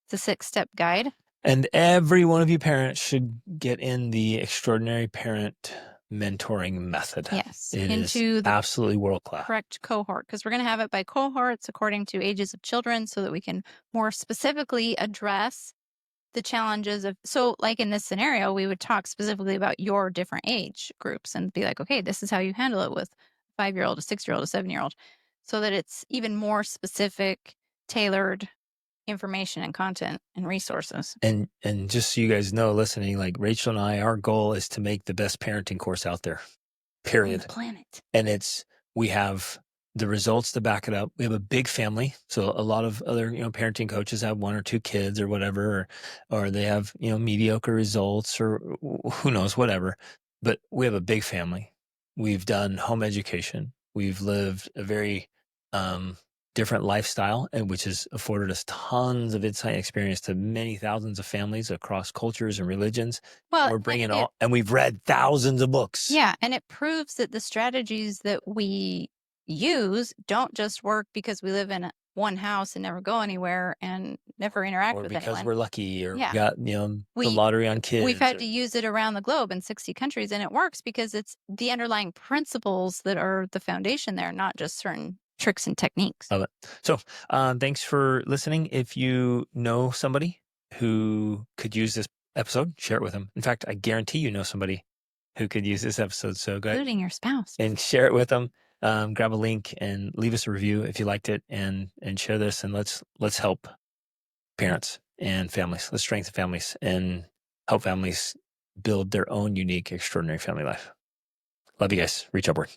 It's a 6-step guide. And every one of you parents should get in the Extraordinary Parent Mentoring Method. Yes. It into is the absolutely world-class. correct cohort, because we're going to have it by cohorts according to ages of children so that we can more specifically address the challenges of, so like in this scenario, we would talk specifically about your different age groups and be like, okay, this is how you handle it with a 5-year-old, a 6-year-old, a 7-year-old, so that it's even more specific, tailored information and content and resources. And just so you guys know, listening, like Rachel and I, our goal is to make the best parenting course out there, period. On the planet. And we have the results to back it up. We have a big family. So a lot of other, parenting coaches have 1 or 2 kids or whatever, or they have, mediocre results or who knows, whatever. But we have a big family. We've done home education. We've lived a very different lifestyle, and which has afforded us tons of insight and experience to many thousands of families across cultures and religions. Well, we're bringing and we've read thousands of books. Yeah, and it proves that the strategies that we use don't just work because we live in one house and never go anywhere and never interact with anyone. Or because we're lucky, or Yeah. we got, the lottery on kids. We've had to use it around the globe in 60 countries, and it works because it's the underlying principles that are the foundation there, not just certain tricks and techniques. Love it. So thanks for listening. If you know somebody who could use this episode, share it with them. In fact, I guarantee you know somebody who could use this episode. So go ahead. Including your spouse. And share it with them. Grab a link and leave us a review if you liked it, and share this, and let's help parents and families. Let's strengthen families and help families build their own unique, extraordinary family life. Love you guys. Reach upward.